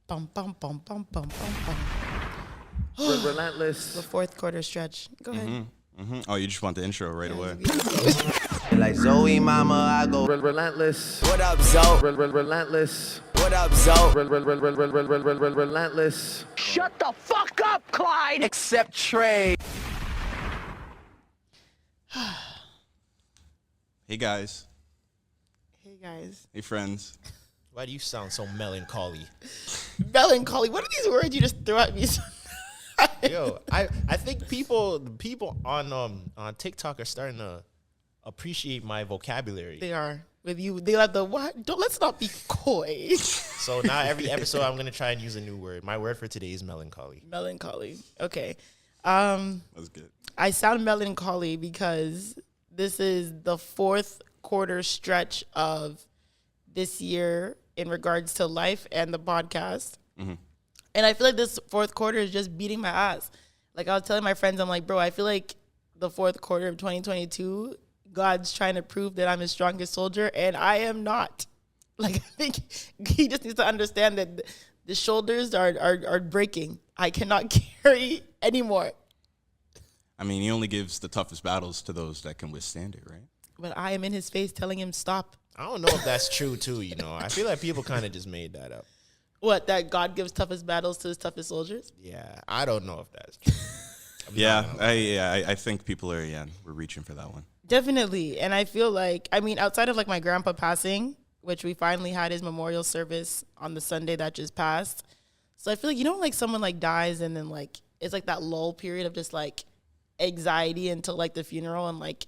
Bum, bum, bum, bum, bum, bum, bum. Relentless. The fourth quarter stretch. Go ahead. Oh, you just want the intro right away. Like Zoe, mama, I go Relentless. What up, Zoe? Relentless. What up, Zoe? Relentless. Shut the fuck up, Clyde. Except Trey. Hey guys. Hey, guys. Hey friends. Why do you sound so melancholy? Melancholy. What are these words you just threw at me? Yo, I think people on TikTok are starting to appreciate my vocabulary. They are. With you, they like the what? Don't, let's not be coy. So now every episode I'm gonna try and use a new word. My word for today is melancholy. Melancholy. Okay. That's good. I sound melancholy because this is the fourth quarter stretch of this year in regards to life and the podcast. Mm-hmm. And I feel like this fourth quarter is just beating my ass. Like I was telling my friends, I'm like, bro, I feel like the fourth quarter of 2022, God's trying to prove that I'm his strongest soldier, and I am not. Like, I think he just needs to understand that the shoulders are breaking. I cannot carry anymore. I mean, he only gives the toughest battles to those that can withstand it, right? But I am in his face telling him stop. I don't know if that's true too. You know, I feel like people kind of just made that up. What, that God gives toughest battles to his toughest soldiers? Yeah, I don't know if that's true. I think people are, we're reaching for that one. Definitely. And I feel like, I mean, outside of like my grandpa passing, which we finally had his memorial service on the Sunday that just passed. So I feel like, you know, like someone like dies and then like, it's like that lull period of just like anxiety until like the funeral and like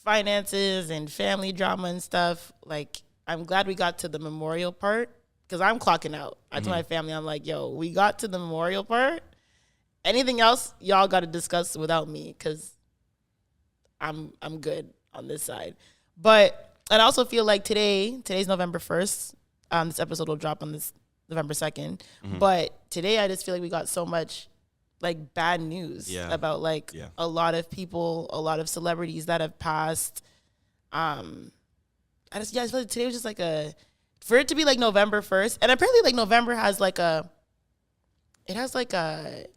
finances and family drama and stuff. Like, I'm glad we got to the memorial part because I'm clocking out. I told my family, I'm like, yo, we got to the memorial part. Anything else, y'all got to discuss without me because I'm good on this side. But I also feel like today's November 1st. This episode will drop on this November 2nd. But today I just feel like we got so much like bad news about like a lot of people, a lot of celebrities that have passed. I just feel like today was just like for it to be like November 1st. And apparently like November has like a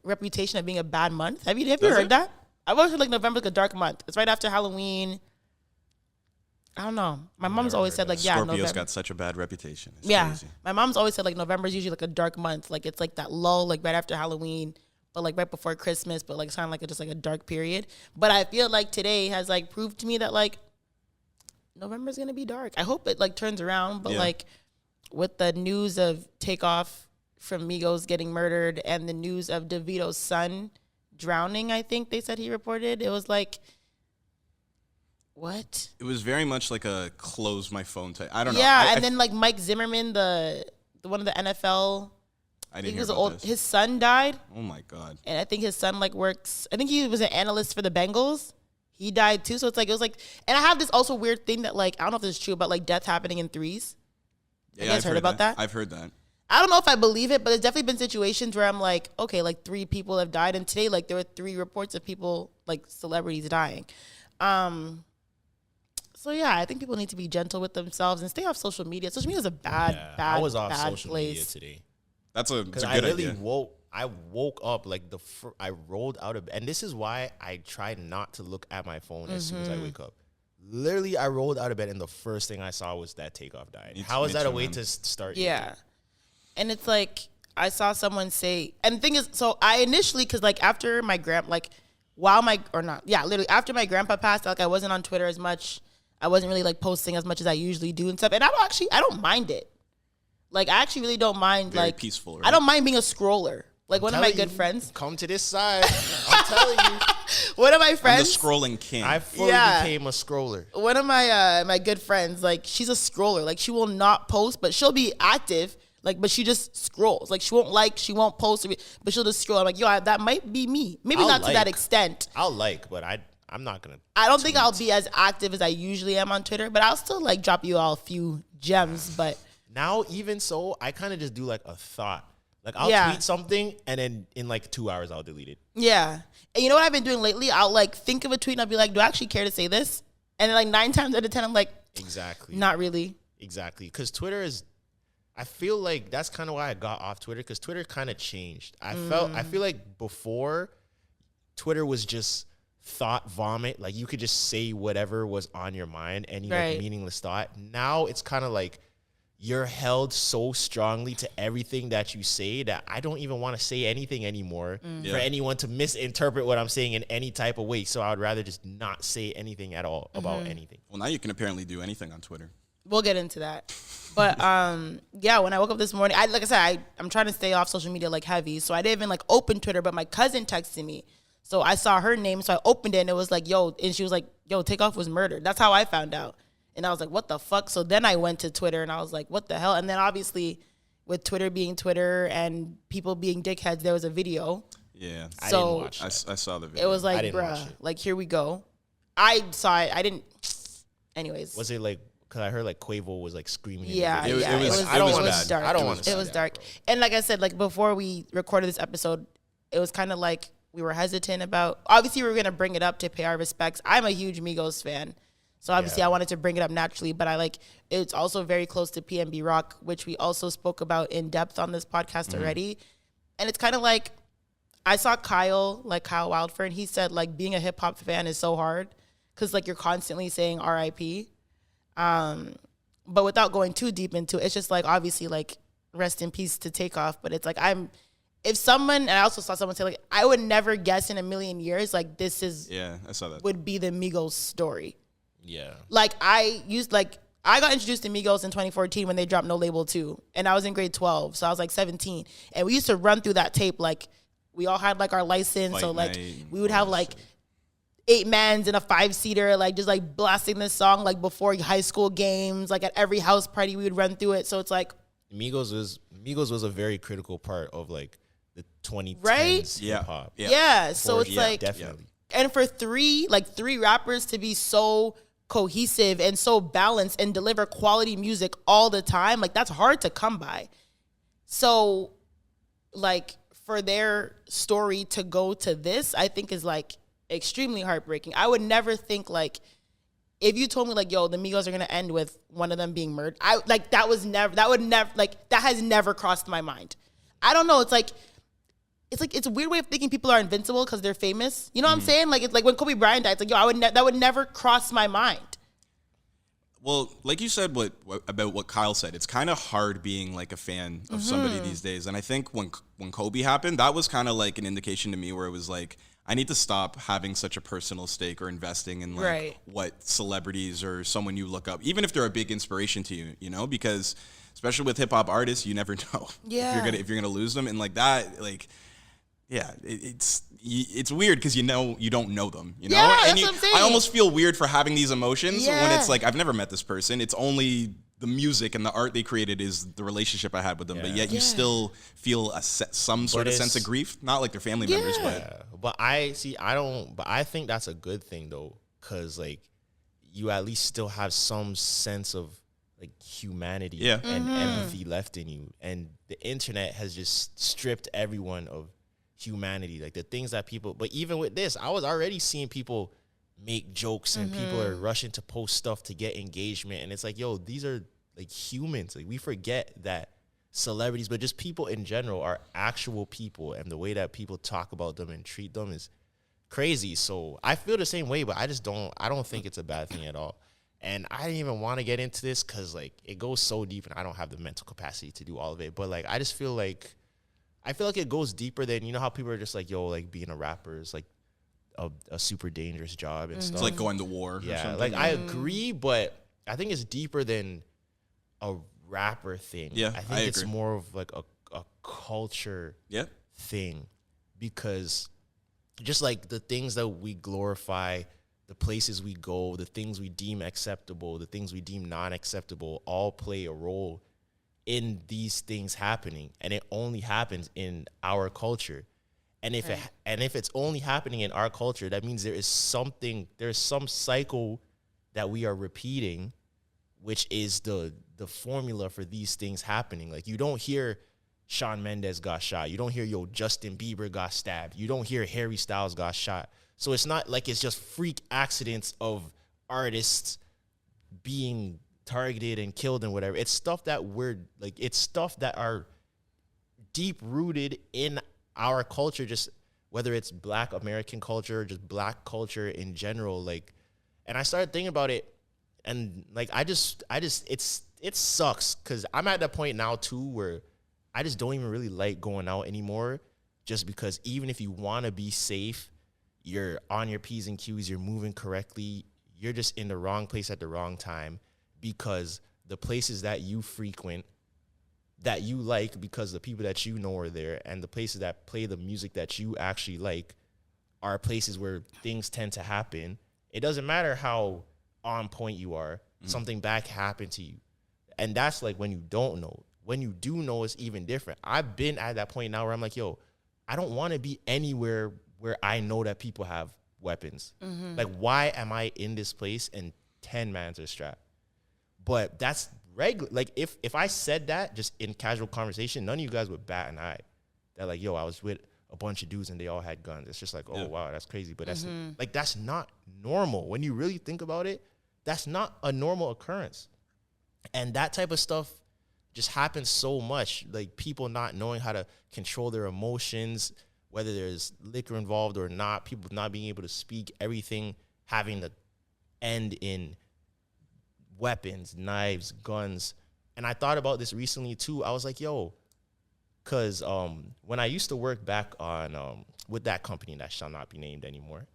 reputation of being a bad month. Have you heard that? I've always heard like November's like a dark month. It's right after Halloween. I don't know. My mom's always said like, Scorpio's November. got such a bad reputation. It's crazy. My mom's always said like November's usually like a dark month. Like it's like that lull, like right after Halloween, but like right before Christmas, but like kind of like just like a dark period. But I feel like today has like proved to me that like November's gonna be dark. I hope it like turns around, but like with the news of Takeoff from Migos getting murdered and the news of DeVito's son drowning, I think they said he reported. It was like, what? It was very much like a close my phone type. I don't know. Yeah, and then like Mike Zimmerman, the one of the NFL. I didn't hear about this. His son died. Oh my God. And I think his son like works. I think he was an analyst for the Bengals. He died too. So it was like, and I have this also weird thing that like I don't know if this is true about like death happening in threes. You guys heard about that? I've heard that. I don't know if I believe it, but there's definitely been situations where I'm like, okay, like 3 people have died. And today, like, there were 3 reports of people, like, celebrities dying. So, yeah, I think people need to be gentle with themselves and stay off social media. Social media is a bad I was off bad social place. media today. That's a Because good I really idea. I woke up like I rolled out of bed. And this is why I try not to look at my phone as soon as I wake up. Literally, I rolled out of bed and the first thing I saw was that Takeoff died. How is that a way to start? Yeah. And it's like, I saw someone say, and the thing is, so I initially, because like after my literally after my grandpa passed, like I wasn't on Twitter as much. I wasn't really like posting as much as I usually do and stuff. And I don't mind it. Like I actually really don't mind. Very like peaceful, right? I don't mind being a scroller. Like one of my good friends. Come to this side. I'm telling you. One of my I'm friends. the scrolling king. I fully became a scroller. One of my my good friends, like she's a scroller. Like she will not post, but she'll be active. Like, but she just scrolls. Like, she won't post, but she'll just scroll. I'm like, yo, that might be me. Maybe not to that extent. I'll but I'm not going to. I don't think I'll be as active as I usually am on Twitter, but I'll still, like, drop you all a few gems, but. Now, even so, I kind of just do, like, a thought. Like, I'll tweet something, and then in, like, 2 hours, I'll delete it. Yeah. And you know what I've been doing lately? I'll, like, think of a tweet, and I'll be like, do I actually care to say this? And then, like, 9 times out of 10, I'm like. Exactly. Not really. Exactly. Because Twitter is. I feel like that's kind of why I got off Twitter, because Twitter kind of changed. I feel like before, Twitter was just thought vomit. Like you could just say whatever was on your mind, any like meaningless thought. Now it's kind of like you're held so strongly to everything that you say that I don't even want to say anything anymore for anyone to misinterpret what I'm saying in any type of way. So I would rather just not say anything at all about anything. Well, now you can apparently do anything on Twitter. We'll get into that. But yeah, when I woke up this morning, like I said, I'm trying to stay off social media like heavy. So I didn't even like open Twitter, but my cousin texted me. So I saw her name, so I opened it and it was like, yo, and she was like, yo, Takeoff was murdered. That's how I found out. And I was like, what the fuck? So then I went to Twitter and I was like, what the hell? And then obviously with Twitter being Twitter and people being dickheads, there was a video. Yeah. So I didn't watch that. I saw the video. It was like, bruh, like here we go. I saw it. I didn't. Anyways. Was it like, because I heard like Quavo was like screaming. Yeah, it was dark. I don't want to. It was dark. And like I said, like before we recorded this episode, it was kind of like we were hesitant about. Obviously, we were gonna bring it up to pay our respects. I'm a huge Migos fan, so obviously I wanted to bring it up naturally. But I like it's also very close to PNB Rock, which we also spoke about in depth on this podcast already. And it's kind of like I saw Kyle Wildford, and he said like being a hip hop fan is so hard because like you're constantly saying R.I.P. But without going too deep into it, it's just like obviously like rest in peace to Takeoff. But it's like if someone, and I also saw someone say like I would never guess in a million years like this is I saw that would be the Migos story. Yeah, like I got introduced to Migos in 2014 when they dropped No Label 2, and I was in grade 12, so I was like 17, and we used to run through that tape like we all had like our license, Fight so like night, we would have like 8 mans in a 5-seater, like just like blasting this song like before high school games, like at every house party we would run through it. So it's like Migos was a very critical part of like the 2010s Right? hip hop. yeah. So it's like definitely. and for three rappers to be so cohesive and so balanced and deliver quality music all the time, like that's hard to come by. So like for their story to go to this, I think is like extremely heartbreaking. I would never think like if you told me like, yo, the Migos are gonna end with one of them being murdered, that has never crossed my mind. I don't know. It's a weird way of thinking people are invincible because they're famous. You know what I'm saying? Like it's like when Kobe Bryant died, it's like, yo, that would never cross my mind. Well, like you said, about what Kyle said, it's kind of hard being like a fan of somebody these days. And I think when Kobe happened, that was kind of like an indication to me where it was like, I need to stop having such a personal stake or investing in like what celebrities or someone you look up, even if they're a big inspiration to you, you know, because especially with hip hop artists, you never know if you're gonna lose them, and like that, like. Yeah, it's weird because you don't know them, you know? Yeah, and that's what I'm saying. I almost feel weird for having these emotions when it's like I've never met this person. It's only the music and the art they created is the relationship I had with them, but yet you still feel some sort of sense of grief, not like their family members, but I think that's a good thing though, because like you at least still have some sense of like humanity and empathy left in you, and the internet has just stripped everyone of humanity, like the things that people. But even with this, I was already seeing people make jokes and people are rushing to post stuff to get engagement, and it's like, yo, these are like humans. Like we forget that celebrities, but just people in general are actual people, and the way that people talk about them and treat them is crazy. So I feel the same way, but I don't think it's a bad thing at all. And I didn't even want to get into this because like it goes so deep, and I don't have the mental capacity to do all of it. But like I just feel like it goes deeper than, you know how people are just like, yo, like being a rapper is like a super dangerous job and stuff. It's like going to war. Yeah, or something. like I agree, but I think it's deeper than a rapper thing. Yeah, I think it's more of like a culture thing, because just like the things that we glorify, the places we go, the things we deem acceptable, the things we deem non-acceptable, all play a role in these things happening, and it only happens in our culture. And if it's only happening in our culture, that means there's some cycle that we are repeating, which is the formula for these things happening. Like you don't hear Shawn Mendes got shot. You don't hear, yo, Justin Bieber got stabbed. You don't hear Harry Styles got shot. So it's not like it's just freak accidents of artists being targeted and killed and whatever. It's stuff that it's stuff that are deep rooted in our culture, just whether it's Black American culture, just Black culture in general. Like, and I started thinking about it, and like, it sucks because I'm at that point now too where I just don't even really like going out anymore, just because even if you want to be safe, you're on your P's and Q's, you're moving correctly, you're just in the wrong place at the wrong time, because the places that you frequent, that you like because the people that you know are there, and the places that play the music that you actually like are places where things tend to happen. It doesn't matter how on point you are, something bad happened to you. And that's like when you don't know. When you do know, it's even different. I've been at that point now where I'm like, yo, I don't want to be anywhere where I know that people have weapons. Like, why am I in this place and 10 mans are strapped? But that's regular. Like, if I said that just in casual conversation, none of you guys would bat an eye. They're like, yo, I was with a bunch of dudes and they all had guns. It's just like, oh, wow, that's crazy. But that's like, that's not normal. When you really think about it, that's not a normal occurrence. And that type of stuff just happens so much. Like, people not knowing how to control their emotions, whether there's liquor involved or not, people not being able to speak, everything having to end in weapons, knives, guns. And I thought about this recently too. I was like, yo, because when I used to work back on with that company that shall not be named anymore,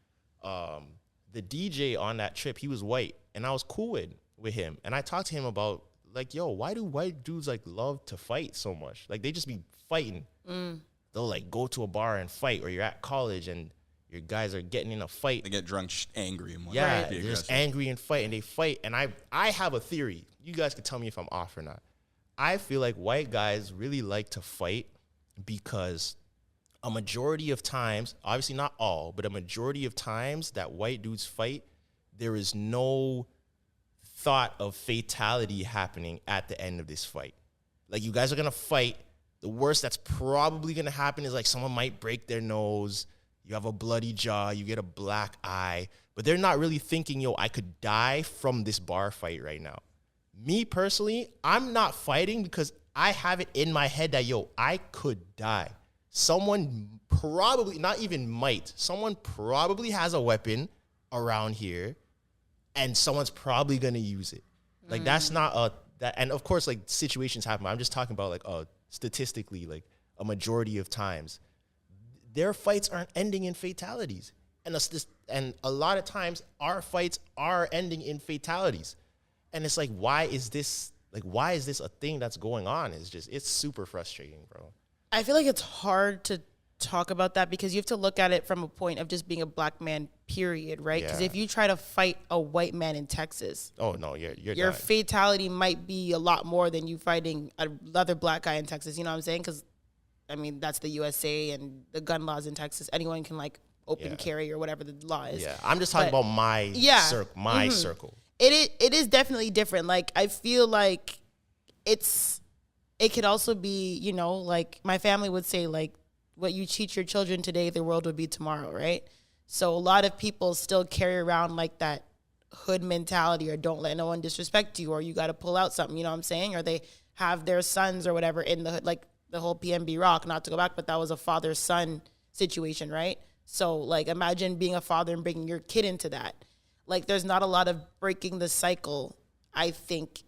the DJ on that trip, he was white, and I was cool with him. And I talked to him about, like, yo, why do white dudes like love to fight so much? Like, they just be fighting. They'll like go to a bar and fight, or you're at college and your guys are getting in a fight. They get drunk, angry, and they're just angry and fight, and they fight. And I have a theory. You guys can tell me if I'm off or not. I feel like white guys really like to fight because a majority of times, obviously not all, but a majority of times that white dudes fight, there is no thought of fatality happening at the end of this fight. Like, you guys are gonna fight. The worst that's probably gonna happen is like someone might break their nose, you have a bloody jaw, you get a black eye, but they're not really thinking, yo, I could die from this bar fight right now. Me personally, I'm not fighting because I have it in my head that, yo, I could die. Someone probably, not even might, someone probably has a weapon around here, and someone's probably gonna use it. Like, that's not that, and of course, like, situations happen. I'm just talking about, like, statistically, like, a majority of times, their fights aren't ending in fatalities. And a lot of times, our fights are ending in fatalities. And it's like, why is this a thing that's going on? It's super frustrating, bro. I feel like it's hard to talk about that because you have to look at it from a point of just being a black man, period, right? Because if you try to fight a white man in Texas, oh no, your dying. Fatality might be a lot more than you fighting another black guy in Texas. You know what I'm saying? Because I mean, that's the USA and the gun laws in Texas. Anyone can like open carry or whatever the law is. Yeah, I'm just talking about my circle. It is definitely different. Like, I feel like it could also be, you know, like my family would say, like, what you teach your children today, the world would be tomorrow, right? So a lot of people still carry around like that hood mentality, or don't let no one disrespect you, or you got to pull out something, you know what I'm saying? Or they have their sons or whatever in the hood, like the whole PNB Rock, not to go back, but that was a father-son situation, right? So, like, imagine being a father and bringing your kid into that. Like, there's not a lot of breaking the cycle, I think.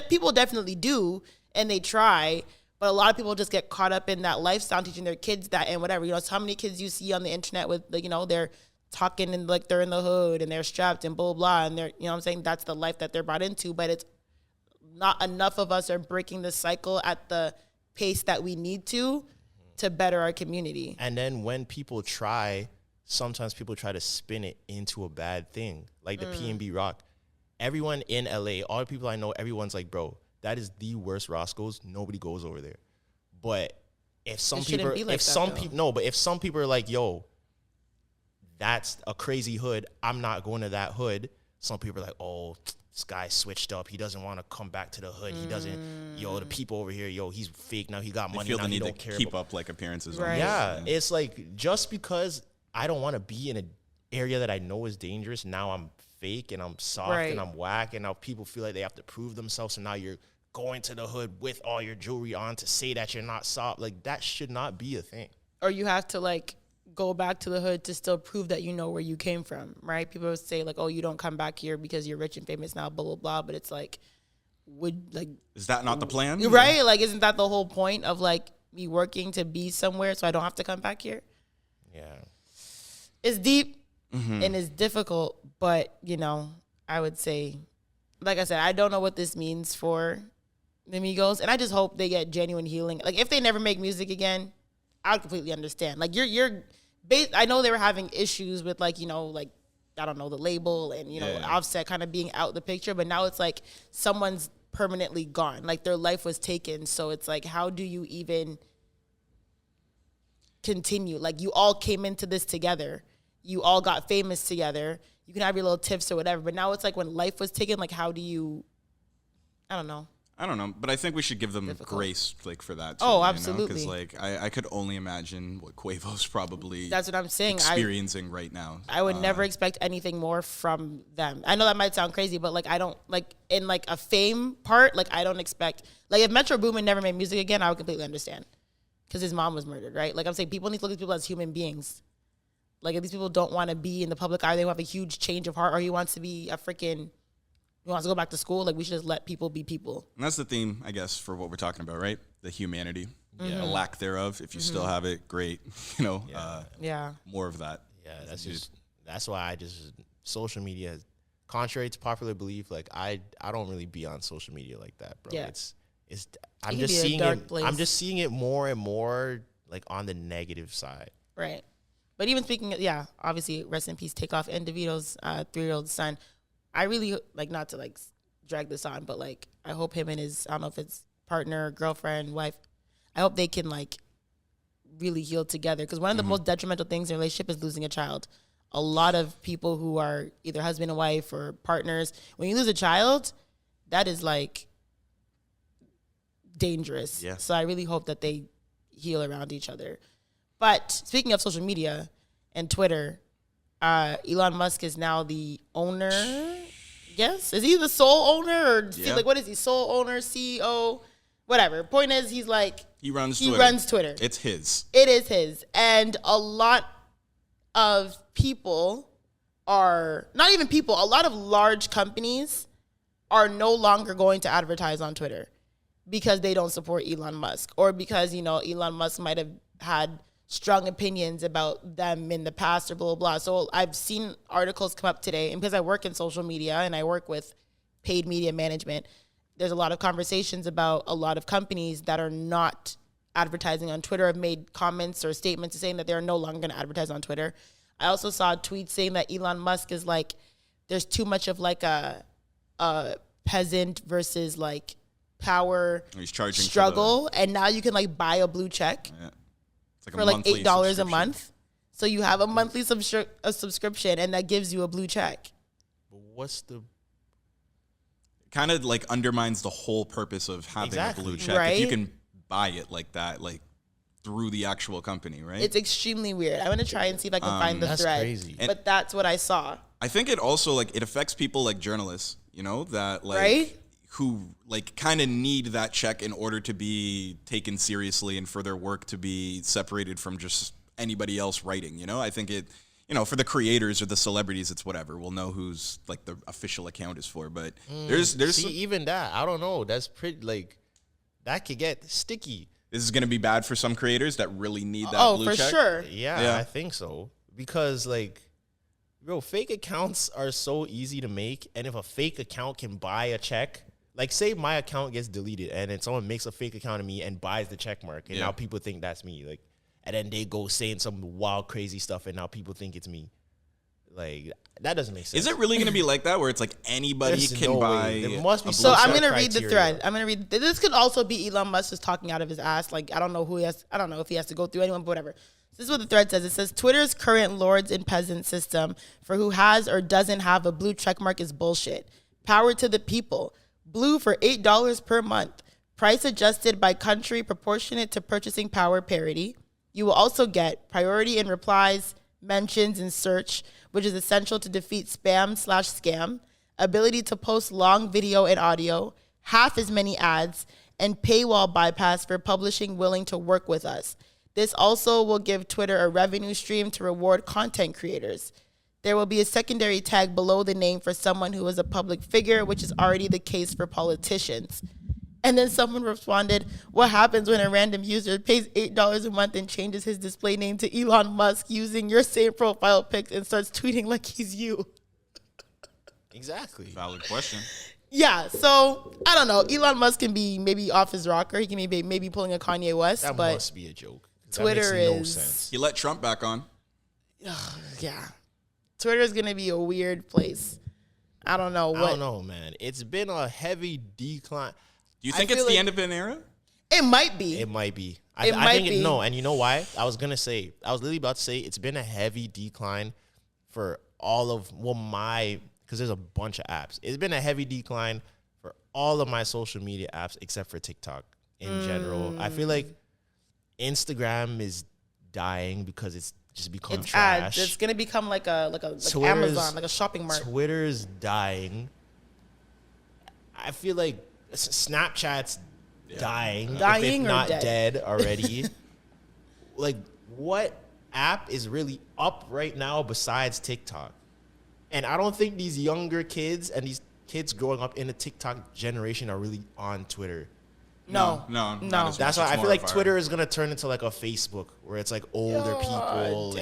People definitely do, and they try, but a lot of people just get caught up in that lifestyle, teaching their kids that and whatever. You know, it's how many kids you see on the internet with, like, you know, they're talking and, like, they're in the hood and they're strapped and blah, blah, and they're, you know what I'm saying? That's the life that they're brought into, but it's not enough of us are breaking the cycle at the pace that we need to better our community. And then when people try, sometimes people try to spin it into a bad thing, like the PNB Rock. Everyone in LA, all the people I know, everyone's like, bro, that is the worst Roscoe's. Nobody goes over there. But if some people, if some people are like, yo, that's a crazy hood, I'm not going to that hood. Some people are like, oh, this guy switched up. He doesn't want to come back to the hood. He doesn't, the people over here, he's fake now. He got money feel now. the need He to don't care keep up like appearances. Right. Yeah, it's like, just because I don't want to be in an area that I know is dangerous, now I'm fake and I'm soft Right. and I'm whack, and now people feel like they have to prove themselves. So now you're going to the hood with all your jewelry on to say that you're not soft. Like, that should not be a thing. Or you have to like go back to the hood to still prove that you know where you came from, right? People say like, oh, you don't come back here because you're rich and famous now, blah, blah, blah. But it's like, is that not the plan? right? Like, isn't that the whole point of like me working to be somewhere so I don't have to come back here? Yeah. It's deep and it's difficult, but you know, I would say, like I said, I don't know what this means for the Migos, and I just hope they get genuine healing. Like, if they never make music again, I would completely understand. Like, I know they were having issues with like, you know, like, I don't know, the label and, you know, Offset kind of being out the picture, but now it's like someone's permanently gone. Like, their life was taken. So it's like, how do you even continue? Like, you all came into this together. You all got famous together. You can have your little tips or whatever. But now it's like when life was taken, like, how do you, I don't know. But I think we should give them grace, like, for that. Too, Oh, absolutely. Because, like, I could only imagine what Quavo's probably That's what I'm saying. experiencing right now. I would never expect anything more from them. I know that might sound crazy, but like, I don't, like, in like a fame part, like, I don't expect, like, if Metro Boomin never made music again, I would completely understand. Because his mom was murdered, right? Like, I'm saying, people need to look at people as human beings. Like, if these people don't want to be in the public eye, they have a huge change of heart, or he wants to be he wants to go back to school, like, we should just let people be people. And that's the theme, I guess, for what we're talking about, right? The humanity, the lack thereof. If you still have it, great. You know, more of that. Yeah, that's why social media, contrary to popular belief, like, I don't really be on social media like that, bro. Yeah. I'm just seeing it more and more like on the negative side. Right. But even speaking of, obviously, rest in peace, Takeoff and DeVito's 3-year-old son. I really, like, not to, like, drag this on, but, like, I hope him and his, I don't know if it's partner, girlfriend, wife, I hope they can, like, really heal together. Because one of the most detrimental things in a relationship is losing a child. A lot of people who are either husband and wife or partners, when you lose a child, that is, like, dangerous. Yeah. So I really hope that they heal around each other. But speaking of social media and Twitter, Elon Musk is now the owner. Yes, is he the sole owner or like, what is he? Sole owner, CEO, whatever. Point is, he's like, he runs Twitter. It's his. It is his, and a lot of people are not even people. A lot of large companies are no longer going to advertise on Twitter because they don't support Elon Musk, or because, you know, Elon Musk might have had strong opinions about them in the past or blah, blah, blah. So I've seen articles come up today, and because I work in social media and I work with paid media management, there's a lot of conversations about a lot of companies that are not advertising on Twitter have made comments or statements saying that they're no longer going to advertise on Twitter. I also saw tweets saying that Elon Musk is like, there's too much of like a peasant versus like power struggle, and now you can like buy a blue check. Yeah. Like for like $8 a month. So you have a monthly subscription, and that gives you a blue check. But what's the... Kind of like undermines the whole purpose of having a blue check. Right? If you can buy it like that, like through the actual company, right? It's extremely weird. I'm going to try and see if I can find the thread. Crazy. But that's what I saw. I think it also, like, it affects people like journalists, you know, that like... who like kind of need that check in order to be taken seriously and for their work to be separated from just anybody else writing, you know? I think it, you know, for the creators or the celebrities, it's whatever. We'll know who's like the official account is for, but there's even that, I don't know. That's pretty, like, that could get sticky. This is going to be bad for some creators that really need that blue check. Oh, for sure. Yeah, I think so. Because, like, bro, fake accounts are so easy to make. And if a fake account can buy a check, like, say my account gets deleted and then someone makes a fake account of me and buys the check mark, and now people think that's me. Like, and then they go saying some wild, crazy stuff, and now people think it's me. Like, that doesn't make sense. Is it really going to be like that, where it's like anybody can buy? There must be so I'm going to read the thread. I'm going to read. This could also be Elon Musk just talking out of his ass. Like, I don't know if he has to go through anyone, but whatever. This is what the thread says. It says, Twitter's current lords and peasants system for who has or doesn't have a blue check mark is bullshit. Power to the people. Blue for $8 per month. Price adjusted by country proportionate to purchasing power parity. You will also get priority in replies, mentions in search, which is essential to defeat spam/scam, ability to post long video and audio, half as many ads, and paywall bypass for publishing willing to work with us. This also will give Twitter a revenue stream to reward content creators. There will be a secondary tag below the name for someone who is a public figure, which is already the case for politicians. And then someone responded, what happens when a random user pays $8 a month and changes his display name to Elon Musk using your same profile pics and starts tweeting like he's you? Exactly. Valid question. Yeah, so I don't know. Elon Musk can be maybe off his rocker. He can be maybe pulling a Kanye West. That but must be a joke. Twitter that makes no is sense. He let Trump back on. Yeah. Twitter is going to be a weird place. I don't know. I don't know, man. It's been a heavy decline. Do you think it's the end of an era? It might be. It might be. I think no, and you know why? I was literally about to say it's been a heavy decline for all of because there's a bunch of apps. It's been a heavy decline for all of my social media apps except for TikTok in general. I feel like Instagram is dying because it's just become trash. It's gonna become like Amazon, like a shopping mart. Twitter's dying. I feel like Snapchat's dying if or not dead? dead already. Like, what app is really up right now besides TikTok? And I don't think these younger kids and these kids growing up in the TikTok generation are really on Twitter. No. Not as much. That's why It's I feel more like of Twitter is gonna turn into like a Facebook where it's like older people.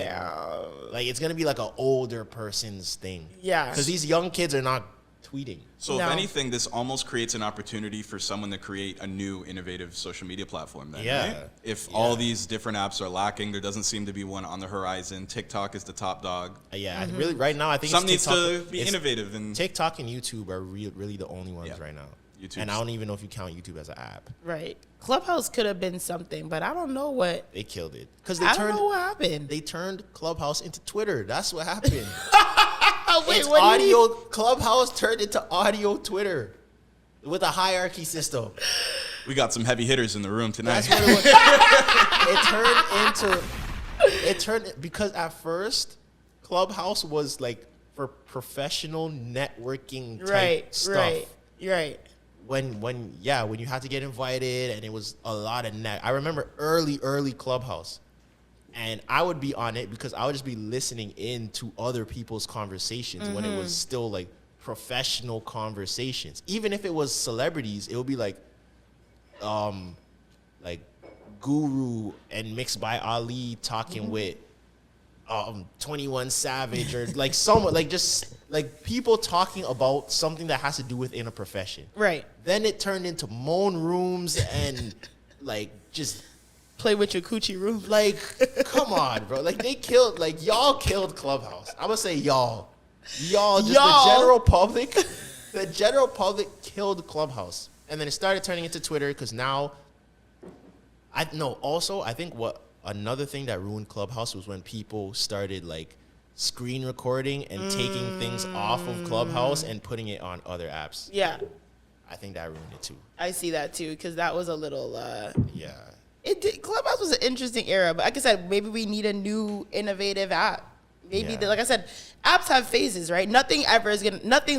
Like it's gonna be like an older person's thing. Yeah. Because these young kids are not tweeting. So No. if anything, this almost creates an opportunity for someone to create a new innovative social media platform then, Yeah. right? If all these different apps are lacking, there doesn't seem to be one on the horizon. TikTok is the top dog. Yeah, really right now I think Something it's needs TikTok, to be it's- innovative and TikTok and YouTube are really the only ones right now. YouTube's- And I don't even know if you count YouTube as an app. Right. Clubhouse could have been something, but I don't know what. They killed it because they I don't know what happened. They turned Clubhouse into Twitter. That's what happened. Oh, wait, It's what do you audio. mean? Clubhouse turned into audio Twitter with a hierarchy system. we got some heavy hitters in the room tonight. That's what it was. It turned because at first Clubhouse was like for professional networking type stuff. Right. When you had to get invited and it was a lot of net. I remember early Clubhouse. And I would be on it because I would just be listening in to other people's conversations when it was still like professional conversations. Even if it was celebrities, it would be like Guru and Mixed by Ali talking with 21 Savage or like someone like just like people talking about something that has to do within a profession. Right. Then it turned into moan rooms and like just Play with your coochie room. like, come on, bro. Like y'all killed Clubhouse. I'm gonna say y'all, just Y'all. the general public killed Clubhouse, and then it started turning into Twitter because now, I think what another thing that ruined Clubhouse was when people started like screen recording and taking things off of Clubhouse and putting it on other apps. Yeah, I think that ruined it too. I see that too because that was a little. Yeah. Clubhouse was an interesting era, but like I said, maybe we need a new innovative app. Maybe, Yeah. like I said, apps have phases, right? Nothing's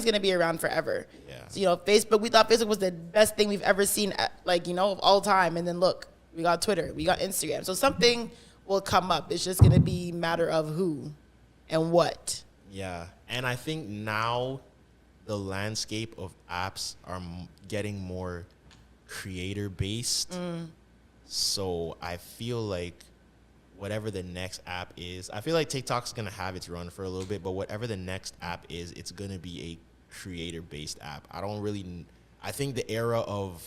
gonna be around forever. Yeah. So, Facebook, we thought Facebook was the best thing we've ever seen, of all time. And then look, we got Twitter, we got Instagram. So something will come up. It's just gonna be a matter of who and what. Yeah, and I think now the landscape of apps are getting more creator based. So I feel like whatever the next app is, I feel like TikTok's gonna have its run for a little bit, but whatever the next app is, it's gonna be a creator based app. I think the era of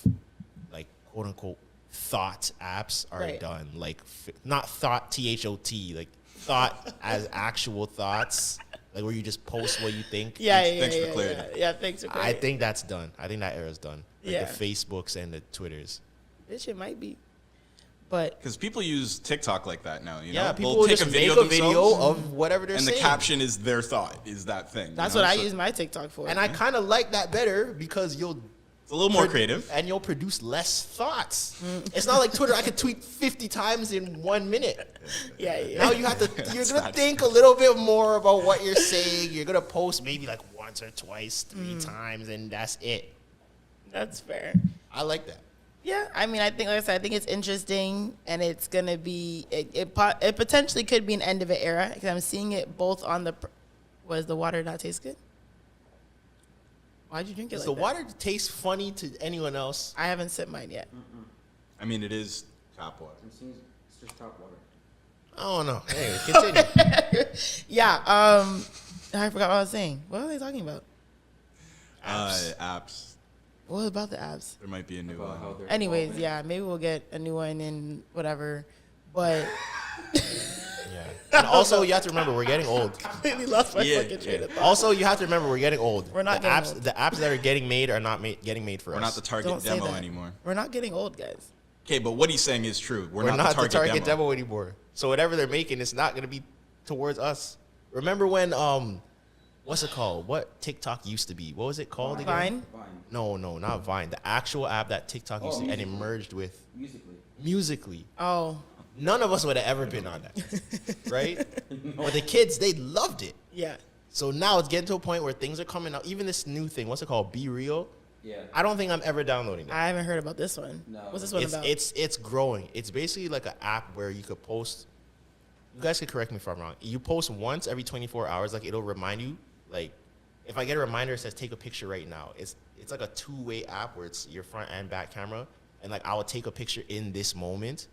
like quote unquote thought apps are Right. done. Like not thought THOT, like thought as actual thoughts, like where you just post what you think. Thanks for clarity. Yeah, thanks for clarity. I think that's done. I think that era's done. Like Yeah. the Facebooks and the Twitters. This shit might be. But Because people use TikTok like that now. Yeah, know? people They'll will take just a make video a video themselves, of whatever they're and saying. the caption is their thought, is that thing. that's you know? what I So- use my TikTok for. And I kind of like that better because you'll It's a little more creative. And you'll produce less thoughts. It's not like Twitter. I could tweet 50 times in 1 minute. Yeah. Now you're going to think a little bit more about what you're saying. You're going to post maybe like once or twice, 3 times, and that's it. That's fair. I like that. Yeah, I mean, I think, like I said, I think it's interesting, and it's gonna be it potentially could be an end of an era because I'm seeing it both on the. Was the water not taste good? Why'd you drink it? Does like the that? water taste funny to anyone else? I haven't sipped mine yet. I mean, it is tap water. It's just tap water. I don't know. Anyway, continue. Yeah. I forgot what I was saying. What are they talking about? Apps. What about the apps? There might be a new one. Anyways, yeah, maybe we'll get a new one and whatever. But Yeah. And also, you have to remember, we're getting old. completely lost my fucking train of thought. Also, you have to remember, we're getting old. We're not the getting apps. old. The apps that are getting made are not getting made for We're us. not the target Don't say demo that. anymore. We're not getting old, guys. Okay, but what he's saying is true. We're We're not not the target, demo. anymore. So whatever they're making, it's not going to be towards us. Remember when what's it called? What TikTok used to be? What was it called again? Vine? No, not Vine. The actual app that TikTok used to, and it merged with Musically. Oh, None of us would have ever been on that, right? But the kids, they loved it. yeah. So now it's getting to a point where things are coming out. Even this new thing, what's it called? Be Real. Yeah. I don't think I'm ever downloading that. I haven't heard about this one. No. What's this one about? It's growing. It's basically like an app where you could post. You guys could correct me if I'm wrong. You post once every 24 hours, like it'll remind you. Like, if I get a reminder that says take a picture right now, it's like a two-way app where it's your front and back camera, and like I will take a picture in this moment,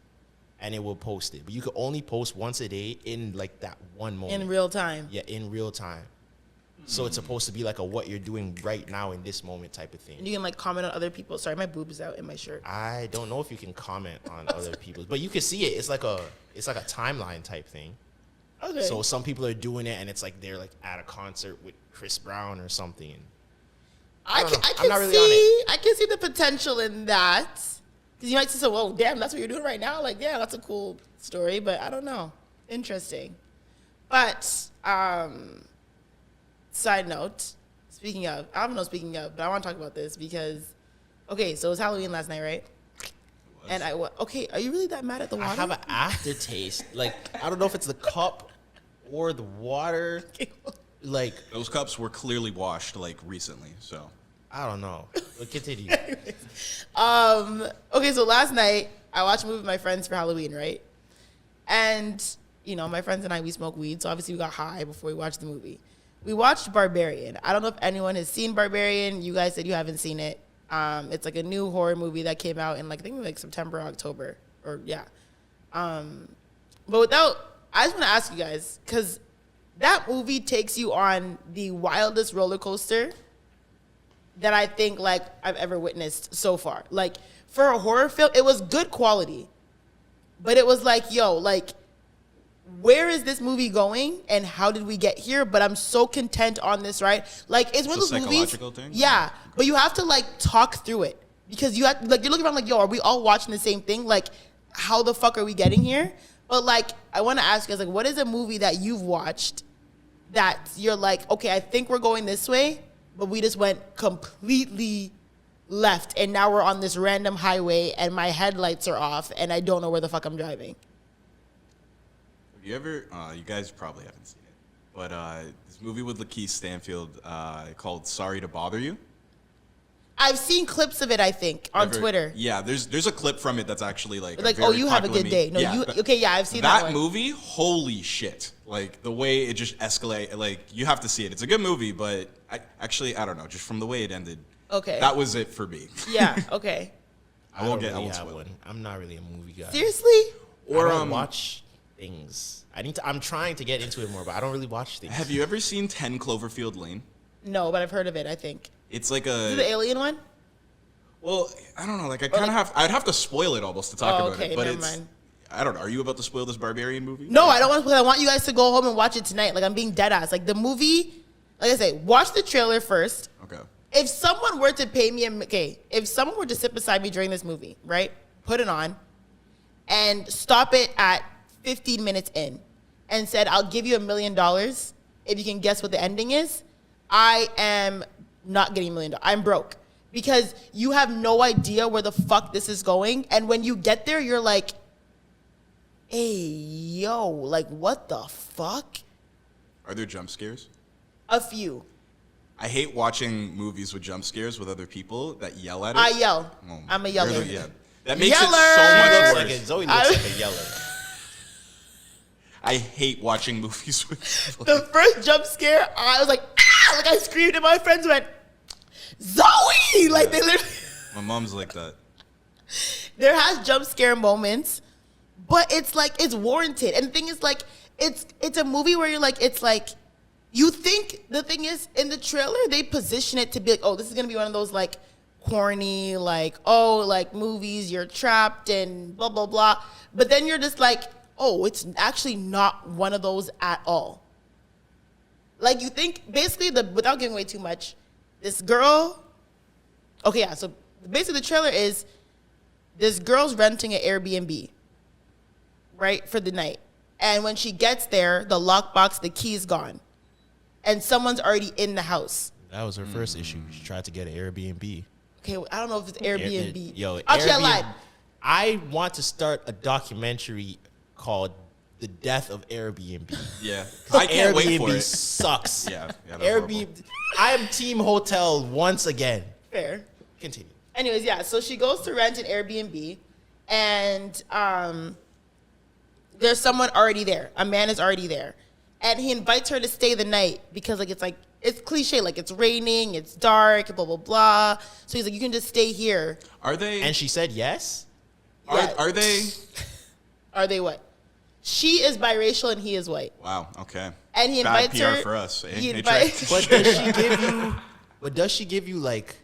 and it will post it. But you could only post once a day in like that one moment. In real time. Yeah, in real time. So it's supposed to be like a what you're doing right now in this moment type of thing. And you can like comment on other people. Sorry, my boob is out in my shirt. I don't know if you can comment on other people's, but you can see it. It's like a timeline type thing. Okay. So some people are doing it, and it's like they're like at a concert with Chris Brown or something. And I don't know. can I'm not really see. on it. I can see the potential in that. Because you might say, "Well, damn, that's what you're doing right now." Like, yeah, that's a cool story, but I don't know. Interesting. But side note. Speaking of, but I want to talk about this because, okay, so it was Halloween last night, right? And okay, are you really that mad at the water? I have an aftertaste. Like, I don't know if it's the cup or the water. Like, Those cups were clearly washed like recently, so. I don't know. But continue. Okay, so last night I watched a movie with my friends for Halloween, right? And you know, my friends and I, we smoke weed, so obviously we got high before we watched the movie. We watched Barbarian. I don't know if anyone has seen Barbarian. You guys said you haven't seen it. It's like a new horror movie that came out in like I think like September, October, or yeah. But I just want to ask you guys because that movie takes you on the wildest roller coaster that I think like I've ever witnessed so far. Like for a horror film, it was good quality, but it was like, yo, like, where is this movie going and how did we get here? But I'm so content on this, right? Like it's one of It's a those movies. psychological thing? Yeah, but you have to like talk through it because you have like you're looking around like, yo, are we all watching the same thing? Like, how the fuck are we getting here? But like, I want to ask you guys, like, what is a movie that you've watched that you're like, okay, I think we're going this way, but we just went completely left and now we're on this random highway and my headlights are off and I don't know where the fuck I'm driving. Have you ever, you guys probably haven't seen it, but this movie with Lakeith Stanfield called Sorry to Bother You. I've seen clips of it, I think, on Twitter. Yeah, there's a clip from it that's actually like Like, very oh, you have a popular good day. No, yeah, I've seen that one. movie, holy shit. Like, the way it just escalate, like, you have to see it. It's a good movie, but I don't know, just from the way it ended. Okay. That was it for me. Yeah, okay. I won't don't get, I really won't have spoil one. it. I'm not really a movie guy. Seriously? Or watch things. I'm trying to get into it more, but I don't really watch things. Have you ever seen 10 Cloverfield Lane? No, but I've heard of it, I think. It's like Is it the alien one? well, I don't know, like, I'd have to spoil it almost to talk about okay, it, but never it's, mind. I don't know, are you about to spoil this Barbarian movie? No, I don't want to. I want you guys to go home and watch it tonight. Like, I'm being dead ass. Like, the movie, like I say, watch the trailer first. Okay. If someone were to pay me, if someone were to sit beside me during this movie, right, put it on, and stop it at 15 minutes in, and said, I'll give you $1 million if you can guess what the ending is, I am not getting $1 million. I'm broke. because you have no idea where the fuck this is going. And when you get there, you're like, hey, yo, like, what the fuck? Are there jump scares? A few. I hate watching movies with jump scares with other people that yell at it. I yell. Oh, I'm a yeller. yeah. That makes Yeller! it so much Like worse. Zoe looks like a yeller. I hate watching movies with people. The first jump scare, I was like, ah! Like I screamed and my friends went, Zoe! Like they literally. My mom's like that. There has jump scare moments, but it's like, it's warranted. And the thing is like, it's a movie where you're like, it's like, you think, the thing is, in the trailer, they position it to be like, oh, this is going to be one of those like corny, like, oh, like movies, you're trapped and blah, blah, blah. But then you're just like, oh, it's actually not one of those at all. Like you think, basically, without giving away too much, this girl, okay, yeah, so basically the trailer is this girl's renting an Airbnb, right, for the night. And when she gets there, the lockbox, the key's gone. And someone's already in the house. That was her first issue. She tried to get an Airbnb. Okay, I don't know if it's Airbnb. Actually, I lied. I want to start a documentary called "The Death of Airbnb." Yeah. I can't wait for Airbnb it. sucks. Yeah. That's Airbnb. horrible. I am team hotel once again. Fair. Continue. Anyways, yeah, so she goes to rent an Airbnb, and there's someone already there. A man is already there. And he invites her to stay the night because, it's cliche. Like, it's raining, it's dark, blah, blah, blah. So he's like, you can just stay here. Are they? And she said yes. Yeah. Are they? Are they what? She is biracial and he is white. Wow. Okay. And he Bad invites PR her. for us. Eh? He Hey, invites. Trey. But does she give you like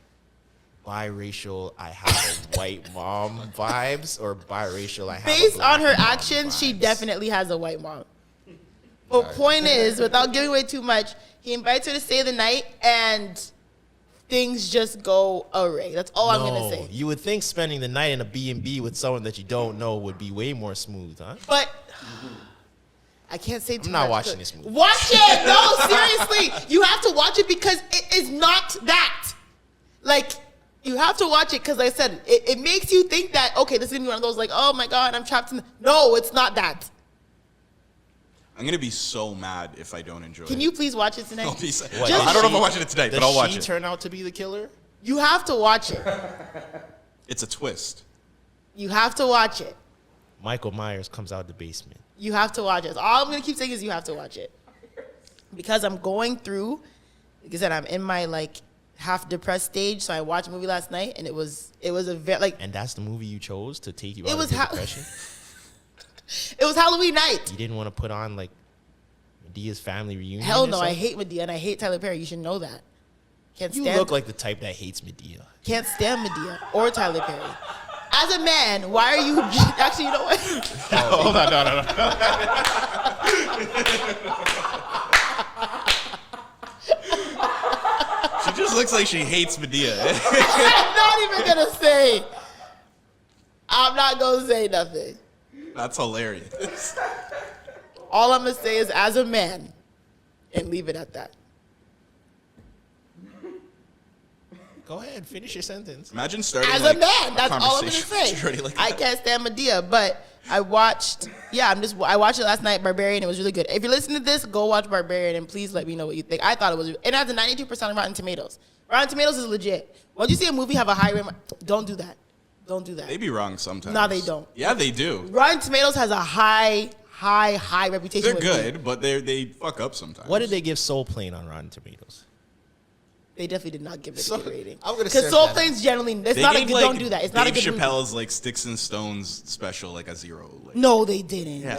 biracial? I have a white mom vibes, or biracial? I have. Based a black on her mom actions, she vibes? definitely has a white mom. But point is, without giving away too much, he invites her to stay the night, and things just go array. That's all I'm gonna say. You would think spending the night in a B&B with someone that you don't know would be way more smooth, huh? But I can't say too much. I'm not watching this movie. Watch it. No, seriously. You have to watch it because it is not that. Like, you have to watch it because, like I said, it makes you think that, okay, this is going to be one of those, like, oh, my God, I'm trapped in. No, it's not that. I'm gonna be so mad if I don't enjoy it. Can you please watch it tonight? I'll be so- What, I does don't know if she- I'm watching it today, but does I'll watch she it. turn out to be the killer? You have to watch it. It's a twist. You have to watch it. Michael Myers comes out the basement. You have to watch it. All I'm going to keep saying is you have to watch it. Because I'm going through, like I said, I'm in my, like, half depressed stage. So I watched a movie last night, and it was a very, like, And that's the movie you chose to take you It out was of your ha- depression? it was Halloween night. You didn't want to put on like Medea's family reunion? Hell or no, I something? hate Medea and I hate Tyler Perry. You should know that. Can't You stand. look like the type that hates Medea. Can't stand Medea or Tyler Perry. As a man, why are you actually? You know what? Hold on, no. She just looks like she hates Medea. I'm not even gonna say. I'm not gonna say nothing. That's hilarious. All I'm gonna say is, as a man, and leave it at that. Go ahead, finish your sentence. Imagine starting As like, a man, that's all I'm gonna conversation say. with Shorty like I that. can't stand Medea, but I watched. Yeah, I watched it last night. Barbarian. It was really good. If you're listening to this, go watch Barbarian and please let me know what you think. I thought it was. It has a 92% on Rotten Tomatoes. Rotten Tomatoes is legit. Once you see a movie have a high rate, don't do that. Don't do that. They be wrong sometimes. No, they don't. Yeah, they do. Rotten Tomatoes has a high reputation. They're with good, me. but they fuck up sometimes. What did they give Soul Plane on Rotten Tomatoes? They definitely did not give it a good rating. I'm gonna Because search Soul that Plane's generally. It's They not a gave, good. like, Don't do that. It's not a Dave good movie. Chappelle's like Sticks and Stones special like a 0. Like, No, they didn't. yeah,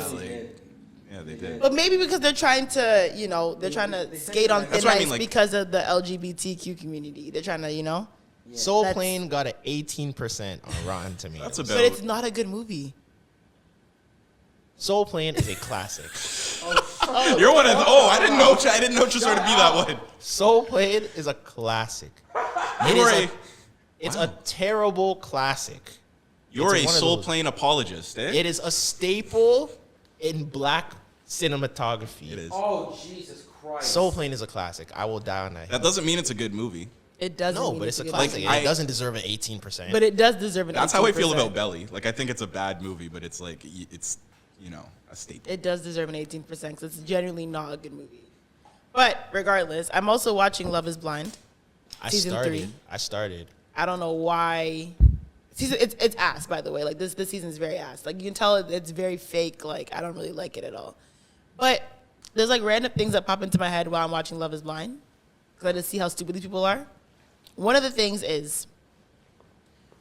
they did. But maybe because they're trying to, they're trying to skate on thin That's what I ice mean, like- because of the LGBTQ community. They're trying to, Soul That's- Plane got an 18% on Rotten Tomatoes. That's about. But it's not a good movie. Soul Plane is a classic. You're one of. I didn't know. I didn't know just sort of be that one. Soul Plane is a classic. It's a terrible classic. You're It's a one of soul those- plane apologist, eh? It is a staple in black cinematography. It is. Oh, Jesus Christ. Soul Plane is a classic. I will die on that. That doesn't mean it's a good movie. It doesn't. No, mean but it's a good classic. movie. It doesn't deserve an 18%. But it does deserve an. That's how I feel 18%. about Belly. Like I think it's a bad movie, but it's like it's a staple. It does deserve an 18% because it's genuinely not a good movie. But regardless, I'm also watching Love Is Blind. Season 3. I started. I don't know why. It's ass, by the way. Like this season is very ass. Like you can tell it's very fake. Like I don't really like it at all. But there's like random things that pop into my head while I'm watching Love Is Blind because I just see how stupid these people are. One of the things is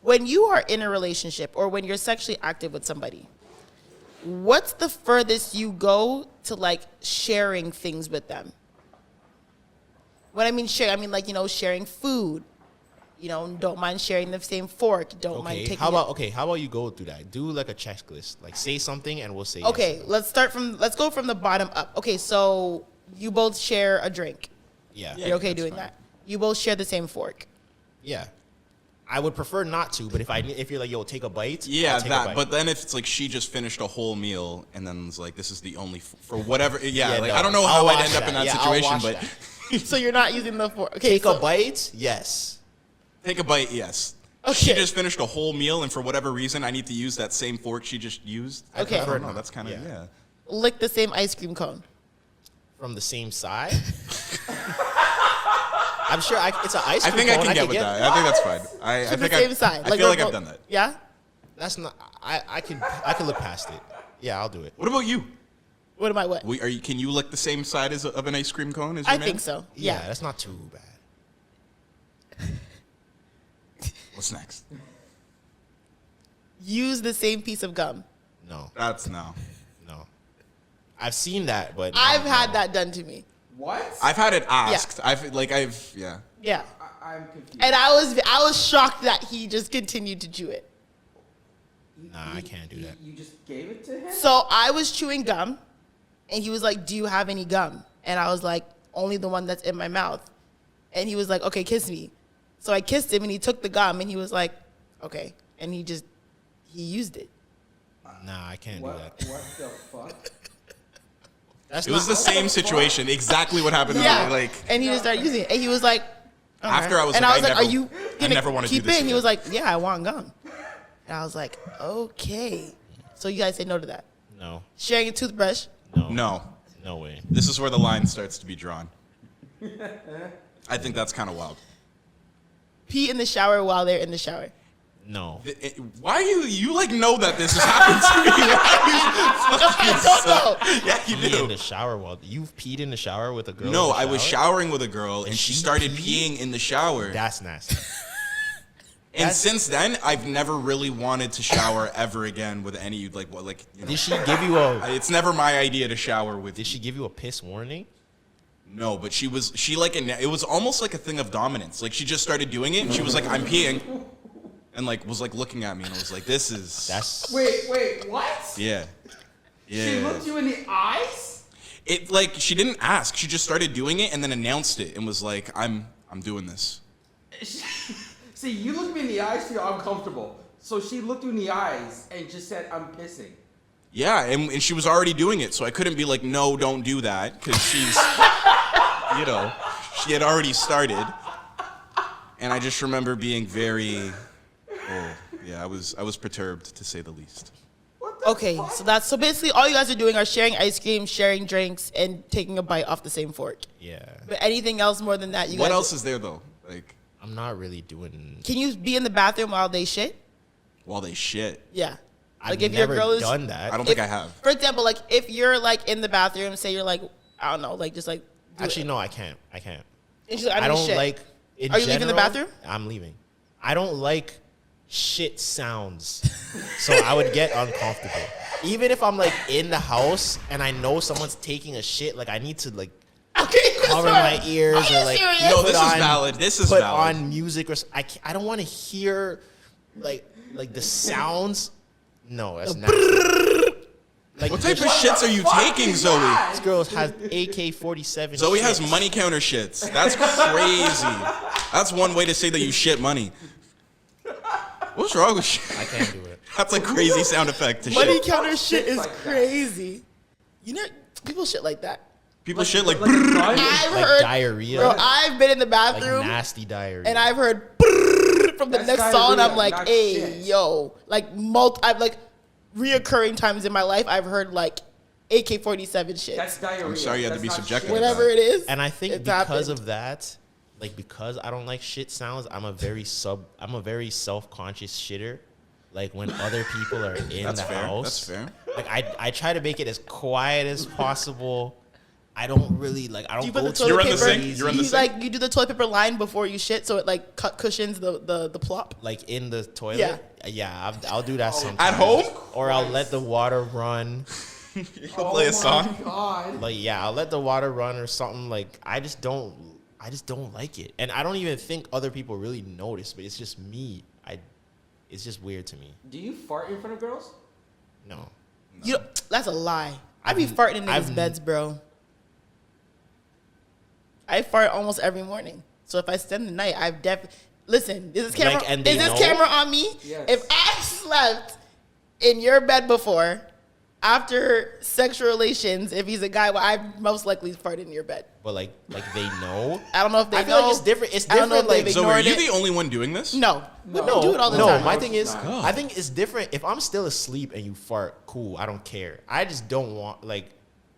when you are in a relationship or when you're sexually active with somebody, what's the furthest you go to like sharing things with them? When I mean share, I mean like, sharing food. Don't mind sharing the same fork. Don't mind taking how about you go through that? Do like a checklist. Like say something and we'll say Okay, yes. let's go from the bottom up. Okay, so you both share a drink. Yeah. You're okay doing that. You both share the same fork. Yeah. I would prefer not to, but if you're like, yo, take a bite. Yeah, I'll take a that. bite. But then if it's like she just finished a whole meal and then it's like this is the only for whatever. Yeah, Yeah, like no, I don't know I'll how I'd watch end up in that. that Yeah, I'll situation, watch but So you're not using the fork. Okay, take so, a bite. Yes. take a bite. Yes. Okay. She just finished a whole meal, and for whatever reason, I need to use that same fork she just used. Okay. I don't know. That's kind of Yeah. yeah. lick the same ice cream cone. From the same side. I'm sure it's an ice I cream think I cone. can get with that. I think that's fine. I From think the same side. I feel like we're I've both- done that. Yeah? That's not. I could look past it. Yeah, I'll do it. What about you? What am I, what? Can you lick the same side of an ice cream cone as your I man? think so. Yeah, Yeah. that's not too bad. What's next? Use the same piece of gum. No, That's no. no. I've seen that, but I've no. had that done to me. What? I've had it asked. Yeah. Yeah. I'm confused. And I was shocked that he just continued to chew it. Nah, I can't do that. You just gave it to him? So I was chewing gum, and he was like, "Do you have any gum?" And I was like, "Only the one that's in my mouth." And he was like, "Okay, kiss me." So I kissed him, and he took the gum, and he was like, "Okay," and he used it. Nah, I can't do What that. the fuck? That's It was the same situation. Exactly what happened to Yeah. me. Like And he just started using it, and he was like, "Okay." After I was and like, I was I like, never- "Are you I gonna never wanna do keep this it?" And he again. was like, "Yeah, I want gum." And I was like, "Okay." So you guys say no to that. no, Sharing a toothbrush. no. no way. This is where the line starts to be drawn. I think that's kind of wild. Pee in the shower while they're in the shower. No. Why you like know that this has happened to me? I don't know. Yeah, you Pee in do. the shower while you've peed in the shower with a girl. No, in the I was shower? showering with a girl and she she started peed? peeing in the shower. That's nasty. And since then, I've never really wanted to shower ever again with any like what like. You know, Did she give you a? it's never my idea to shower with. Did she give you a piss warning? No, but she like it was almost like a thing of dominance. Like she just started doing it and she was like, "I'm peeing," and like was like looking at me and I was like, "This is That's Wait, what? yeah, yeah." She looked you in the eyes? It like she didn't ask. She just started doing it and then announced it and was like, "I'm doing this." See, you looked me in the eyes, feel uncomfortable. So she looked you in the eyes and just said, I'm pissing. Yeah, and she was already doing it, so I couldn't be like, "No, don't do that," because she's, she had already started. And I just remember being very, I was perturbed to say the least. Okay, so basically all you guys are doing are sharing ice cream, sharing drinks, and taking a bite off the same fork. yeah. But anything else more than that, you What guys. else is there though? Like I'm not really doing. Can you be in the bathroom while they shit? while they shit. Yeah. I've if never your girl is, done that. I don't think I have. For example, like if you're like in the bathroom, say you're like, I don't know, like just like. do Actually, it. no, I can't. I can't. And she's like, I need don't shit. like. In Are you leaving the general, bathroom? I'm leaving. I don't like shit sounds, so I would get uncomfortable. Even if I'm like in the house and I know someone's taking a shit, like I need to like Okay, cover my ears Are you or like serious? No, put this is on- valid. This is put valid. on music or I don't want to hear like the sounds. No, that's not. Like What type of this shits are you taking, Zoe? girl has AK-47. Zoe has shits. money counter shits. That's crazy. That's one way to say that you shit money. What's wrong with you? I can't do it. That's a crazy sound effect to Money shit. counter shit is like that. crazy. You know, people shit like that. People shit like. Like a gun? I've Like heard diarrhea. Bro, I've been in the Like bathroom nasty diarrhea. and I've heard from the That's next stall, and I'm diarrhea, like, not hey, shit. yo, like I've like reoccurring times in my life, I've heard like AK-47 shit, That's diarrhea. I'm sorry you had to That's be not subjected shit. to whatever it is. And I think it's because happened. of that, like because I don't like shit sounds, I'm a very self-conscious shitter. Like when other people are in That's the fair. house. That's fair. Like I try to make it as quiet as possible. I don't really like. I don't Do you put go the too toilet You're on the paper? sink? You're on the You sink? like you do the toilet paper line before you shit, so it like cushions the plop. like in the toilet. Yeah. Yeah, I'll do that sometimes. At home? Or I'll let the water run. You'll play a song. God. Like yeah, I'll let the water run or something. Like I just don't like it, and I don't even think other people really notice. But it's just me. It's just weird to me. Do you fart in front of girls? No. You know, that's a lie. I be farting in niggas' beds, bro. I fart almost every morning. So if I spend the night, I've listen. Is this camera? Like, and they is this know? camera on me? Yes. If I slept in your bed before, after sexual relations, if he's a guy, well, I most likely farted in your bed. But like they know. I don't know if they I feel know. like it's different. It's I don't know different. if they've Like So were ignored you it. the only one doing this? No, women No. do it all the no, time. my thing is, God. I think it's different. If I'm still asleep and you fart, cool. I don't care. I just don't want like.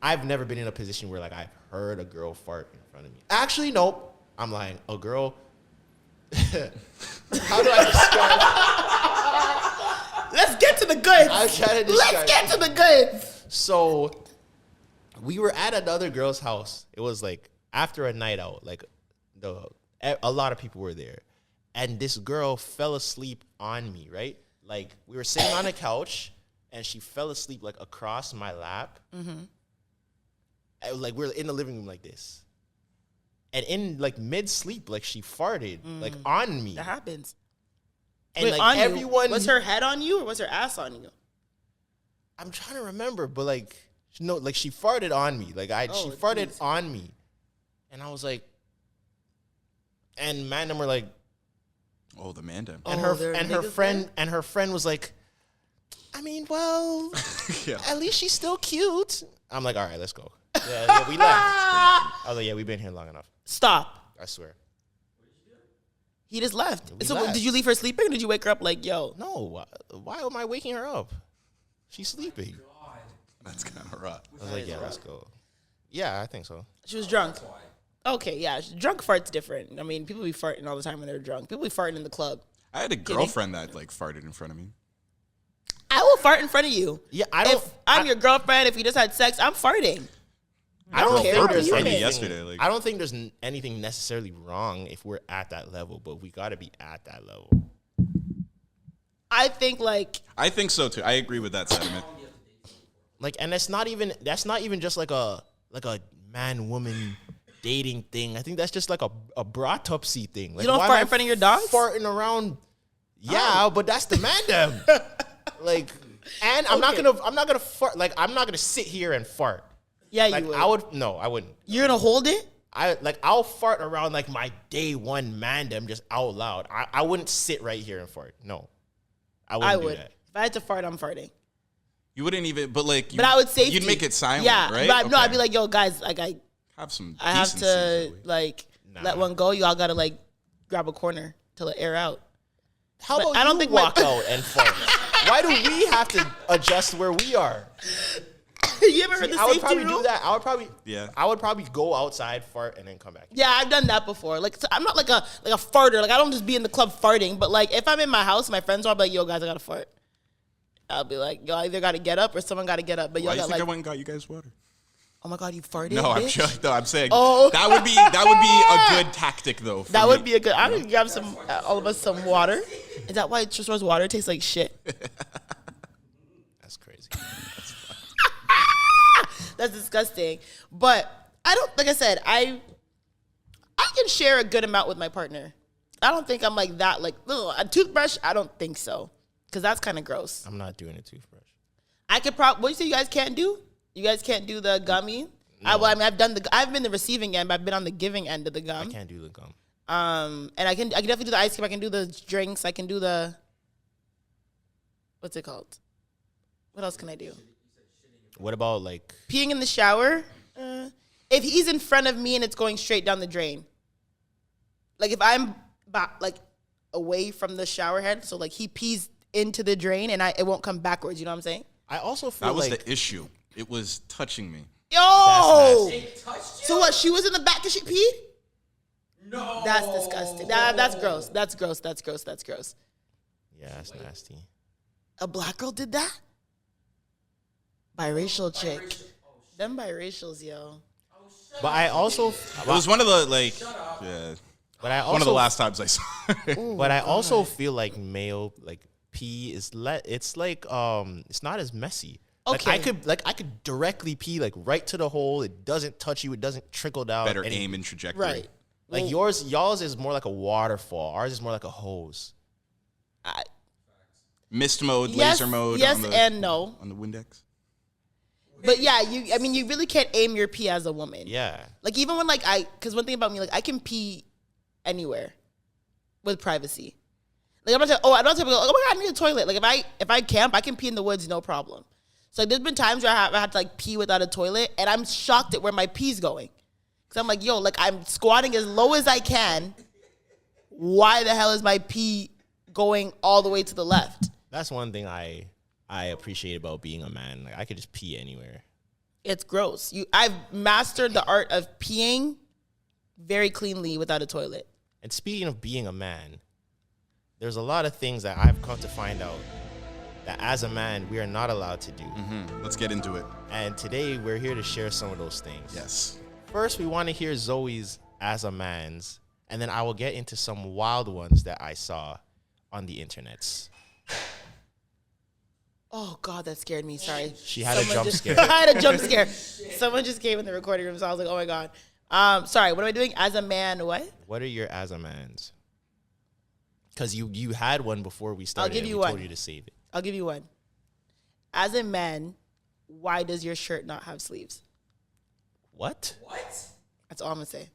I've never been in a position where like I've heard a girl fart in front of me. Actually, nope. I'm lying. A girl. How do I describe? Let's get to the goods. I'm trying to Let's describe- get to the goods. So, we were at another girl's house. It was like after a night out. Like a lot of people were there, and this girl fell asleep on me. Right, like we were sitting on a couch, and she fell asleep like across my lap. Mm-hmm. Like we were in the living room like this, and in like mid sleep, like she farted like on me, That happens. and Wait, like on you. everyone Was her head on you or was her ass on you? I'm trying to remember, but like, no, like she farted on me. Like she Oh, farted geez. on me, and I was like, and man, them were like, Oh, the man down. and Oh, there are her niggas friend there? and her friend was like, I mean, well, Yeah. at least she's still cute. I'm like, all right, let's go. Yeah, we left. I was like, yeah, we've been here long enough. Stop. I swear. He just left. We So left. did you leave her sleeping or did you wake her up like, yo? No, why am I waking her up? She's sleeping. That's kind of rough. I was like, yeah, let's go. Yeah, I think so. She was drunk. Okay, yeah. Drunk fart's different. I mean, people be farting all the time when they're drunk. People be farting in the club. I had a girlfriend that like farted in front of me. I will fart in front of you. Yeah, I don't. If I'm your girlfriend, if you just had sex, I'm farting. I don't care think what there's you anything, think. yesterday, like- I don't think there's anything necessarily wrong if we're at that level, but we got to be at that level. I think like I think so too. I agree with that sentiment. Like, and that's not even just like a man woman dating thing. I think that's just like a bratupsy thing. Like, You don't why fart am in I front of your dogs? Farting around. Yeah, but that's the man them. Like, and I'm not Okay. gonna fart. Like, I'm not gonna sit here and fart. yeah, Like, you would. I wouldn't. You're gonna hold it? I'll fart around like my day one mandem just out loud. I wouldn't sit right here and fart. No, I wouldn't I do would. that. If I had to fart, I'm farting. You wouldn't even, but like, But I would say you'd make it silent, Yeah, right? but no, I'd Okay. be like, yo, guys, like I have some. have decency, to Zoe. like Nah. let one go. Y'all gotta like grab a corner to let air out. How But about I don't you think my- walk out and fart? Why do we have to adjust where we are? You ever heard the I would safety probably rule? do that. Yeah. I would probably go outside, fart, and then come back. Yeah, I've done that before. Like, so I'm not like a farter. Like, I don't just be in the club farting. But like, if I'm in my house, my friends will be like, "Yo, guys, I gotta fart." I'll be like, "Yo, I either gotta get up or someone gotta get up." But Why y'all do you got think like, I went and got you guys water? "Oh my god, you farted!" No, I'm bitch? sure. No, I'm saying Oh. that would be a good tactic though. for That would me. be a good. I'm gonna grab some, all of us some water. Is that why Tristan's water tastes like shit? That's crazy. That's disgusting. But I don't. Like I said, I can share a good amount with my partner. I don't think I'm like that. Like ugh, a toothbrush, I don't think so, because that's kind of gross. I'm not doing a toothbrush. I could probably. What do you say you guys can't do? You guys can't do the gummy. Well, I mean, I've been the receiving end, but I've been on the giving end of the I gum. can't do the gum. And I can definitely do the ice cream. I can do the drinks. I can do the, what's it called? What else can I do? What about like? Peeing in the shower. if he's in front of me and it's going straight down the drain, like if I'm like away from the shower head, so like he pees into the drain and it won't come backwards. You know what I'm saying? I also feel That was like the issue. It was touching me. Yo, It touched you? so what? She was in the back and she peed? No. That's disgusting. That's gross. That's gross. That's gross. That's gross. yeah, that's nasty. A black girl did that? Biracial chick. Them biracials, yo. But I also, It was one of the yeah, but I also, one of the last times I saw it. but I also feel like male like pee is it's like it's not as messy. Okay. Like I could directly pee like right to the hole. It doesn't touch you. It doesn't trickle down. Better and aim and trajectory. Right. Like y'all's is more like a waterfall. Ours is more like a hose. Mist mode, Yes, laser mode. yes on the, and no. on the Windex. But yeah, you really can't aim your pee as a woman. Yeah. Like even when because one thing about me, like I can pee anywhere with privacy. Like I'm not saying, I'm not saying, oh my God, I need a toilet. Like if I camp, I can pee in the woods, no problem. So like, there's been times where I had to like pee without a toilet, and I'm shocked at where my pee's going. Cause I'm like, yo, like I'm squatting as low as I can. Why the hell is my pee going all the way to the left? That's one thing I appreciate about being a man. Like I could just pee anywhere. It's gross. I've mastered the art of peeing very cleanly without a toilet. And speaking of being a man, there's a lot of things that I've come to find out that as a man we are not allowed to do. Let's get into it. And today we're here to share some of those things. Yes. First, we want to hear Zoe's as a man's, and then I will get into some wild ones that I saw on the internets. Oh God, that scared me. Sorry. She had a jump scare. I had a jump scare. Someone just came in the recording room, so I was like, oh my God. Sorry, what am I doing? As a man, what? What are your as a man's? Because you had one before we started. give you and we one. told you to save it. I'll give you one. As a man, why does your shirt not have sleeves? What? That's all I'm gonna say.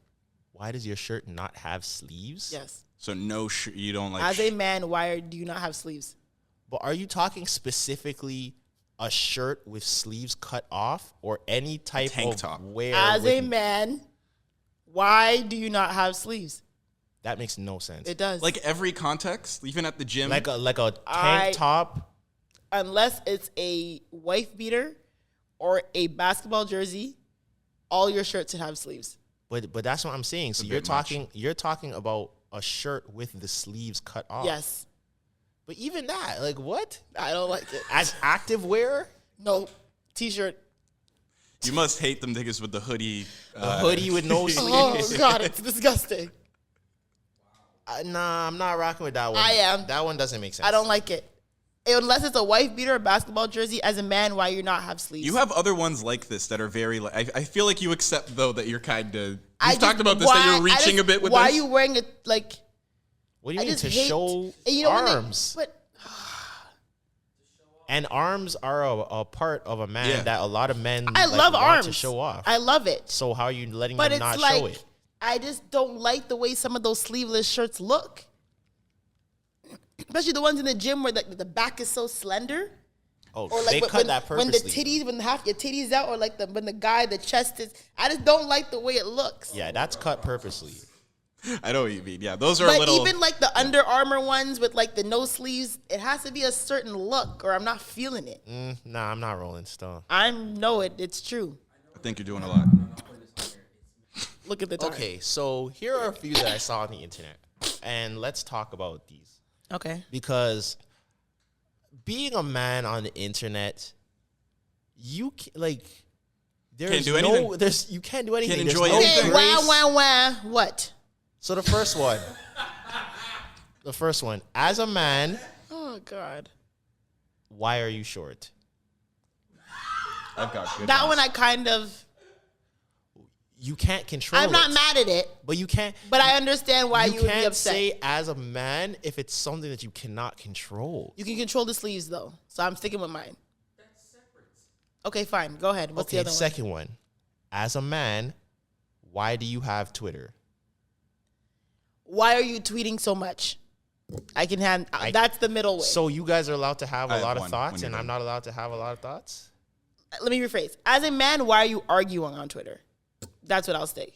Why does your shirt not have sleeves? Yes. So no, you don't like. As a man, why do you not have sleeves? But are you talking specifically a shirt with sleeves cut off or any type Tank of top. wear? As with- a man, why do you not have sleeves? That makes no sense. It does. like every context, even at the gym. like a tank I- top. Unless it's a wife beater or a basketball jersey, all your shirts should have sleeves. But that's what I'm saying. So a you're bit much. talking about a shirt with the sleeves cut off. Yes. But even that, like what? I don't like it. As active wear? No. T-shirt. You must hate them niggas with the hoodie. A hoodie with no sleeves. Oh God, it's disgusting. Nah, I'm not rocking with that one. I am. That one doesn't make sense. I don't like it. Unless it's a wife beater or basketball jersey, as a man, why you not have sleeves? You have other ones like this that are very. I feel like you accept though that you're kind of. I We've talked just- about this why- that you're I reaching just- a bit with why this. are you wearing it like? What do you I mean just to hate, show and you know when they- arms? but And arms are a part of a man Yeah. that a lot of men I like, love want arms to show off. I love it, So how are you letting but them it's not like show it? I just don't like the way some of those sleeveless shirts look, especially the ones in the gym where the back is so slender. Oh, Or like they when, cut that when purposely. the titties, when half your titties out, or like when the guy, the chest is. I just don't like the way it looks. Yeah, that's cut purposely. I know what you mean. Yeah, those are But a little. even like the Under Armour ones with like the no sleeves, it has to be a certain look, or I'm not feeling it. Nah, I'm not rolling stone. It's true. I think you're doing a lot. Look at the time. Okay, so here are a few that I saw on the internet, and let's talk about these Okay. because being a man on the internet, you there's Can't do no, anything. there's you can't do anything. Can't There's enjoy no anything. Hey, grace. wah. What? So the first one, as a man, Oh God. why are you short? I've got good That ones. one I kind of. You can't control. I'm not it. mad at it, But you can't. but I understand why you would be can't upset. say as a man if it's something that you cannot control. You can control the sleeves though, so I'm sticking with mine. That's separate. Okay, fine. Go ahead. What's the Okay, other one? second one. As a man, why do you have Twitter? Why are you tweeting so much? I can have. That's the middle way. So you guys are allowed to have I a have lot of one thoughts, when you're and I'm done. not allowed to have a lot of thoughts? Let me rephrase. As a man, why are you arguing on Twitter? That's what I'll say.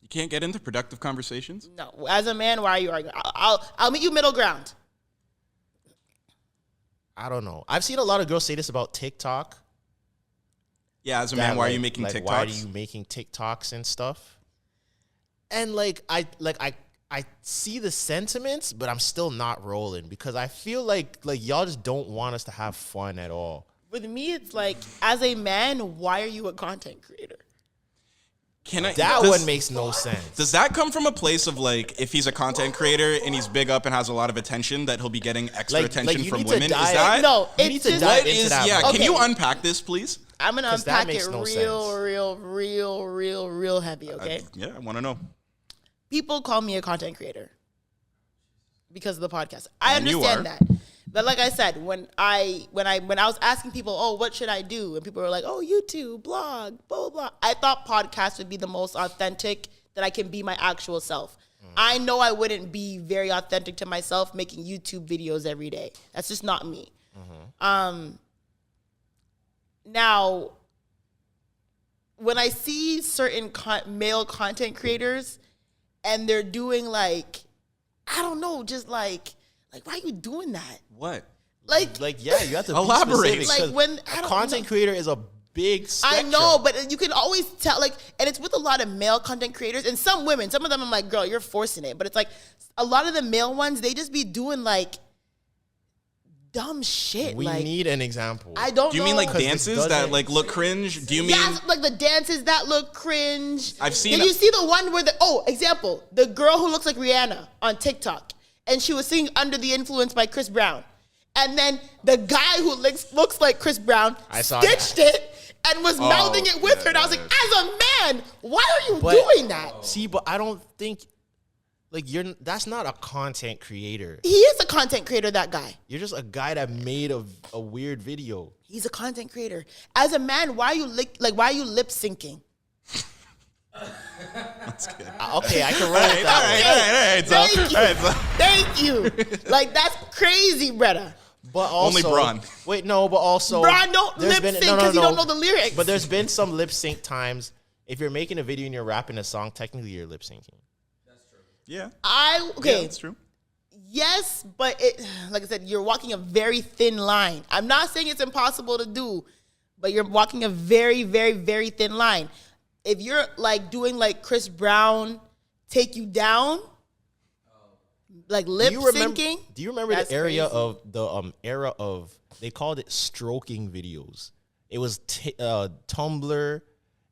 You can't get into productive conversations? No. As a man, why are you arguing? I'll meet you middle ground. I don't know. I've seen a lot of girls say this about TikTok. Yeah, as a man, why are you making TikToks? Why are you making TikToks and stuff? And I see the sentiments, but I'm still not rolling because I feel like y'all just don't want us to have fun at all. With me, it's like, as a man, why are you a content creator? That one makes no sense. Does that come from a place of like, if he's a content creator and he's big up and has a lot of attention, that he'll be getting extra attention from women? Is that no? You need to dive into that. Yeah, can you unpack this, please? I'm gonna unpack it no real heavy. Okay. Yeah, I want to know. People call me a content creator because of the podcast. I understand that. But like I said, when I was asking people, oh, what should I do? And people were like, oh, YouTube, blog, blah, blah, blah. I thought podcasts would be the most authentic that I can be my actual self. I know I wouldn't be very authentic to myself making YouTube videos every day. That's just not me. Now, when I see certain male content creators and they're doing like, I don't know, just like why are you doing that? What? Like yeah, you have to elaborate. Be specific, like when a content creator is a big spectrum. I know, but you can always tell, like, and it's with a lot of male content creators and some women. Some of them I'm like, girl, you're forcing it. But it's like a lot of the male ones, they just be doing like dumb shit. We need an example. I don't know. Do you mean like dances that like look cringe? Do you mean like the dances that look cringe? I've seen. Did you see the one where example, the girl who looks like Rihanna on TikTok, and she was singing "Under the Influence" by Chris Brown, and then the guy who looks like Chris Brown stitched it and was mouthing it with her, and I was like, as a man, why are you doing that? See, but I don't think. Like that's not a content creator. He is a content creator, that guy. You're just a guy that made a weird video. He's a content creator. As a man, why are you lip syncing? That's good. Okay, I can roll with that. Thank you. Like, that's crazy, brother. But also, only Braun. Wait, no, but also Braun don't lip sync because you don't know the lyrics. But there's been some lip sync times. If you're making a video and you're rapping a song, technically you're lip syncing. Yeah. Okay. Yeah, that's true. Yes, but like I said, you're walking a very thin line. I'm not saying it's impossible to do, but you're walking a very, very, very thin line. If you're like doing like Chris Brown, Take You Down, like lip syncing. Do you remember the area of the era of, they called it stroking videos? It was Tumblr.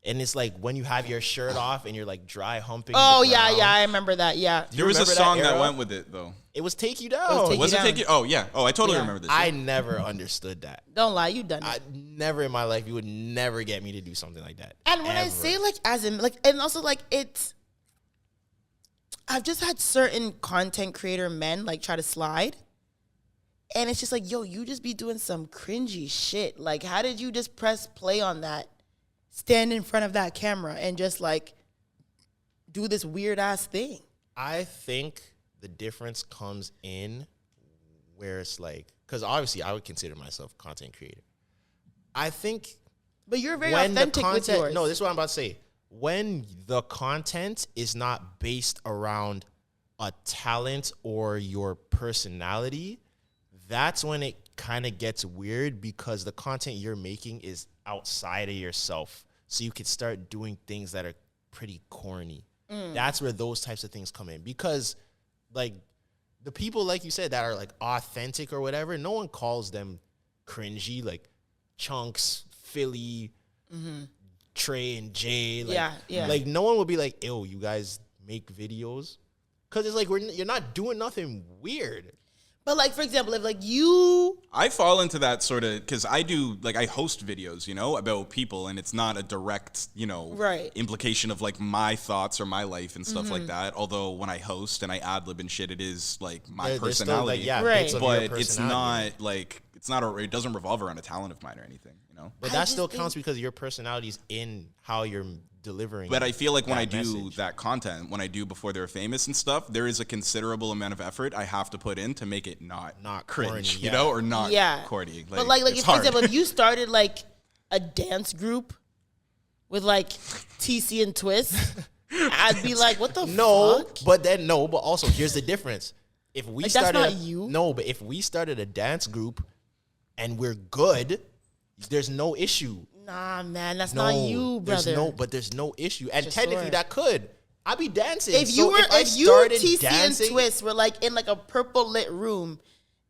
And it's like when you have your shirt off and you're like dry humping. Oh, yeah, I remember that. Yeah. There was a song that went with it, though. It was Take You Down. Was it Take You? Oh, yeah. Oh, I totally remember this. I never understood that. Don't lie, you done it. Never in my life, you would never get me to do something like that. And when I say like, as in like, and also like I've just had certain content creator men like try to slide. And it's just like, yo, you just be doing some cringy shit. Like, how did you just press play on that? Stand in front of that camera and just like do this weird ass thing. I think the difference comes in where it's like, because obviously I would consider myself a content creator. I think, but you're very authentic with yours. No, this is what I'm about to say. When the content is not based around a talent or your personality, that's when it kind of gets weird because the content you're making is outside of yourself. So you can start doing things that are pretty corny. That's where those types of things come in. Because, like, the people, like you said, that are, like, authentic or whatever, no one calls them cringy. Like, Chunks, Philly, Trey, and Jay. Like, like, no one would be like, ew, you guys make videos? Because it's like, you're not doing nothing weird. But like, for example, if like you... I fall into that sort of, because I do, like I host videos, you know, about people, and it's not a direct, you know, implication of like my thoughts or my life and stuff like that. Although when I host and I ad-lib and shit, it is like my personality. Still, like, but it's not like, it doesn't revolve around a talent of mine or anything, you know? But that still counts because your personality is in how you're delivering. But I feel like when I do that content, when I do before they're famous and stuff, there is a considerable amount of effort I have to put in to make it not cringe, corny, you know, or not corny. But like if, for example, if you started like a dance group with like TC and Twist, I'd be like, what the fuck? But also here's the difference. If we Like, started, that's not you. No, but if we started a dance group and we're good, there's no issue. Nah, man, that's not you, brother. There's no issue, and Just technically swear. that could. I'd be dancing. If you were, I if you started TC dancing, and Twist were like in like a purple lit room,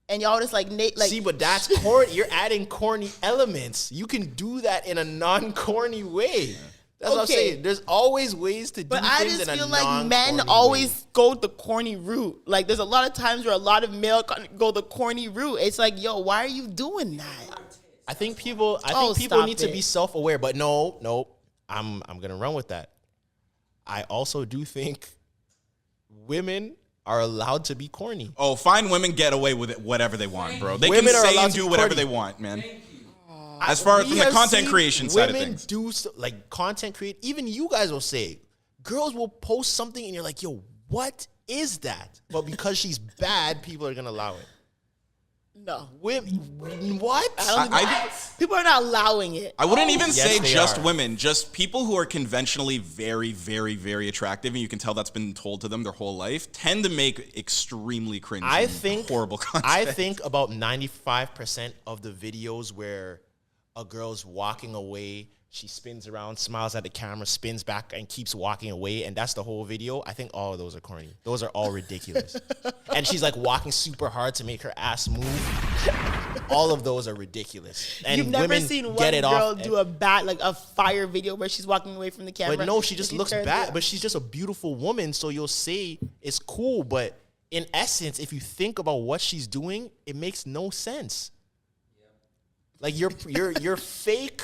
and y'all just like see, but that's corny. You're adding corny elements. You can do that in a non-corny way. That's what I'm saying. There's always ways to do But I things just in a feel like non-corny men way. always go the corny route. Like there's a lot of times where a lot of male go the corny route. It's like, yo, why are you doing that? I think people stop need to it. be self-aware, but no, I'm gonna run with that. I also do think women are allowed to be corny. Oh, fine women get away with it, whatever they want, bro. They Women can are say allowed and to do be whatever corny. they want, man. As far as from the content creation side of things. Women do like content create. Even you guys will say, girls will post something and you're like, yo, what is that? But because she's bad, people are gonna allow it. No, Women, what? people are not allowing it. I wouldn't even Yes, say they just are. women, just people who are conventionally very, very, very attractive, and you can tell that's been told to them their whole life, tend to make extremely cringy, horrible content. I think about 95% of the videos where a girl's walking away, she spins around, smiles at the camera, spins back, and keeps walking away, and that's the whole video. I think all of those are corny. Those are all ridiculous. And she's like walking super hard to make her ass move. All of those are ridiculous. And You've never women seen one get it girl off. do a fire video where she's walking away from the camera. But no, she just and looks turns bad. it- But she's just a beautiful woman, so you'll say it's cool. But in essence, if you think about what she's doing, it makes no sense. Like you're fake.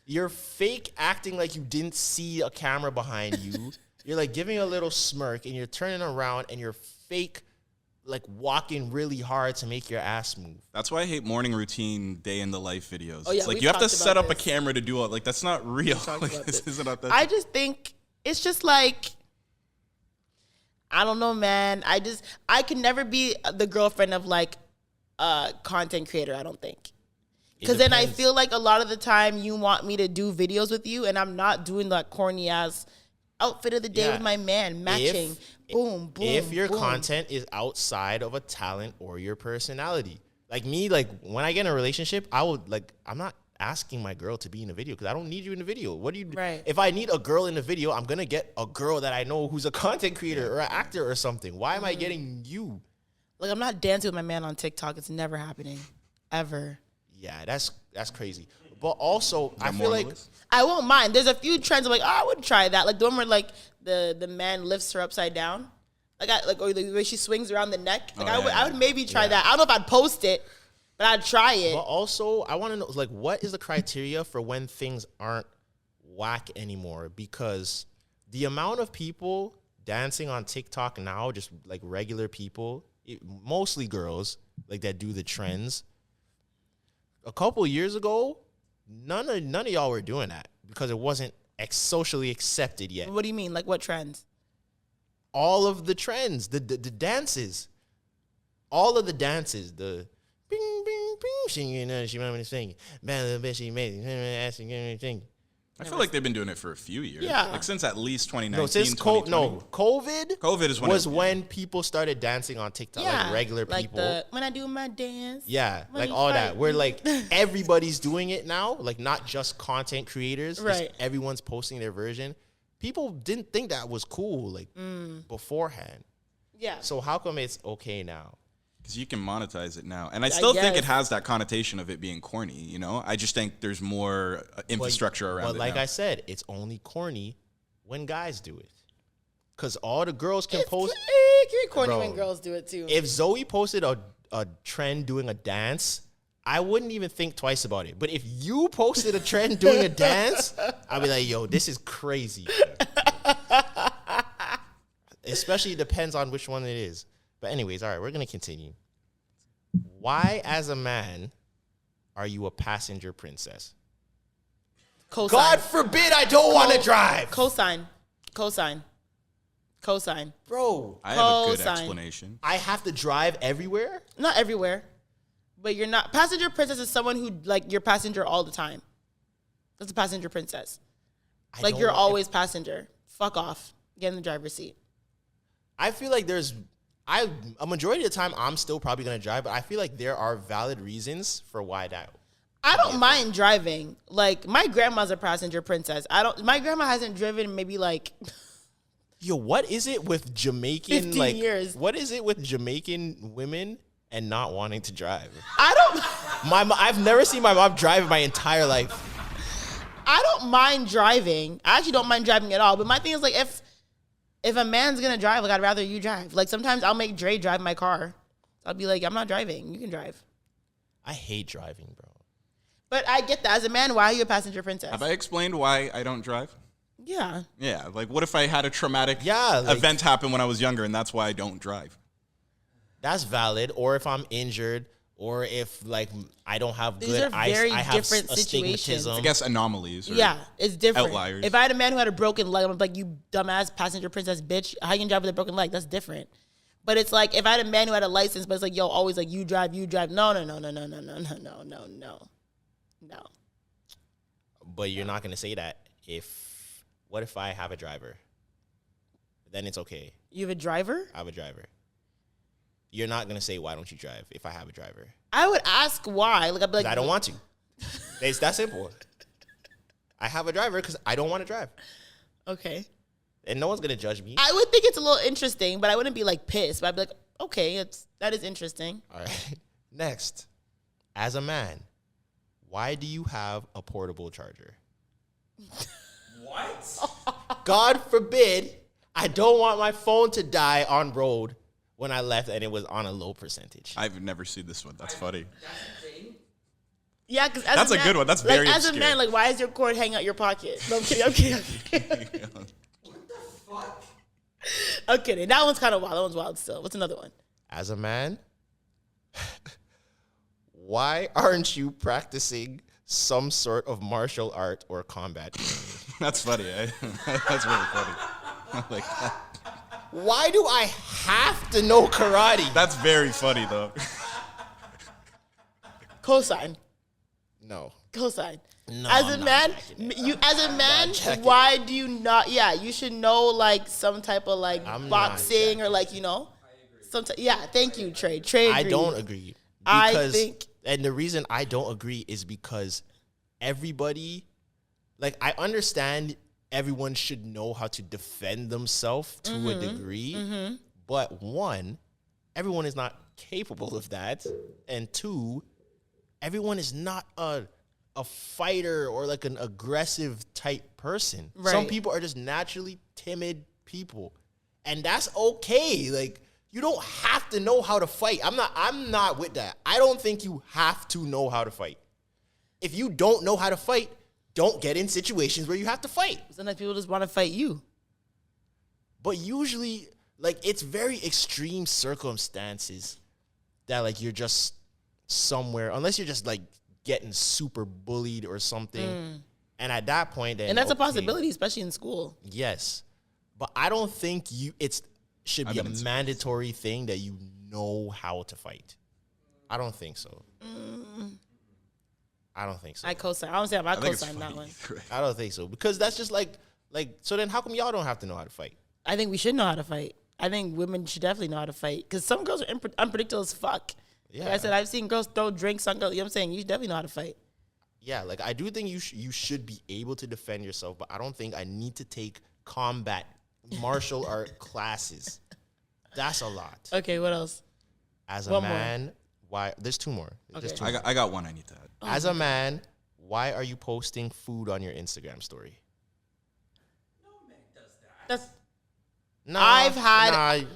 You're fake acting like you didn't see a camera behind you. You're like giving a little smirk and you're turning around and you're fake like walking really hard to make your ass move. That's why I hate morning routine, day in the life videos. Oh, yeah, it's like we've you have to talked set about up a this. camera to do all like that's not real. Like about this this. isn't authentic. I just think it's just like, I don't know, man. I could never be the girlfriend of like a content creator, I don't think. Because then I depends. feel like a lot of the time you want me to do videos with you and I'm not doing that corny ass outfit of the day Yeah. with my man, matching. Boom, boom. If your boom. content is outside of a talent or your personality. Like me, like when I get in a relationship, I'm not asking my girl to be in a video because I don't need you in the video. What do you Right. If I need a girl in the video, I'm gonna get a girl that I know who's a content creator or an actor or something. Why am I getting you? Like, I'm not dancing with my man on TikTok. It's never happening. Ever. Yeah, that's crazy. But also, I more feel on like the list? I won't mind. There's a few trends I'm like, oh, I would try that. Like the one where like the man lifts her upside down. Or the way she swings around the neck. Like I would maybe try that. I don't know if I'd post it, but I'd try it. But also, I want to know, like, what is the criteria for when things aren't whack anymore? Because the amount of people dancing on TikTok now, just like regular people, mostly girls, like that do the trends. A couple years ago, none of y'all were doing that because it wasn't socially accepted yet. What do you mean? Like what trends? All of the trends, the dances, all of the dances, the bing bing bing, singing, she remember singing, bad bitch, she made it, I feel like they've been doing it for a few years. Yeah. Like since at least 2019, No, since 2020. COVID. COVID is when was it- when people started dancing on TikTok, like regular like people. When I do my dance. Yeah, when like you all fight. that. Where like everybody's doing it now, like not just content creators. just Right. everyone's posting their version. People didn't think that was cool, like beforehand. Yeah. So how come it's okay now? Because you can monetize it now. And I still think guess. it has that connotation of it being corny, you know? I just think there's more infrastructure around But it like now. I said, it's only corny when guys do it. Because all the girls can post. It can be corny Bro, when girls do it too. If Zoe posted a trend doing a dance, I wouldn't even think twice about it. But if you posted a trend doing a dance, I'd be like, yo, this is crazy. Especially it depends on which one it is. But anyways, all right, we're going to continue. Why, as a man, are you a passenger princess? Cosign. God forbid I don't want to drive. Cosign. Bro, I have a good Cosign. explanation. I have to drive everywhere? Not everywhere, but you're not. Passenger princess is someone who like your passenger all the time. That's a passenger princess. Like you're always passenger. Fuck off. Get in the driver's seat. I feel like a majority of the time I'm still probably gonna drive, but I feel like there are valid reasons for why that. I don't mind driving. Like my grandma's a passenger princess. My grandma hasn't driven maybe like Yo, what is it with Jamaican 15 like years. What is it with Jamaican women and not wanting to drive? I I've never seen my mom drive in my entire life. don't mind driving. I actually don't mind driving at all. But my thing is like if a man's gonna drive, like I'd rather you drive. Like sometimes I'll make Dre drive my car. I'll be like, I'm not driving. You can drive. I hate driving, bro. But I get that. As a man, why are you a passenger princess? Have I explained why I don't drive? Yeah. Yeah, like what if I had a traumatic like- event happen when I was younger and that's why I don't drive? That's valid. Or if I'm injured, or if like I don't have These good are eyes, very I have different situations. I guess anomalies. Or Yeah, it's different. Outliers. If I had a man who had a broken leg, I'm like, you dumbass passenger princess bitch. How you can drive with a broken leg? That's different. But it's like if I had a man who had a license, but it's like, yo, always like you drive. No. But you're not gonna say that what if I have a driver? Then it's okay. You have a driver? I have a driver. You're not gonna say why don't you drive if I have a driver? I would ask why. Like I'd be like, I don't want to. It's that simple. I have a driver because I don't want to drive, Okay. and no one's gonna judge me. I would think it's a little interesting, but I wouldn't be like pissed. But I'd be like, okay, that is interesting. All right. Next, as a man, why do you have a portable charger? What? God forbid, I don't want my phone to die on road when I left and it was on a low percentage. I've never seen this one. That's funny. Yeah, because That's a good one. That's very as a obscure. man, like, why is your cord hanging out your pocket? No, I'm kidding. What the fuck? I'm kidding. That one's kind of wild. That one's wild still. What's another one? As a man, why aren't you practicing some sort of martial art or combat training? That's funny. That's really funny. I like that. Why do I have to know karate? That's very funny though. Cosign. No. Cosign. No, as I'm a not man, jacking it. you as a man, jacking it. why do you not? Yeah, you should know like some type of like I'm not boxing or like yeah, thank you, Trey. Trey, I agreed. don't agree. I Because, think- and the reason I don't agree is because everybody, like, I understand everyone should know how to defend themselves to a degree, but one, everyone is not capable of that, and two, everyone is not a fighter or like an aggressive type person. Some Right. people are just naturally timid people, and that's okay. Like, you don't have to know how to fight. I'm not with that. I don't think you have to know how to fight. If you don't know how to fight, don't get in situations where you have to fight. Sometimes people just want to fight you. But usually, like, it's very extreme circumstances that, like, you're just somewhere, unless you're just like getting super bullied or something. And at that point, then And that's a okay, possibility, especially in school. Yes, but I don't think should be a been in mandatory thing that you know how to fight. I don't think so. I don't think so. I cosign. I don't say I I think it's cosign that funny. one. I don't think so, because that's just like so. Then how come y'all don't have to know how to fight? I think we should know how to fight. I think women should definitely know how to fight because some girls are unpredictable as fuck. Like I said, I've seen girls throw drinks on girls. You know what I'm saying? You definitely know how to fight. Yeah, like, I do think you should be able to defend yourself, but I don't think I need to take combat martial art classes. That's a lot. Okay, what else? As a One more. man, why? There's two more. There's Okay. two. I got one I need to add. As a man, why are you posting food on your Instagram story? That's Nah, I've had- man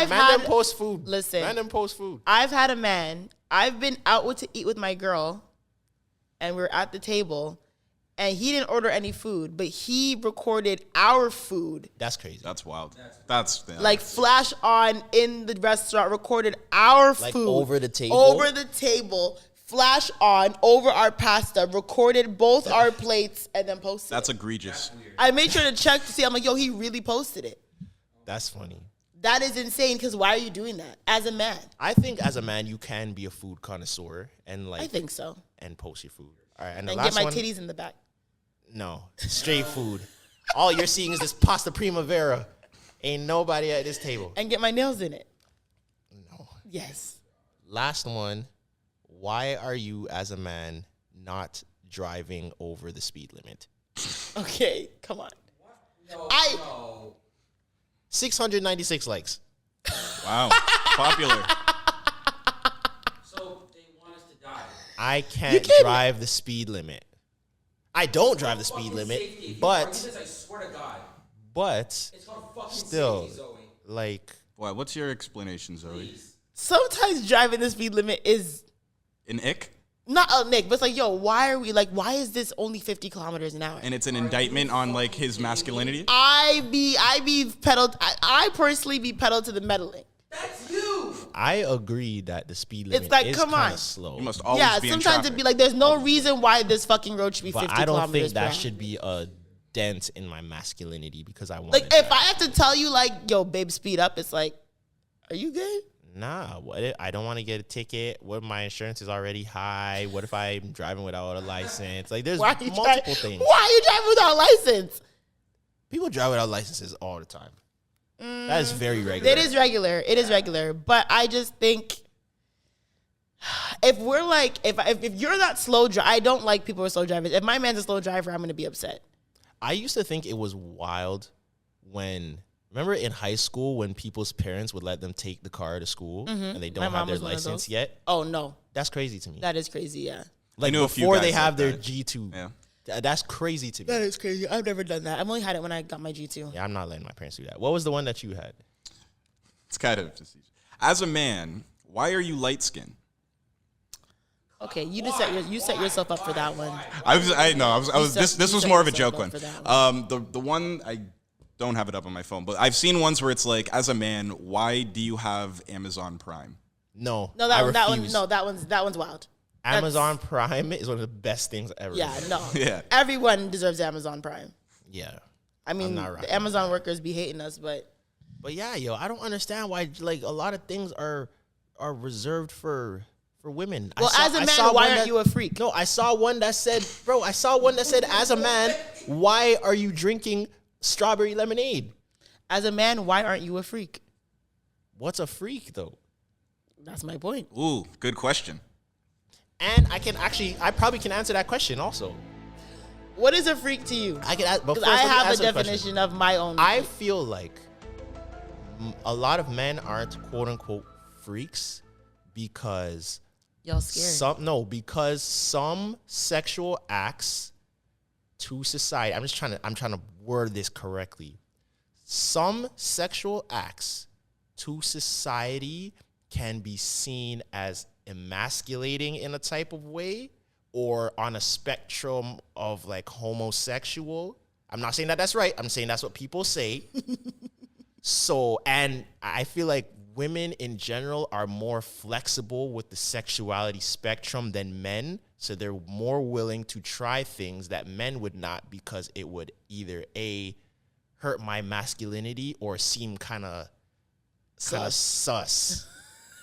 had- them post food. Listen. Man them post food. I've had a man. I've been out to eat with my girl, and we're at the table, and he didn't order any food, but he recorded our food, That's crazy. That's wild. That's like flash on in the restaurant, recorded our Like, food over the table? over the table, flash on over our pasta, recorded both our plates, and then posted. That's it. egregious. I made sure to check to see. I'm like, yo, he really posted it. That's funny. That is insane. Because why are you doing that as a man? I think as a man, you can be a food connoisseur and I think so. and post your food. All right, and the And last get my one. titties in the back. No, straight food. All you're seeing is this pasta primavera. Ain't nobody at this table. And get my nails in it. No. Yes. Last one. Why are you, as a man, not driving over the speed limit? Okay, come on. No, I- no. 696 likes. Wow. Popular. So they want us to die. I can't drive the speed limit. I don't drive the speed limit, but I swear to God, but it's called fucking still, safety, Zoe. like, Boy, what's your explanation, Zoe? Sometimes driving the speed limit is An ick? not a Nick, but it's like, yo, why is this only 50 kilometers an hour? And it's an indictment on like his masculinity? I personally be pedaled to the meddling. That's you. I agree that the speed limit like, is come kind on. of slow. You must always Yeah, be in sometimes traffic. it'd be like, there's no reason why this fucking road should be 50 But I don't kilometers think per that hour. should be a dent in my masculinity because I want Like, if I have to tell you, like, yo, babe, speed up, it's like, are you good? Nah, I don't want to get a ticket. What if my insurance is already high? What if I'm driving without a license? Like, there's Why are you multiple things. Why are you driving without a license? People drive without licenses all the time. That is very regular. It is regular. It is regular. But I just think if we're like, if you're not slow driver, I don't like people who are slow drivers. If my man's a slow driver, I'm going to be upset. I used to think it was wild remember in high school when people's parents would let them take the car to school and they My don't have mom their was one of license those. yet? Oh, no. That's crazy to me. That is crazy, yeah. Like knew a few before guys they have like their that. G2. Yeah. That's crazy to me. is crazy. I've never done that. I've only had it when I got my G2. Yeah, I'm not letting my parents do that. What was the one that you had? It's kind of facetious. As a man, why are you light skinned? Okay, you set yourself up for that one. This was set more of a yourself joke up one. for that The one I don't have it up on my phone, but I've seen ones where it's like, as a man, why do you have Amazon Prime? No. No, I that one. refuse. No, that one's wild. Amazon Prime is one of the best things ever. Yeah, no. Yeah. Everyone deserves Amazon Prime. Yeah. I mean, not rocking the Amazon workers be hating us, but But yeah, yo, I don't understand why like a lot of things are reserved for women. well, as a man, why aren't you a freak? No, I saw one that said, as a man, why are you drinking strawberry lemonade? As a man, why aren't you a freak? What's a freak though? That's my point. Ooh, good question. And I probably can answer that question also. What is a freak to you? I can ask, but Because first, I let me have a answer the question. definition of my own. I feel like a lot of men aren't quote unquote freaks because Y'all scared. because some sexual acts to society. I'm trying to word this correctly. Some sexual acts to society can be seen as emasculating in a type of way or on a spectrum of like homosexual. I'm not saying that that's right. I'm saying that's what people say. So, and I feel like women in general are more flexible with the sexuality spectrum than men. So they're more willing to try things that men would not because it would either A, hurt my masculinity or seem kind of sus.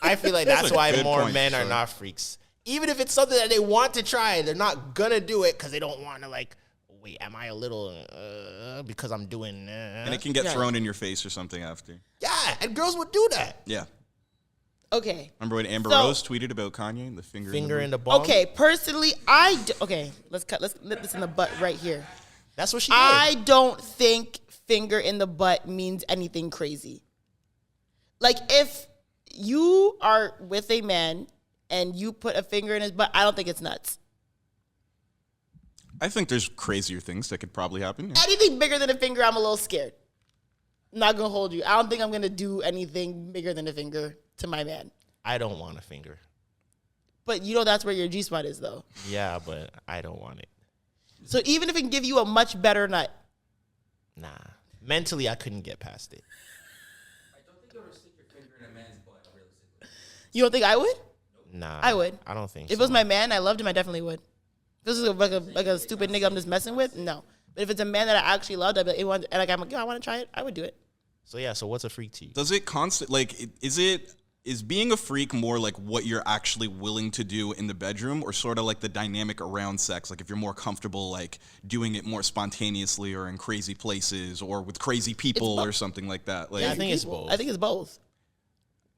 I feel like that's a why good more point, men are sure. not freaks. Even if it's something that they want to try, they're not going to do it because they don't want to like, wait, am I a little, because I'm doing, And it can get thrown in your face or something after. yeah, and girls would do that. Yeah. Okay. Remember when Amber So- Rose tweeted about Kanye and the finger Finger in the booty? bum. Okay. Personally, okay. Let's nip this in the butt right here. That's what she did. I don't think finger in the butt means anything crazy. Like if you are with a man and you put a finger in his butt, I don't think it's nuts. I think there's crazier things that could probably happen. Yeah. Anything bigger than a finger, I'm a little scared. I'm not gonna hold you. I don't think I'm gonna do anything bigger than a finger to my man. I don't want a finger. But you know that's where your G spot is though. Yeah, but I don't want it. So even if it can give you a much better nut, Nah. Mentally, I couldn't get past it. I don't think you ever stick your finger in a man's butt, realistically. you don't think I would? Nah. I would. I don't think If it was my man, I loved him, I definitely would. If this is like a stupid nigga I'm just messing with, no. But if it's a man that I actually loved, I'd be like, I'm like, yo, I want to try it, I would do it. So yeah, so what's a freak to you? Does it is it is being a freak more like what you're actually willing to do in the bedroom, or sort of like the dynamic around sex? Like if you're more comfortable like doing it more spontaneously or in crazy places or with crazy people or something like that. Like I think it's both. I think it's both.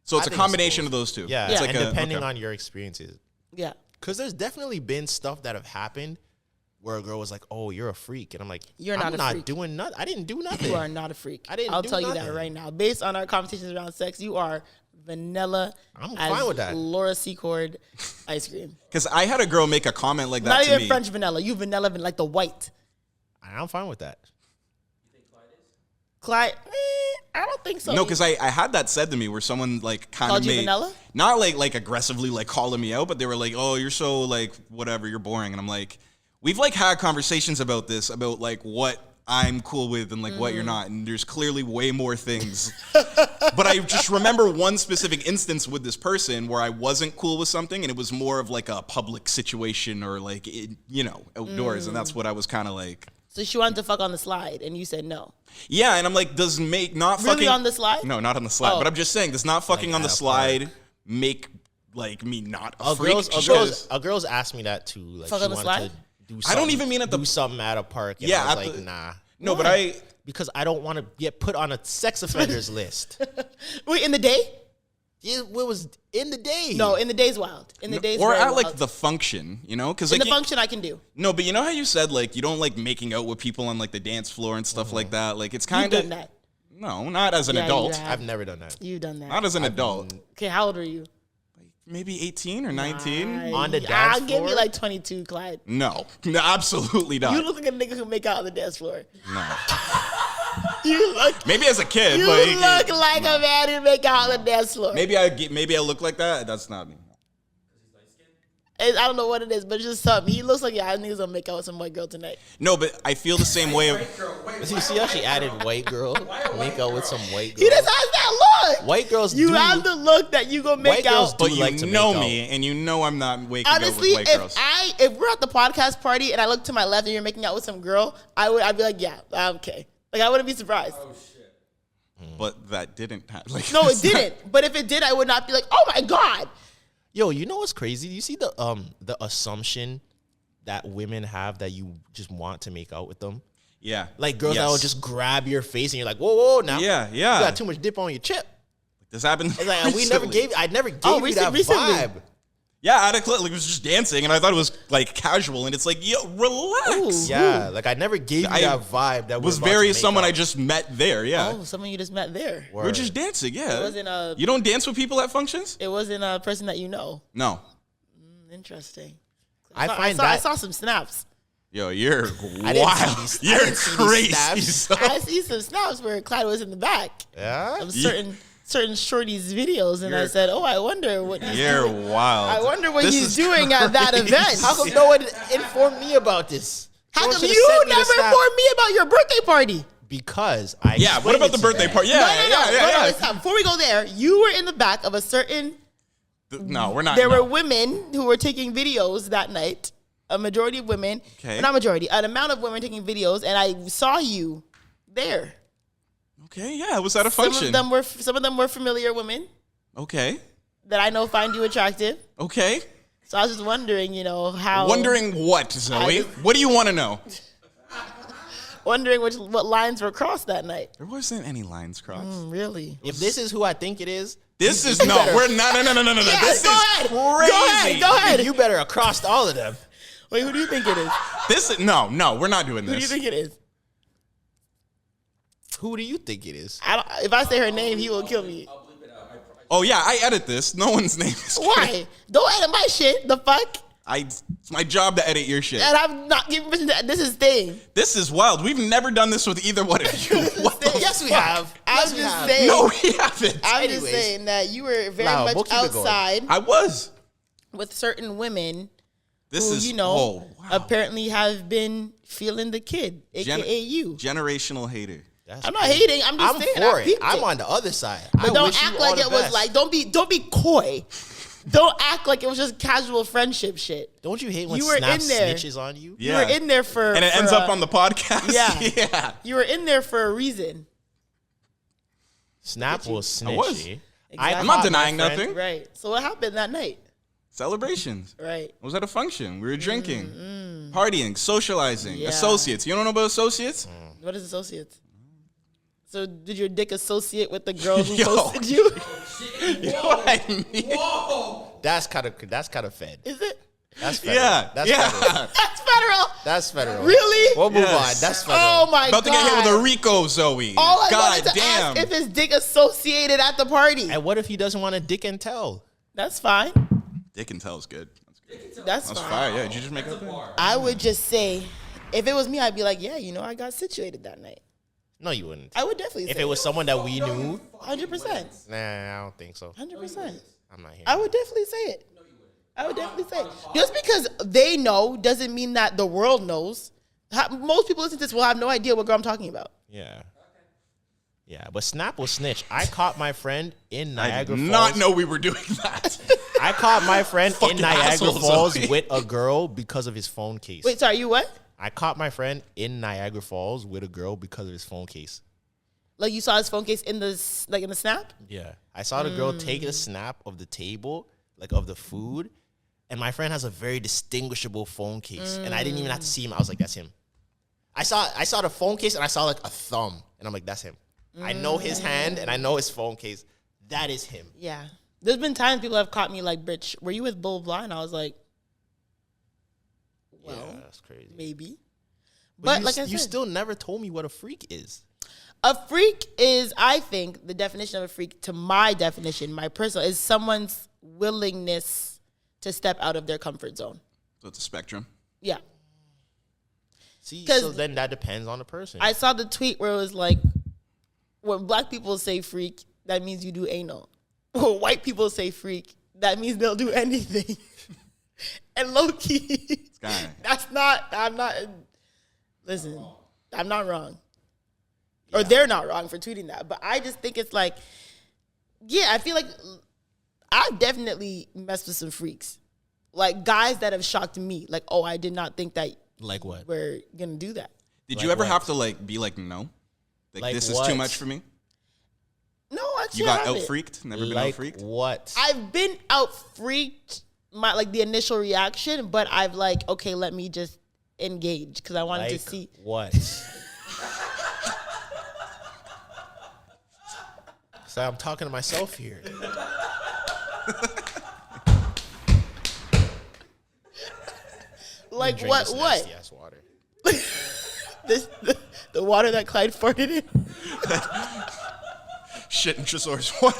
so it's I a think combination it's of those two. Yeah, It's like and a- depending okay. on your experiences. Yeah. Because there's definitely been stuff that have happened where a girl was like, "Oh, you're a freak," and I'm like, You're not I'm a not freak. doing nothing. I didn't do nothing. You are not a freak. I didn't I'll do tell you that nothing. right now. Based on our conversations around sex, you are vanilla. I'm as fine with that. Laura Secord ice cream. Because I had a girl make a comment like that Not to even me. French vanilla. You vanilla like the white. I'm fine with that. Clyde, I don't think so. No, because I had that said to me where someone like kind Called of you made vanilla? not like aggressively like calling me out, but they were like, "Oh, you're so like whatever, you're boring," and I'm like, we've like had conversations about this, about like what I'm cool with and like what you're not, and there's clearly way more things. But I just remember one specific instance with this person where I wasn't cool with something, and it was more of like a public situation or like outdoors, and that's what I was kind of like. So she wanted to fuck on the slide, and you said no. Yeah, and I'm like, does make not Really fucking on the slide? No, not on the slide. Oh. But I'm just saying, does not fucking Like on the at a slide make like me not a freak? A girl's asked me that too. Like Fuck she on the wanted slide? to do I don't even mean at the- do something at a park. And Yeah, I was at like, the- nah. No, but Why? Because I don't want to get put on a sex offenders list. Wait, in the day? It was in the day. No, in the day's wild. In the day's or very at like wild. the function, because in like the function I can do. no, but you know how you said like you don't like making out with people on like the dance floor and stuff like that. Like it's You've kind done of that. no, not as an Yeah, you adult. have. I've never done that. You've done that. Not as an adult. Okay, how old are you? Maybe 18 or 19. On the dance I'll give you floor? like 22, Clyde. No, absolutely not. You look like a nigga who make out on the dance floor. No, You look. maybe as a kid, You but look like a man who make out on the dance floor. maybe I look like that. That's not me. I don't know what it is, but it's just something. He looks like I niggas gonna make out with some white girl tonight. No, but I feel the same way. You see how she added white girl? Make out with some white girl. He just has that look. White girls You do. have the look that you gonna make White girls out. do But you like to know make me, out. and you know I'm not waking Honestly, up with white girls. if we're at the podcast party and I look to my left and you're making out with some girl, I'd be like, yeah, okay. Like I wouldn't be surprised. But that didn't happen. Like, No, it it's not- didn't. But if it did, I would not be like, oh my god. Yo, you know what's crazy? You see the assumption that women have that you just want to make out with them? Yeah. Like girls that Yes. will just grab your face and you're like, whoa, now. Yeah, You yeah. got too much dip on your chip. This happened. It's like I never gave Oh, you that recently. vibe. Yeah, at a clip, like, it was just dancing, and I thought it was like casual, and it's like, yo, relax. Ooh. Yeah, like I never gave you I that vibe that was we're about to very make someone out. I just met there. Yeah, Oh, someone you just met there. we're just dancing. Yeah, It wasn't a- You don't dance with people at functions? It wasn't a person that you know. No. I Interesting. find I that saw some snaps. Yo, you're I didn't see wild. these- I You're didn't see these crazy. snaps. son. I see some snaps where Clyde was in the back yeah. of certain shorties' videos, and I You're- said, "Oh, I wonder what he's You're doing. wild. I wonder what This he's is doing at that crazy. event. How come no one informed me about this? How Someone come should've you sent me the never snap. informed me about your birthday party?" Because I Yeah, what explained about it the to birthday them. party? Yeah, No, yeah. Stop. Before we go there, you were in the back of a certain. No, we're not. There no. were women who were taking videos that night. A majority of women, Okay. not majority, an amount of women taking videos, and I saw you there. Okay, yeah, it was at a function. Some of them were familiar women Okay, that I know find you attractive. okay. So I was just wondering, how. Wondering what, Zoe? I- What do you want to know? Wondering what lines were crossed that night. There wasn't any lines crossed. Really? If this is who I think it is, This is no. We're not. No. Yeah, This go is ahead. crazy. Go ahead. you better have crossed all of them. Wait, who do you think it is? This is no. We're not doing Who do you this. think it is? Who do you think it is? If I say her name, he will kill me. Oh yeah, I edit this. No one's name is. Why? Don't edit my shit. The fuck? It's my job to edit your shit. And I'm not giving permission to. This is thing. This is wild. We've never done this with either one of you. What the Yes, we fuck? have. I'm Yes, we just have. saying. No, we haven't. I'm just Anyways. saying that you were very Lau, much we'll keep it going. outside I was. with certain women This who, is oh, wow. apparently have been feeling the kid, aka you. Generational hater. That's I'm not crazy. hating. I'm just I'm saying. for I it. peeped I'm it. on the other side. But I don't wish you act all like the it was best. like. Don't be coy. Don't act like it was just casual friendship shit. Don't you hate when You were Snap in there. snitches on you? Yeah. You were in there for. And it for, ends up on the podcast. Yeah. yeah. You were in there for a reason. Snap will snitch. was. eh? I'm not denying nothing. Right. So what happened that night? Celebrations. Right. I was at a function. We were drinking, partying, socializing. Yeah. Associates. You don't know about associates? What is associates? So did your dick associate with the girl who Yo. posted you? You know what I mean? Whoa! That's kind of fed. Is it? That's federal. Yeah. That's yeah. federal. That's federal. That's federal. Really? We'll move Yes. on. That's federal. Oh my About god. to get hit with a Rico, Zoe. All I God wanted to damn. ask if his dick associated at the party. And what if he doesn't want to dick and tell? That's fine. Dick and tell's good. That's That's fine. fire. Yeah. Did you just make up that? I would just say, if it was me, I'd be like, yeah, you know, I got situated that night. No, you wouldn't. I would definitely If say it was someone that we knew, 100%. nah, I don't think so. 100%. I'm not here. I would definitely say it. I would definitely say it. Just because they know doesn't mean that the world knows. Most people listening to this will have no idea what girl I'm talking about. Yeah. Yeah, but Snap will snitch. I caught my friend in I Niagara did Falls. not know we were doing that. I caught my friend in Fucking Niagara assholes, Falls Zoe. with a girl because of his phone case. Wait, sorry, you what? I caught my friend in Niagara Falls with a girl because of his phone case. Like you saw his phone case in the snap? Yeah. I saw the girl take a snap of the table, like of the food, and my friend has a very distinguishable phone case. And I didn't even have to see him. I was like, that's him. I saw the phone case and I saw like a thumb. And I'm like, that's him. I know his hand and I know his phone case. That is him. Yeah. There's been times people have caught me like, bitch, were you with Bull Blind? I was like, well, Yeah, that's crazy. maybe. But But like I you said, still never told me what a freak is. a freak is, I think, the definition of a freak, to my definition, my personal, is someone's willingness to step out of their comfort zone. So it's a spectrum. Yeah. See, 'Cause so then that depends on the person. I saw the tweet where it was like, when black people say freak, that means you do anal. When white people say freak, that means they'll do anything. And low key, I'm not, listen, I'm not wrong. Or they're not wrong for tweeting that. But I just think it's like, yeah, I feel like I've definitely messed with some freaks. Like guys that have shocked me. Like, oh, I did not think that Like what? we're going to do that. Did Like you ever what? have to like be like, no? Like this is what? too much for me? No, actually, You got I out haven't. freaked? Never been Like out freaked? what? I've been out freaked, the initial reaction, but I've like, okay, let me just engage because I wanted to see. What? So I'm talking to myself here. Like Drink what? this What? nasty-ass water. The water that Clyde farted in. Shit in Tresor's water.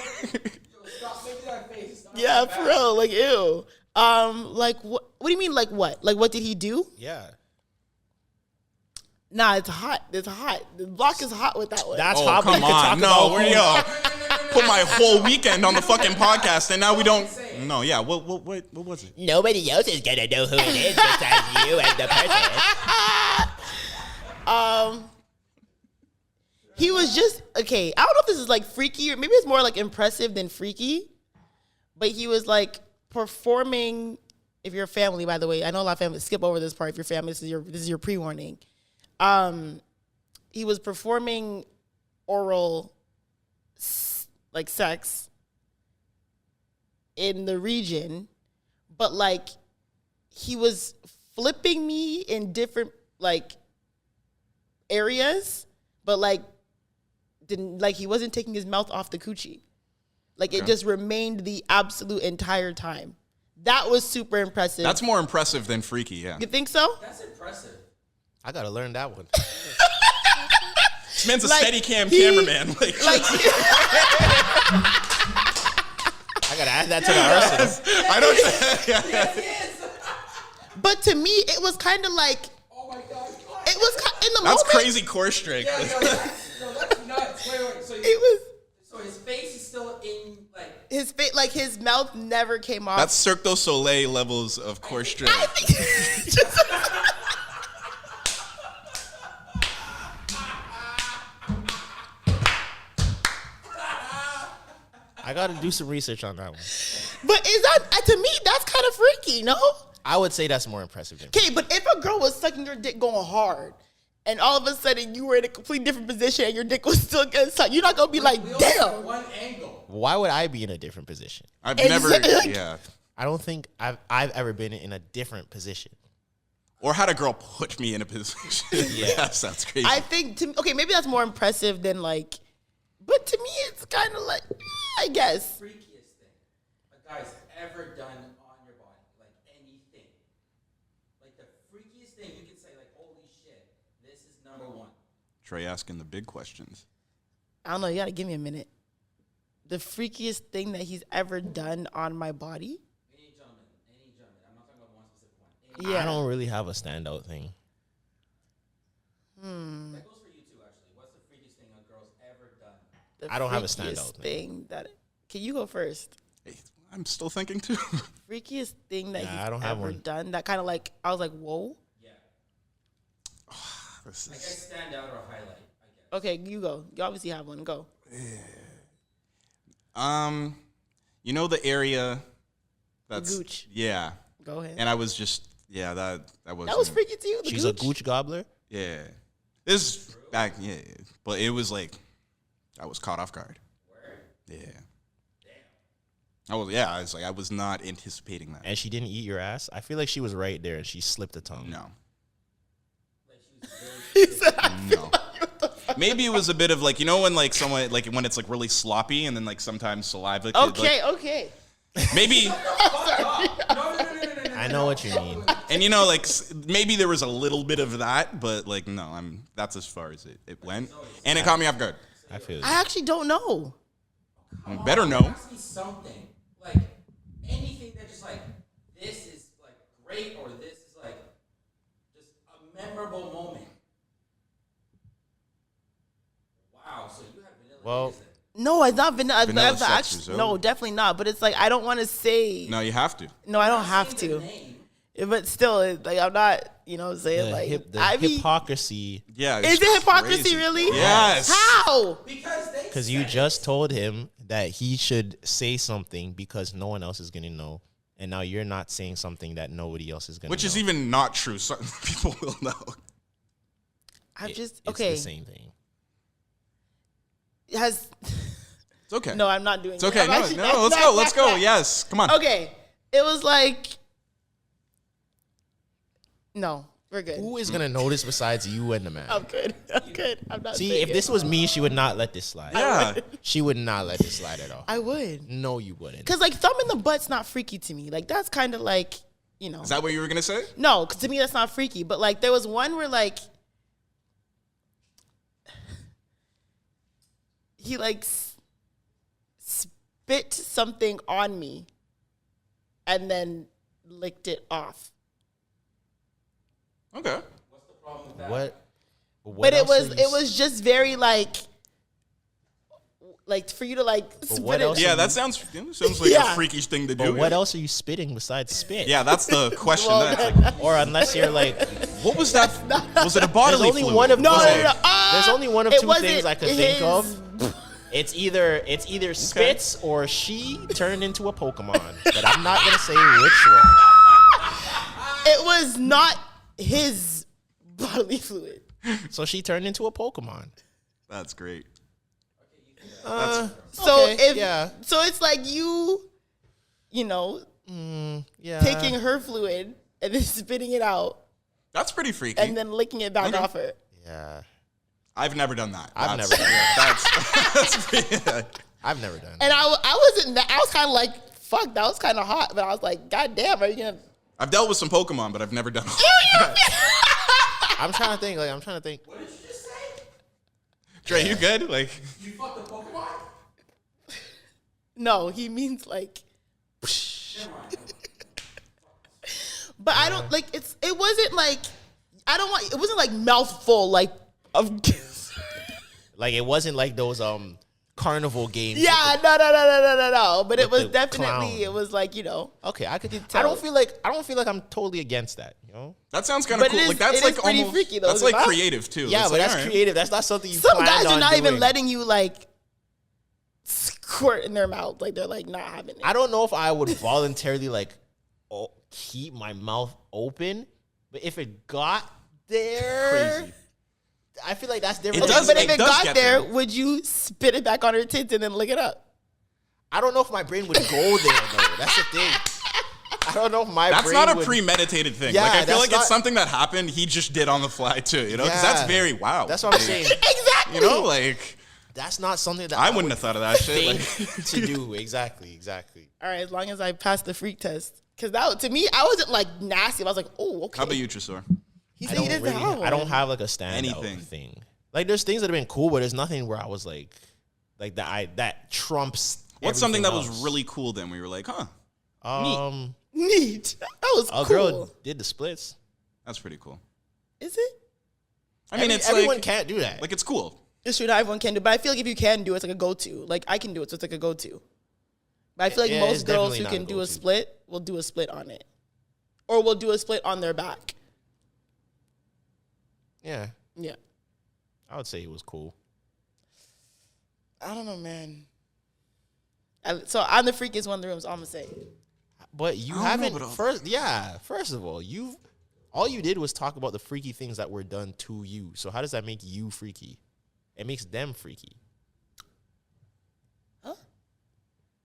Stop making that face. Stop Yeah, making for that real. Like ew. Like what? What do you mean? Like what? Like what did he do? Yeah. Nah, it's hot. It's hot. The block is hot with that one. That's Oh, how we come can talk on. No, about we're put my whole weekend on the fucking podcast, and now we don't. No, yeah. What was it? Nobody else is gonna know who it is besides you and the person. He was just okay. I don't know if this is like freaky or maybe it's more like impressive than freaky. But he was like performing. If you're a family, by the way, I know a lot of families skip over this part. If you're family, this is your pre-warning. He was performing oral like sex in the region, but like he was flipping me in different like areas, but like didn't like he wasn't taking his mouth off the coochie. Like it just remained the absolute entire time. That was super impressive. That's more impressive than freaky, yeah. You think so? That's impressive. I gotta learn that one. This man's a Like, steady cam he- cameraman. Like I gotta add that to the arsenal. I don't. but to me, it was kind of like Oh my god. it was in the That's moment. crazy course strike. Yeah, that's nuts. Wait. So, It was so his face is still in like. his face, like his mouth never came off. That's Cirque du Soleil levels of course strike. I think I gotta do some research on that one. But is that to me? That's kind of freaky, no? I would say that's more impressive than Okay, but if a girl was sucking your dick going hard, and all of a sudden you were in a completely different position and your dick was still getting sucked, you're not gonna be like, We only damn. have one angle. Why would I be in a different position? I've never, Exactly. yeah. I don't think I've ever been in a different position. Or had a girl put me in a position. Yeah, sounds crazy. I think maybe that's more impressive than like, but to me it's kind of like, I guess. Freakiest thing a guy's ever done on your body, like anything. Like the freakiest thing you could say, like, holy shit, this is number one. Trey asking the big questions. I don't know. You gotta give me a minute. The freakiest thing that he's ever done on my body. Any gentleman. I'm not talking about one specific one. Yeah. I don't really have a standout thing. That goes for you too, actually. What's the freakiest thing a girl's ever done? The I don't have a freakiest standout thing that. Can you go first? Hey, I'm still thinking too. Freakiest thing that Nah, he's I don't have ever one. done that kind of like I was like, whoa. Yeah. This I is- guess stand out or highlight, I guess. Okay, you go. You obviously have one. Go. you know the area that's gooch. Yeah. Go ahead. And I was just that was That was freaky to you. The She's gooch? a gooch gobbler. Yeah. This back but it was like I was caught off guard. Yeah. I was like I was not anticipating that. And she didn't eat your ass. I feel like she was right there and she slipped a tongue. No. He said, No. Maybe it was a bit of like, you know, when like someone like when it's like really sloppy and then like sometimes saliva could, okay, like, okay. maybe I know what you mean. and you know like maybe there was a little bit of that, but like no, that's as far as it went. And it caught me off guard. I feel I actually don't know. Better know. Ask me something, like anything that just like this is like great or this is like just a memorable moment. Wow, so you have vanilla. Well, is it? No, it's not vanilla. Vanilla I've sex actually, risotto? no, definitely not. But it's like I don't want to say. No, you have to. No, I don't have Say the to. name. But still, like I'm not. You know what I'm saying? the, Like the I be. hypocrisy, Yeah. Is it's it hypocrisy crazy. really? Yes. How? Because they because you just told him that he should say something because no one else is gonna know, and now you're not saying something that nobody else is gonna Which know. is even not true. Some people will know. I've just It's okay. the same thing. Has It's okay. no, I'm not doing. It's okay. I'm actually- No, let's go. Yes. Come on. Okay, it was like. No, we're good. Who is gonna notice besides you and the man? I'm good. I'm good. I'm not. See, saying if it. this was me, she would not let this slide. Yeah. She would not let this slide at all. I would. No, you wouldn't. Cause like thumb in the butt's not freaky to me. Like that's kind of like, you know. Is that what you were gonna say? No, cause to me that's not freaky. But like there was one where like he like spit something on me, and then licked it off. Okay. What's the problem with that? What But it else was are you it was just very like for you to like spit what it. else Yeah, that sounds like Yeah. a freakish thing to But do. what else are you spitting besides spit? Yeah, that's the question. Well, That's like, Or unless you're like, what was that? Was it a bodily there's only fluid? one of No, was no, it- no. There's only one of it two wasn't things I could think his- of. It's either spits or she turned into a Pokemon. But I'm not gonna say which one. It was not his bodily fluid. So she turned into a Pokemon. That's great. So Okay, yeah. so it's like you know, Yeah. taking her fluid and then spitting it out That's pretty freaky. and then licking it back Okay. off her. Yeah. I've never done that. I've That's- never done that. That's pretty, I've never done. And I wasn't that, I was kind of like, fuck, that was kind of hot, but I was like, god damn, are you gonna I've dealt with some Pokemon, but I've never done. I'm trying to think. What did you just say? Trey, you good? Like, You fucked a Pokemon? No, he means like Never mind. but I don't like it wasn't like it wasn't like mouthful like of Like it wasn't like those carnival games. yeah, no. But it with was the definitely clown. it was like, you know. Okay, I could. tell. I don't feel like I'm totally against that. You know. that sounds kind of But cool. it is- Like that's it like is pretty almost freaky, though, that's is it like not? creative too. Yeah, It's but like, that's all right. creative. That's not something you. Some planned guys are on not even doing. letting you like squirt in their mouth. Like they're like not having it. I don't know if I would voluntarily like keep my mouth open, but if it got there, Crazy. I feel like that's different. It does- But if it it does got get there, there. would you spit it back on her tits and then lick it up? I don't know if my brain would go there though. That's the thing. I don't know if my That's brain not a would, premeditated thing. Yeah, like I feel that's like not- it's something that happened. He just did on the fly too. You know, because that's very wow. That's what I'm saying. Exactly. You know, like That's not something that I wouldn't have thought of that shit. think Like, to do. Exactly. All right, as long as I passed the freak test. Because that, to me, I wasn't like nasty. I was like, oh, okay. how about you, Tresor? He I said he don't, didn't really, have one. I don't have like a standout Anything. thing. Like there's things that have been cool, but there's nothing where I was like that trumps. What's something that everything was else. really cool then? Where you were like, huh, Neat. That was a cool. girl did the splits. that's pretty cool. Is it? I mean, it's everyone like can't do that. like it's cool. It's true, not everyone can do it. But I feel like if you can do it, it's like a go-to. Like, I can do it, so it's like a go-to. But I feel like Yeah, it's most girls definitely who not can a do a go-to. split will do a split on it. Or will do a split on their back. Yeah, Yeah. I would say it was cool. I don't know, man. So I'm the freakiest one in the room, so I'm going to say. But you I don't know, haven't but first of all you did was talk about the freaky things that were done to you. So how does that make you freaky? It makes them freaky. Huh?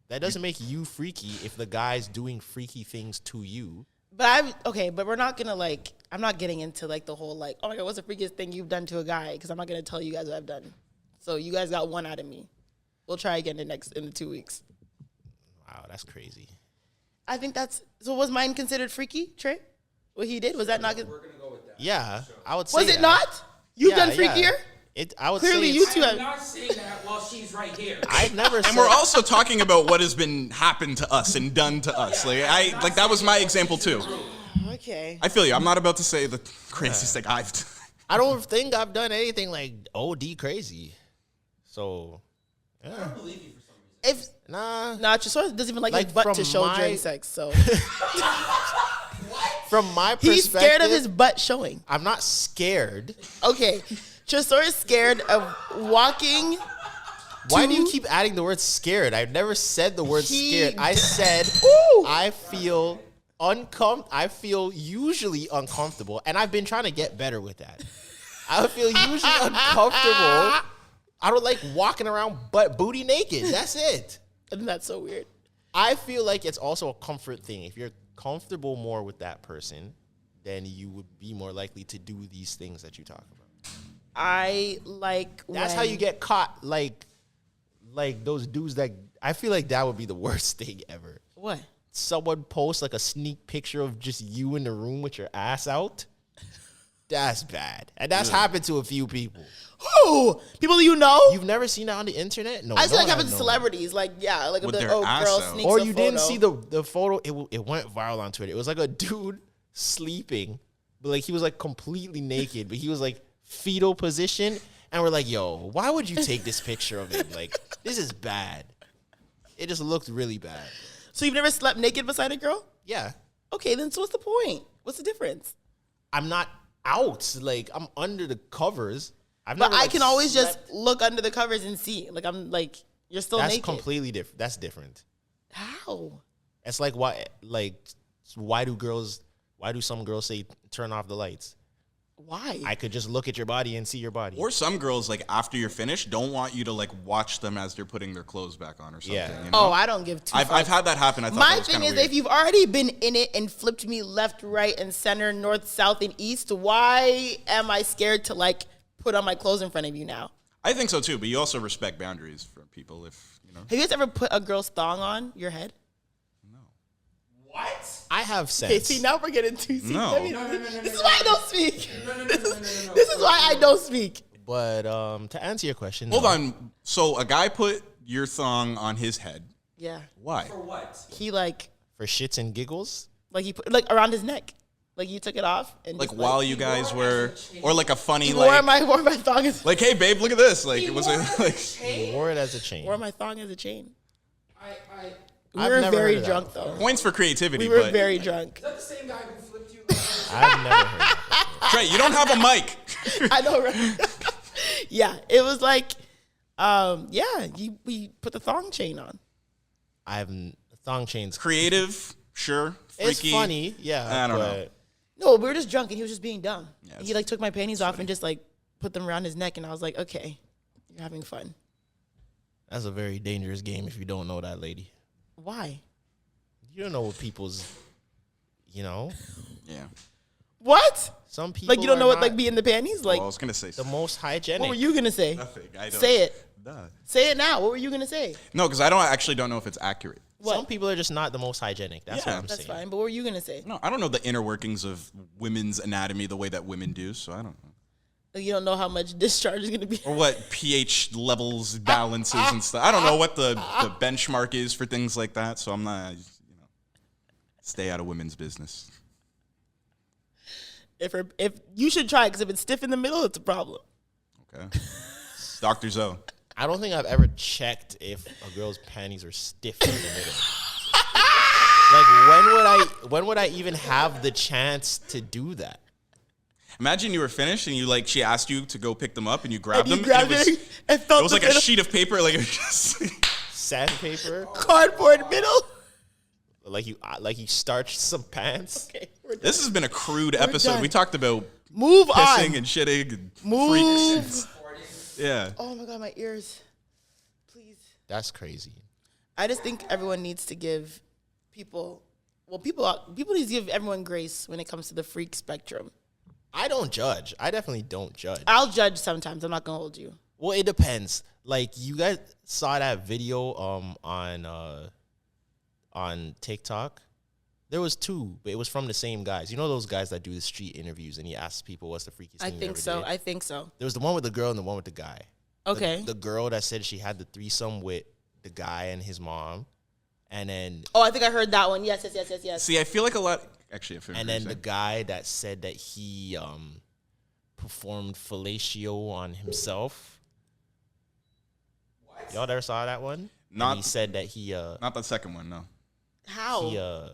That doesn't make you freaky if the guy's doing freaky things to you. But but we're not going to like, I'm not getting into like the whole like, oh my God, what's the freakiest thing you've done to a guy? Because I'm not going to tell you guys what I've done. So you guys got one out of me. We'll try again in the 2 weeks. Wow, that's crazy. I think so was mine considered freaky, Trey? What he did? Was that not? We're gonna go with that. Yeah, I would say Was it that. not? You've Yeah, done freakier? yeah. I would Clearly say you it's- two I'm have. not saying that while she's right here. I've never said And we're also talking about what has been happened to us and done to us. Like that was my example too. Okay. I feel you. I'm not about to say the craziest thing I've done. I don't think I've done anything like OD crazy. So, I yeah. don't believe you for some reason. If Nah. Tresor doesn't even like Like, his butt from to show my- during sex, so From my perspective, he's scared of his butt showing. I'm not scared. Okay, Tresor is scared of walking. Why do you keep adding the word scared? I've never said the word He- scared. I said Ooh. I feel I feel usually uncomfortable, and I've been trying to get better with that. I feel usually uncomfortable. I don't like walking around booty naked. That's it. I think that's so weird. I feel like it's also a comfort thing. If you're comfortable more with that person, then you would be more likely to do these things that you talk about. I like. That's how you get caught. Like those dudes that I feel like that would be the worst thing ever. What? Someone posts like a sneak picture of just you in the room with your ass out. That's bad. And that's happened to a few people. Who? People you know? You've never seen that on the internet? No. I no see like one happens I to know. celebrities. Like like With the their girl ass out. sneaks Or a you didn't photo. see the photo. It went viral on Twitter. It was like a dude sleeping, but like he was like completely naked, but he was like fetal position. And we're like, yo, why would you take this picture of him? Like, this is bad. It just looked really bad. So you've never slept naked beside a girl? Yeah. Okay, then so what's the point? What's the difference? I'm not out. Like, I'm under the covers. I've But never, I like, can always slept- just look under the covers and see. Like I'm like you're still That's naked. completely different. That's different. How? It's like why do some girls say turn off the lights? Why? I could just look at your body and see your body. Or some girls, like after you're finished, don't want you to like watch them as they're putting their clothes back on or something. Yeah. You know? Oh, I don't give two I've fucks. had that happen. I thought My that was thing kind is, of weird. if you've already been in it and flipped me left, right, and center, north, south, and east, why am I scared to like put on my clothes in front of you now? I think so too, but you also respect boundaries for people if, you know. Have you guys ever put a girl's thong on your head? What? I have Okay, sense. see, now we're getting too deep. No. This is why I don't speak. This is why I don't speak. But to answer your question, Hold no. on. So a guy put your thong on his head. Yeah, Why? For what? he like For shits and giggles, he put like around his neck, like you took it off and Like just, while you guys were, or like a funny wore like, my thong as like, hey babe, look at this. Like, it was like, he wore it as a chain. wore my thong as a chain. We I've were never very heard of that drunk though. points for creativity. We were but very drunk. Is that the same guy who flipped you? I've never heard that. Trey, you don't have a mic. I know, right? Yeah, it was like, we put the thong chain on. Thong chains. Creative, sure. It's Freaky. funny, yeah. I don't know. but No, we were just drunk and he was just being dumb. Yeah, He like took my panties off and just like put them around his neck and I was like, okay, you're having fun. That's a very dangerous game if you don't know that lady. Why? You don't know what people's, Yeah. What? some people Like you don't are know what not like be in the panties? Like Well, I was gonna say the most hygienic. what were you gonna say? nothing. I don't. Say it. Nah. Say it now. What were you gonna say? No, because I actually don't know if it's accurate. What? Some people are just not the most hygienic. That's Yeah. what I'm That's saying. fine. But what were you gonna say? No, I don't know the inner workings of women's anatomy the way that women do, so I don't know. You don't know how much discharge is gonna be. Or what pH levels, balances, and stuff. I don't know what the benchmark is for things like that, so I'm not, stay out of women's business. If you should try, because if it's stiff in the middle, it's a problem. Okay. Dr. Zoe. I don't think I've ever checked if a girl's panties are stiff in the middle. Like when would I even have the chance to do that? Imagine you were finished and she asked you to go pick them up and you grabbed And you them. grabbed and it and felt it was the like a middle. sheet of paper, like it was just Sandpaper, Cardboard middle. like you starched some pants. Okay, we're done. This has been a crude episode. done. We talked about Move pissing on. and shitting and Move. freaks. Yeah. Oh my god, my ears. Please. That's crazy. I just think everyone needs to give people need to give everyone grace when it comes to the freak spectrum. I don't judge. I definitely don't judge. I'll judge sometimes. I'm not gonna hold you. Well, it depends. Like you guys saw that video on TikTok. There was two, but it was from the same guys. You know those guys that do the street interviews and he asks people what's the freakiest I thing you think ever so. did? I think so. There was the one with the girl and the one with the guy. Okay. The girl that said she had the threesome with the guy and his mom, and then Oh, I think I heard that one. Yes. See, I feel like a lot. Actually, if and then the guy that said that he performed fellatio on himself. What? Y'all ever saw that one? Not- And he said that he not the second one, no. How?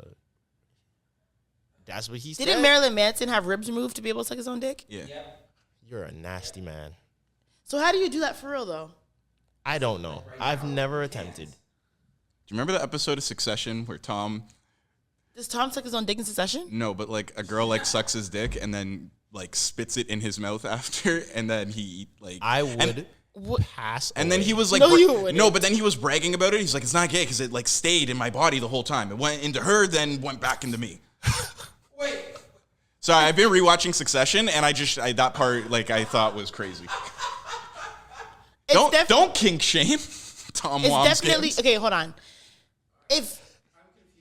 that's what he said. Didn't Marilyn Manson have ribs removed to be able to suck his own dick? Yeah. You're a nasty man. So how do you do that for real though? I don't know. I've never attempted. Do you remember the episode of Succession where Tom? Does Tom suck his own dick in Succession? No, but like a girl like sucks his dick and then like spits it in his mouth after, and then he like I would What? pass. And then away. he was like, No, you wouldn't. no, but then he was bragging about it. He's like, it's not gay because it like stayed in my body the whole time. It went into her, then went back into me. Wait. Sorry, I've been rewatching Succession, and that part like I thought was crazy. Don't kink shame Tom It's Wamskins. definitely okay. Hold on. If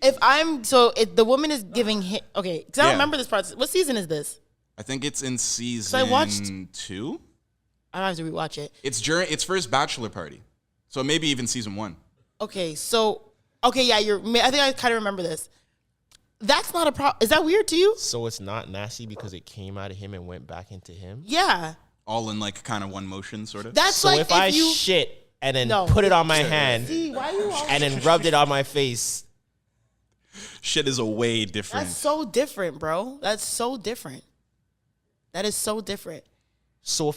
the woman is giving him okay, because I don't Yeah. remember this part. What season is this? I think it's in season I watched- 2. I have to rewatch it. It's for his bachelor party, so maybe even season 1. Okay, yeah, I think I kind of remember this. That's not a problem. Is that weird to you? So it's not nasty because it came out of him and went back into him. Yeah, All in like kind of one motion, sort of. that's So like if I you shit and then No. put it on my hand see why you always- and then rubbed it on my face, Shit is a way different. That's so different, bro. That's so different. That is so different. so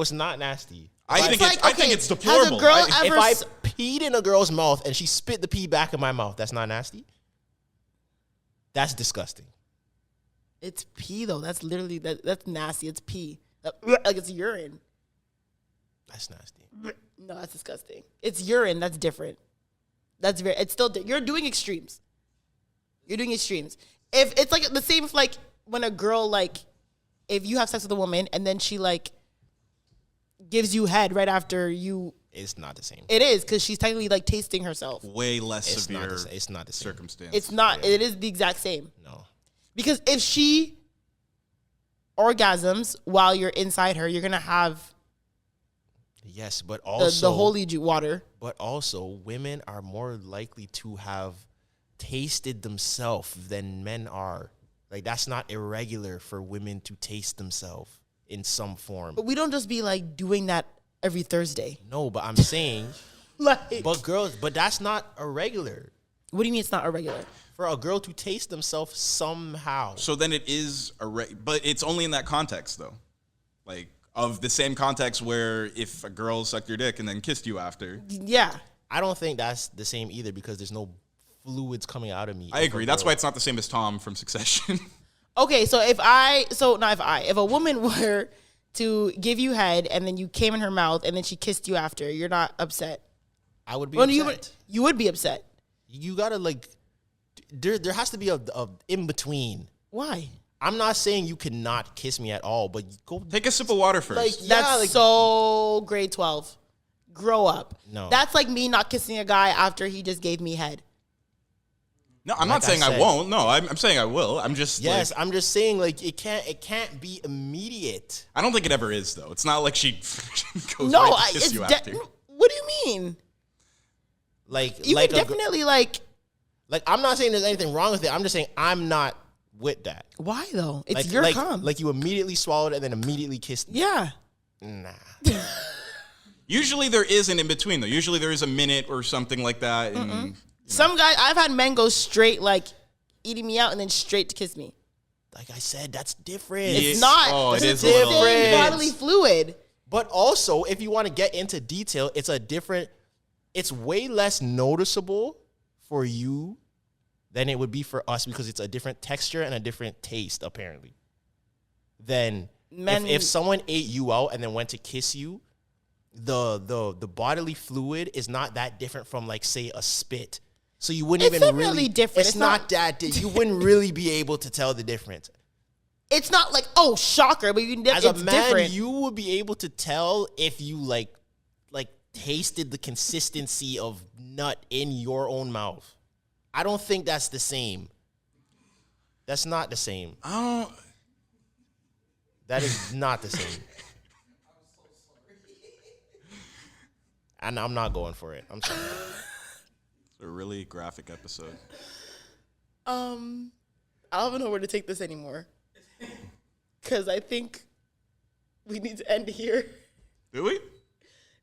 it's not nasty. I think like, I think okay, it's has a deplorable. girl I- ever If I s- peed in a girl's mouth and she spit the pee back in my mouth, that's not nasty. That's disgusting. It's pee though. That's literally that's nasty. It's pee. Like it's urine. That's nasty. No, that's disgusting. It's urine. That's different. It's still, you're doing extremes. You're doing extremes. If it's like the same, if like when a girl, like, if you have sex with a woman and then she like gives you head right after you, It's not the same. it is because she's technically like tasting herself. way less It's severe not the same. circumstance. It's not, it is the exact same. No. Because if she orgasms while you're inside her, you're going to have Yes, but the also holy water. But also, women are more likely to have tasted themselves than men are. Like, that's not irregular for women to taste themselves in some form. But we don't just be like doing that every Thursday. No, but I'm saying, Like, but that's not irregular. what do you mean it's not irregular? For a girl to taste themselves somehow. So then it is but it's only in that context though, like of the same context where if a girl sucked your dick and then kissed you after. Yeah. I don't think that's the same either because there's no fluids coming out of me. I agree. That's why it's not the same as Tom from Succession. Okay, so if a woman were to give you head and then you came in her mouth and then she kissed you after, you're not upset. I would be Well, upset. you would be upset. You gotta like, there has to be a in between. Why? I'm not saying you cannot kiss me at all, but go Take a sip of water first. like That's so grade 12. Grow up. No. That's like me not kissing a guy after he just gave me head. no, I'm like not saying I I said. won't. No, I'm saying I will. I'm just yes. like, I'm just saying like it can't be immediate. I don't think it ever is though. It's not like she goes No, right to kiss it's you after. what do you mean? Like You like can definitely like. like I'm not saying there's anything wrong with it. I'm just saying I'm not with that. Why though? It's Like your like, cum. like you immediately swallowed and then immediately kissed me. Yeah. Nah. Usually there is an in between though. Usually there is a minute or something like that. And Some guys, I've had men go straight like eating me out and then straight to kiss me. Like I said, that's different. It's not. Oh, it It's is a little the same different. bodily fluid. But also, if you want to get into detail, it's way less noticeable for you than it would be for us because it's a different texture and a different taste, apparently. Then Men- if someone ate you out and then went to kiss you, the bodily fluid is not that different from like say a spit. So you wouldn't It's even definitely really different. It's not that you wouldn't really be able to tell the difference. It's not like, oh, shocker, but you can As a it's man, different. you would be able to tell if you like tasted the consistency of nut in your own mouth. I don't think that's the same. That's not the same. I don't. That is not the same. And I'm not going for it. I'm sorry. It's a really graphic episode. I don't know where to take this anymore. Because I think we need to end here. Do we?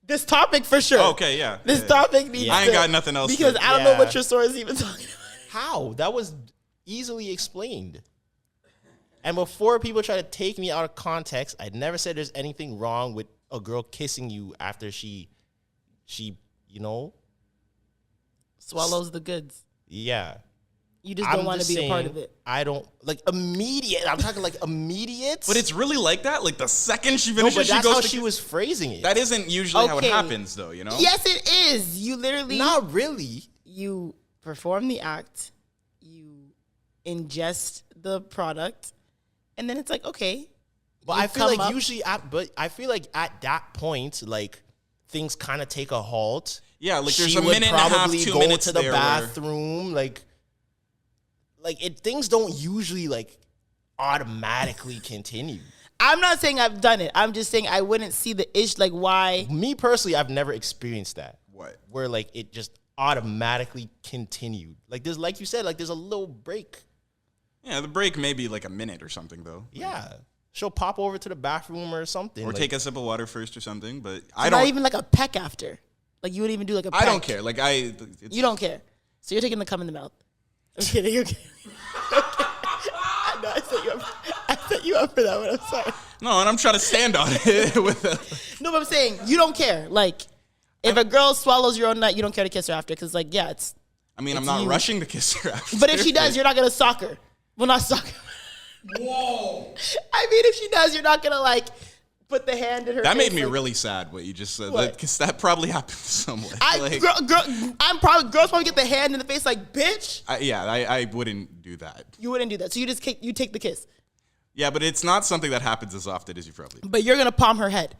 This topic for sure. Okay, yeah. This Yeah. topic needs I ain't to- got nothing else Because to- I don't know Yeah. what your story is even talking about. How? That was easily explained. And before people try to take me out of context, I never said there's anything wrong with a girl kissing you after she, you know, Swallows the goods. yeah. You just don't want to be a part of saying, it. I don't like immediate. I'm talking like immediate. But it's really like that. Like the second she no, finishes, but she that's goes how to she kiss- was phrasing it. That isn't usually how it Okay. happens, though. You know. Yes, it is. You literally Not really. you perform the act, you ingest the product, and then it's like, okay. But you I feel come like up- usually, but I feel like at that point, like things kind of take a halt. Yeah, like there's She a would minute and a half, probably 2 go minutes to the there where- bathroom, like things don't usually like automatically continue. I'm not saying I've done it. I'm just saying I wouldn't see the issue. Like, why? Me personally, I've never experienced that. What? Where like it just automatically continued. Like there's, like you said, like there's a little break. Yeah, the break may be like a minute or something, though. Yeah, she'll pop over to the bathroom or something, Or like, take a sip of water first or something. But I It's don't. not even like a peck after. Like, you wouldn't even do like a peck. I don't care. Like it's, You don't care. So you're taking the cum in the mouth. I'm kidding. You're kidding. I know I set you up for that one. I'm sorry. No, and I'm trying to stand on it with a. No, but I'm saying you don't care. Like, if a girl swallows your own nut, you don't care to kiss her after. Because, like, yeah, it's. I mean, I'm It's not you. rushing to kiss her after. But if she does, you're not going to sock her. Well, not sock her. Whoa. I mean, if she does, you're not going to, like, put the hand in her That face, made me like- really sad. What you just said, What? because that probably happened somewhere. Like, Girls probably get the hand in the face, like, bitch. I wouldn't do that. You wouldn't do that. So you just you take the kiss. Yeah, but it's not something that happens as often as you probably. But you're going to palm her head.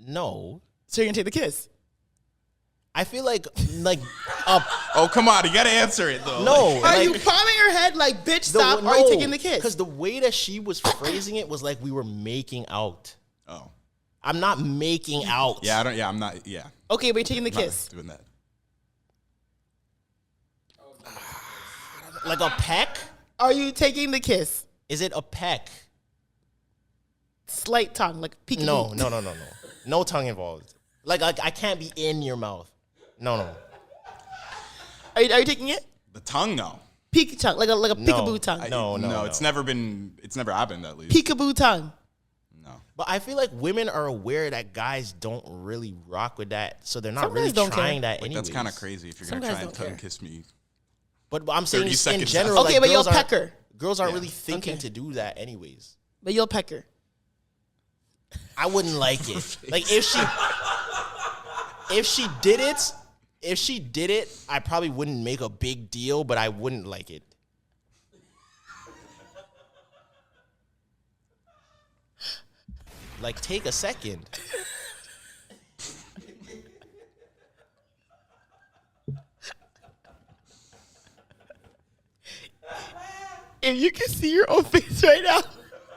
no. So you're going to take the kiss. I feel like Oh, come on, you gotta answer it though. no. Are like, you palming her head like, bitch, stop? Or are you taking the kiss? Because the way that she was phrasing it was like we were making out. Oh, I'm not making out. yeah, I don't. Yeah, I'm not. Yeah, Okay, but you're taking the I'm not kiss. doing that. Like a peck? Are you taking the kiss? Is it a peck? Slight tongue, like peekaboo. No. No tongue involved. Like I can't be in your mouth. No. Are you taking it? The tongue, no. Peek tongue, like a peekaboo tongue. No. It's never happened at least. Peekaboo tongue. No. But I feel like women are aware that guys don't really rock with that, so they're not Some really guys don't trying care. that Like anyways. that's kind of crazy if you're Some gonna guys try and don't tongue care. kiss me. But I'm saying 30 in seconds general, Okay, like, but you'll girls peck aren't- her. Girls aren't Yeah. really thinking Okay. to do that anyways. But you'll peck her. I wouldn't like it. Like if she did it, if she did it, I probably wouldn't make a big deal, but I wouldn't like it. Like, take a second. If you can see your own face right now.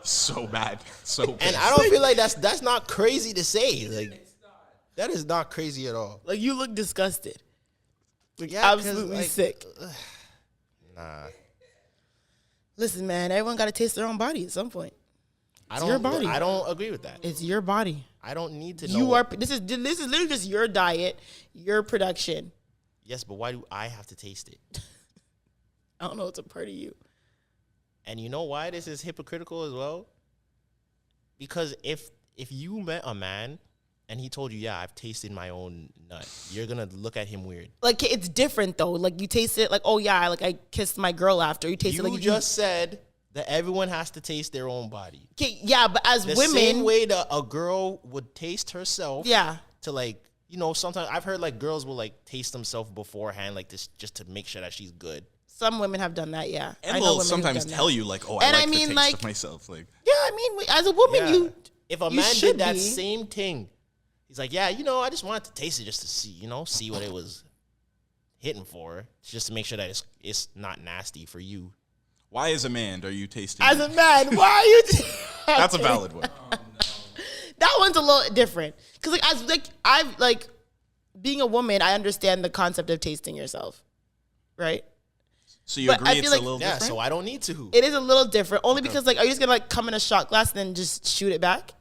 So bad. So bad. And I don't feel like that's not crazy to say. Like, that is not crazy at all. Like, you look disgusted. Like, yeah, 'cause, Absolutely like, sick. Nah. Listen, man, everyone got to taste their own body at some point. It's your body. I don't agree with that. It's your body. I don't need to know. You are. This is literally just your diet, your production. Yes, but why do I have to taste it? I don't know. It's a part of you. And you know why this is hypocritical as well? Because if you met a man and he told you, yeah, I've tasted my own nut, you're going to look at him weird. Like, it's different, though. Like, you taste it like, oh, yeah, like, I kissed my girl after. You taste it like You just said that everyone has to taste their own body. Okay, yeah, but as The women. same way that a girl would taste herself. Yeah. To, like, you know, sometimes I've heard, like, girls will, like, taste themselves beforehand, like, this just to make sure that she's good. Some women have done that, yeah. And I know will women who've sometimes done tell that. you, like, oh, And I I like mean, the taste like- of myself. Like, Yeah, I mean, as a woman, Yeah. If a you man should did that be. same thing, he's like, yeah, you know, I just wanted to taste it just to see, you know, see what it was hitting for, just to make sure that it's not nasty for you. why as a man are you tasting? As a man, why are you? That's a valid one. That one's a little different. Cause like being a woman, I understand the concept of tasting yourself, right? So you But I agree feel it's like- a little Yeah, different? so I don't need to. It is a little different, only because like, are you just gonna like come in a shot glass and then just shoot it back?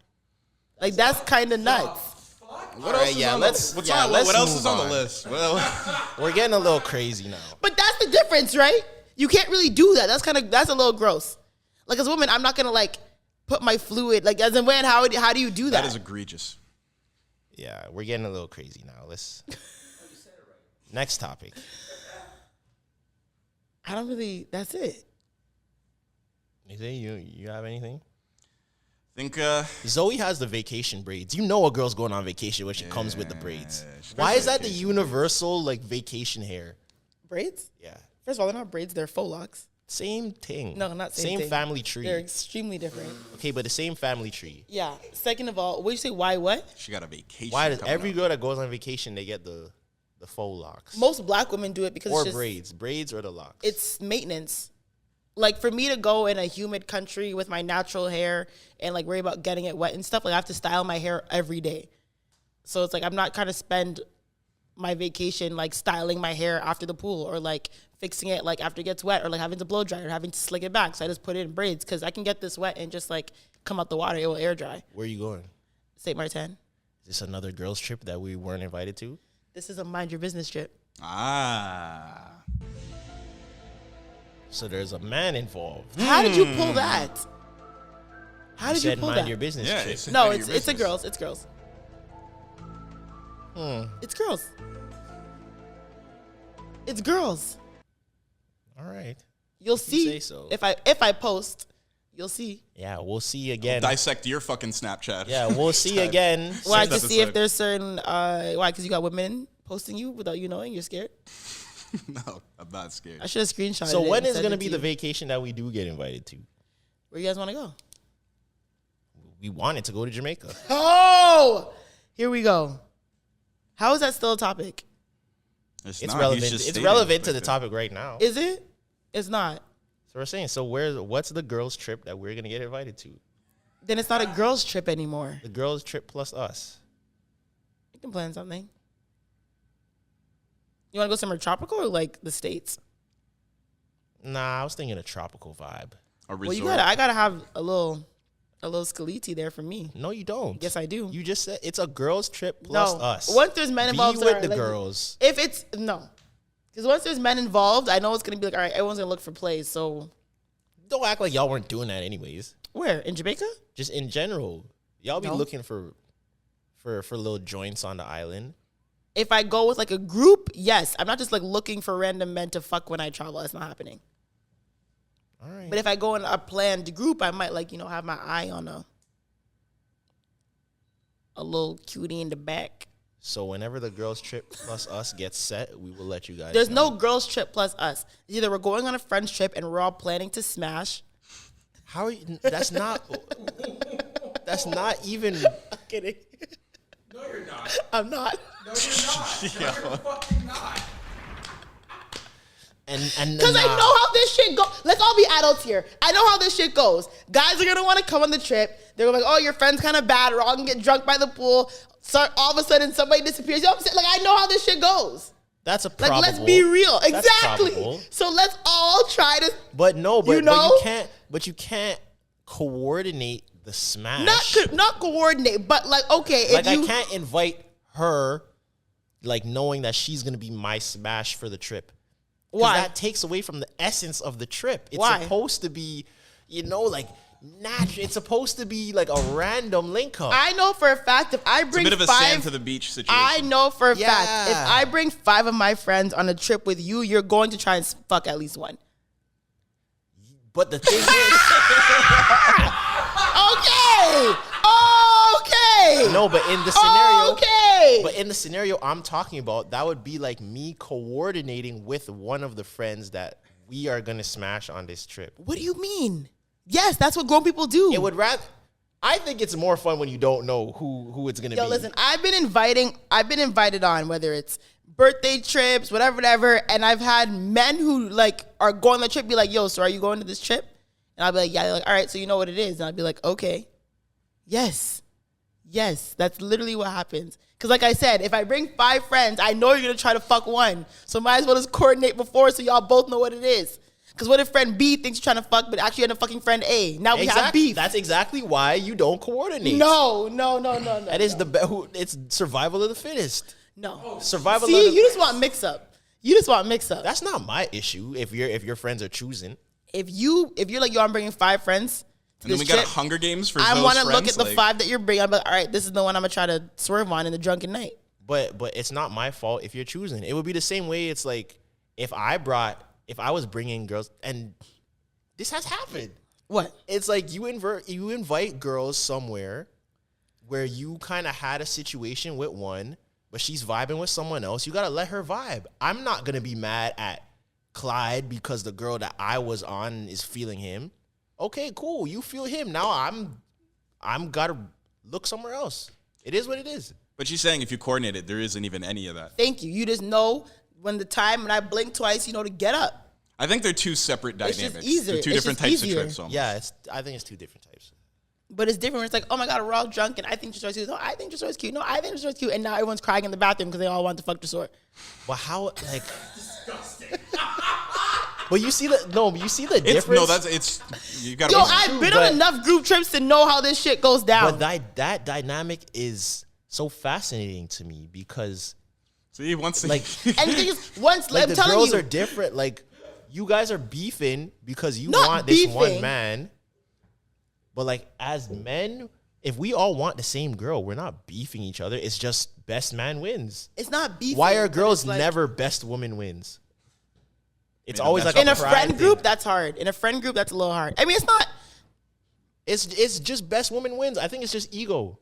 Like that's kind of nuts. What All else right, is yeah, on let's- the, what's yeah, on, let's what else move is on the on. list? Well, We're getting a little crazy now. But that's the difference, right? You can't really do that. That's a little gross. Like as a woman, I'm not gonna like put my fluid like as a man. How do you do that? that is egregious. Yeah, we're getting a little crazy now. Let's. Next topic. I don't really. That's it. You have anything? Think Zoe has the vacation braids. You know a girl's going on vacation when she comes with the braids. Why is that the universal like vacation hair? Braids. Yeah, First of all, they're not braids. They're faux locks. same thing. No, not same thing. family tree. They're extremely different. Okay, but the same family tree. Yeah. Second of all, what did you say? Why what? she got a vacation. Why does coming every up. girl that goes on vacation they get the faux locks Most black women do it because or it's just, braids or the locks? it's maintenance. Like for me to go in a humid country with my natural hair and like worry about getting it wet and stuff, like I have to style my hair every day. So it's like I'm not trying to spend my vacation like styling my hair after the pool or like fixing it like after it gets wet or like having to blow dry or having to slick it back. So I just put it in braids because I can get this wet and just like come out the water. It will air dry. Where are you going? St. Martin. Is this another girls trip that we weren't invited to? This is a mind your business trip. Ah. So there's a man involved. How did you pull that? How did you said pull mind that? your business Yeah, trip. it's No, none of it's your a business. girls. It's girls. It's girls. It's girls. All right. You'll you see say so. if I post, you'll see. Yeah, we'll see again. Dissect your fucking Snapchat. Yeah, we'll see Time. again. Why? Same To see if episode. there's certain why? Because you got women posting you without you knowing. You're scared. No, I'm not scared. I should have screenshotted. So it when and is sent going to it be you. the vacation that we do get invited to? Where you guys want to go? We wanted to go to Jamaica. Oh, here we go. How is that still a topic? It's not. relevant. He's just It's stating relevant it to the like that. topic right now. Is it? It's not. So we're saying, what's the girls' trip that we're going to get invited to? Then it's not a girls' trip anymore. The girls' trip plus us. You can plan something. You want to go somewhere tropical or like the States? Nah, I was thinking a tropical vibe. A Well, resort. I gotta have a little scaliti there for me. No, you don't. Yes, I do. You just said it's a girls' trip plus No, us. once there's men involved, Be with sorry, the like, girls. If it's no, because once there's men involved, I know it's gonna be like, all right, everyone's gonna look for plays. So Don't act like y'all weren't doing that anyways. where in Jamaica? Just in general, y'all be No. looking for little joints on the island. If I go with like a group, yes, I'm not just like looking for random men to fuck when I travel. That's not happening. All right. But if I go in a planned group, I might like have my eye on a little cutie in the back. So whenever the girls trip plus us gets set, we will let you guys There's know. no girls trip plus us. Either we're going on a friends trip and we're all planning to smash. How are you? That's not even. I'm kidding. No, you're not. I'm not. No, you're not. No, you're fucking not. And Because I know how this shit goes. Let's all be adults here. I know how this shit goes. Guys are going to want to come on the trip. They're going to be like, oh, your friend's kind of bad. We're all going to get drunk by the pool. So all of a sudden, somebody disappears. You know what I'm saying? Like, I know how this shit goes. That's a probable. Like, let's be real. That's Exactly. probable. So let's all try to. But no, but, You know? but you can't coordinate the smash. Not coordinate, but like, okay. Like, if you, I can't invite her, like, knowing that she's going to be my smash for the trip. Why? That takes away from the essence of the trip. It's Why? supposed to be, like, natural. It's supposed to be, like, a random link up. I know for a fact if I bring a bit of a five, sand to the beach situation. I know for a Yeah. fact if I bring 5 of my friends on a trip with you, you're going to try and fuck at least one. But the thing is, Okay. no, but in the scenario, Okay. but in the scenario I'm talking about, that would be like me coordinating with one of the friends that we are gonna smash on this trip. What do you mean? Yes, that's what grown people do. It would rather. I think it's more fun when you don't know who it's gonna be. Yo, listen, I've been invited on, whether it's birthday trips, whatever, and I've had men who like are going on the trip be like, yo, so are you going to this trip? And I'll be like, yeah. They're like, all right, so you know what it is. And I'll be like, okay. Yes, that's literally what happens. Because like I said, if I bring 5 friends, I know you're going to try to fuck one. So might as well just coordinate before so y'all both know what it is. Because what if friend B thinks you're trying to fuck, but actually you're fucking friend A? Now we have beef. That's exactly why you don't coordinate. No. That is it's survival of the fittest. No. Survival See, of the you just want mix up. That's not my issue if your friends are choosing. If you're like, yo, I'm bringing 5 friends to And then this we got a trip, Hunger Games for I those want to friends. look at the like, 5 that you're bringing. I'm like, all right, this is the one I'm going to try to swerve on in the drunken night. But it's not my fault if you're choosing. It would be the same way. It's like if I was bringing girls, and this has happened. What? It's like you invite girls somewhere where you kind of had a situation with one, but she's vibing with someone else. You got to let her vibe. I'm not going to be mad at Clyde because the girl that I was on is feeling him. Okay, cool. You feel him. Now I'm got to look somewhere else. It is what it is. But she's saying if you coordinate it, there isn't even any of that. Thank you. You just know when I blink twice, you know to get up. I think they're 2 separate It's dynamics. just easier. They're 2 It's different just types easier. of trips. Almost. Yeah, I think it's 2 different types. But it's different when it's like, oh my God, we're all drunk and I think Tresor's cute. No, I think Tresor's cute. No, I think Tresor's cute. And now everyone's crying in the bathroom because they all want to fuck Tresor. But how, like, Disgusting. but you see the difference. You got. Yo, I've been on enough group trips to know how this shit goes down. But that dynamic is so fascinating to me because See, once like And the thing is, once, like I'm the telling girls you, are different. Like you guys are beefing because you Not want this one beefing. man. But like as men, if we all want the same girl, we're not beefing each other. It's just best man wins. it's not beefing. Why are but girls it's like, never best woman wins? It's Yeah, always that's like in a pride friend thing. group? That's hard. In a friend group, that's a little hard. I mean, it's not. It's just best woman wins. I think it's just ego.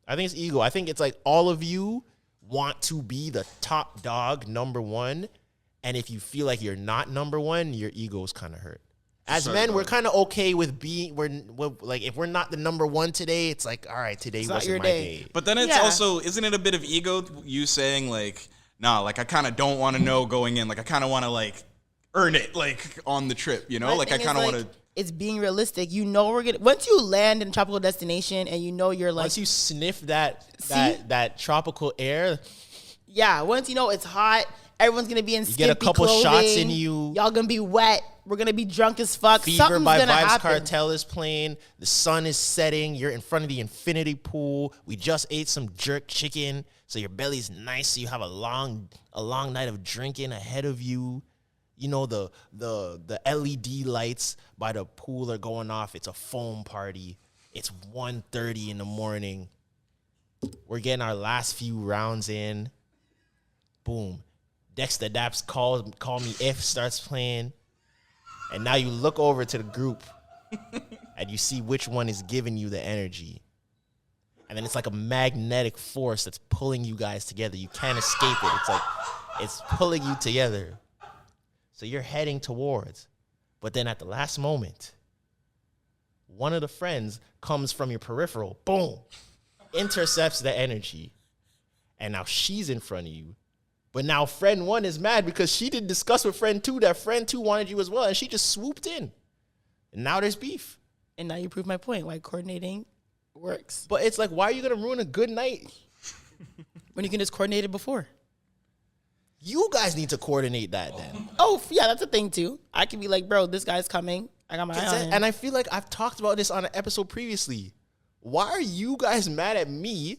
I think it's ego. I think it's like all of you want to be the top dog, number one. And if you feel like you're not number one, your ego's kind of hurt. As Sorry, men, go we're ahead. kind of okay with being, we're like, if we're not the number one today, it's like, all right, today not wasn't your my day. day. But then it's Yeah. also, isn't it a bit of ego? You saying like, nah, like I kind of don't want to know going in. Like I kind of want to like earn it, like on the trip. You know, My like I thing is, kind of like, want to. It's being realistic. You know we're gonna once you land in a tropical destination and you know you're like Once you sniff that See? that tropical air, yeah. Once you know it's hot, everyone's gonna be in get a skimpy couple clothing. shots in you. Y'all gonna be wet. We're gonna be drunk as fuck. Fever Something's by gonna Vibes happen. Cartel is playing. The sun is setting. You're in front of the infinity pool. We just ate some jerk chicken, so your belly's nice. So you have a long night of drinking ahead of you. You know the LED lights by the pool are going off. It's a foam party. It's 1:30 in the morning. We're getting our last few rounds in. Boom. Dexter Daps call me if starts playing. And now you look over to the group and you see which one is giving you the energy. And then it's like a magnetic force that's pulling you guys together. You can't escape it. It's like it's pulling you together. So you're heading towards. But then at the last moment, one of the friends comes from your peripheral, boom, intercepts the energy. And now she's in front of you. But now friend 1 is mad because she didn't discuss with friend 2 that friend 2 wanted you as well. And she just swooped in. And now there's beef. And now you prove my point, why coordinating works. But it's like, why are you going to ruin a good night? When you can just coordinate it before. You guys need to coordinate that then. Oh, yeah, that's a thing too. I can be like, bro, this guy's coming. I got my eye on him. And I feel like I've talked about this on an episode previously. Why are you guys mad at me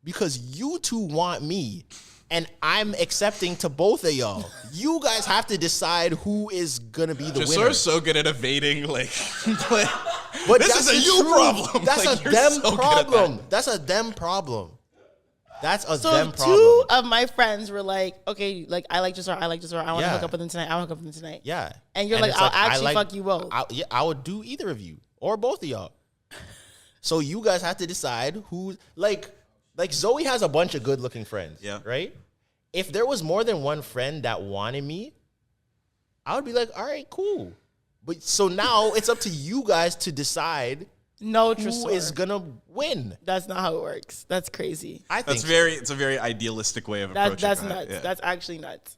because you two want me and I'm accepting to both of y'all? You guys have to decide who is going to be the winner. Jasor's so good at evading, like, But this that's is a the you truth. problem. That's Like, a you're them so good at problem. that. That's a them problem. That's a So them problem. 2 of my friends were like, okay, like I like Jasor, I want to Yeah. hook up with him tonight. I want to hook up with him tonight. Yeah. And you're like, it's I'll actually I fuck you both. I would do either of you or both of y'all. So you guys have to decide who, like Zoe has a bunch of good looking friends. Yeah. Right? If there was more than one friend that wanted me, I would be like, all right, cool. But so now it's up to you guys to decide No, who Tresor. is gonna win. That's not how it works. That's crazy. I think It's a very idealistic way of approaching That's that. nuts. Yeah. That's actually nuts.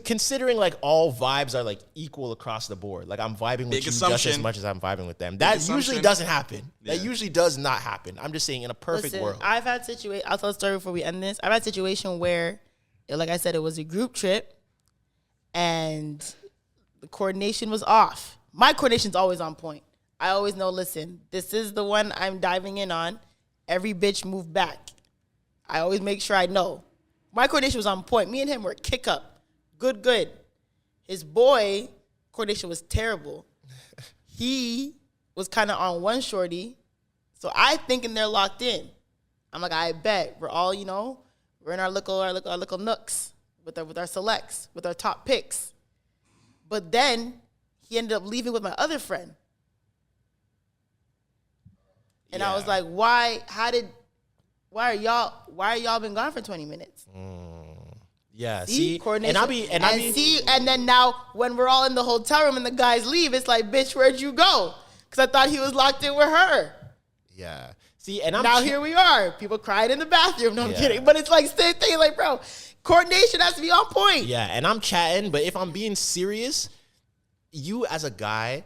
Considering like all vibes are like equal across the board. Like I'm vibing with Big you just as assumption. much as I'm vibing with them. That usually assumption. doesn't happen. That Yeah. usually does not happen. I'm just saying in a perfect Listen, world. I've had I'll tell a story before we end this. I've had a situation where, like I said, it was a group trip and the coordination was off. My coordination's always on point. I always know, listen, this is the one I'm diving in on. Every bitch move back. I always make sure I know. My coordination was on point. Me and him were kick up. Good. His boy coordination was terrible. He was kind of on one shorty. So I thinking they're locked in. I'm like, I bet we're all, we're in our little nooks with our selects, with our top picks. But then he ended up leaving with my other friend. And I was like, why are y'all been gone for 20 minutes? Yeah, See, see, coordination. and And then now when we're all in the hotel room and the guys leave, it's like, bitch, where'd you go? Because I thought he was locked in with her. yeah, see, and I'm Now here we are. People crying in the bathroom. No, I'm Yeah. kidding. But it's like same thing. Like, bro, coordination has to be on point. Yeah, and I'm chatting, but if I'm being serious, you as a guy,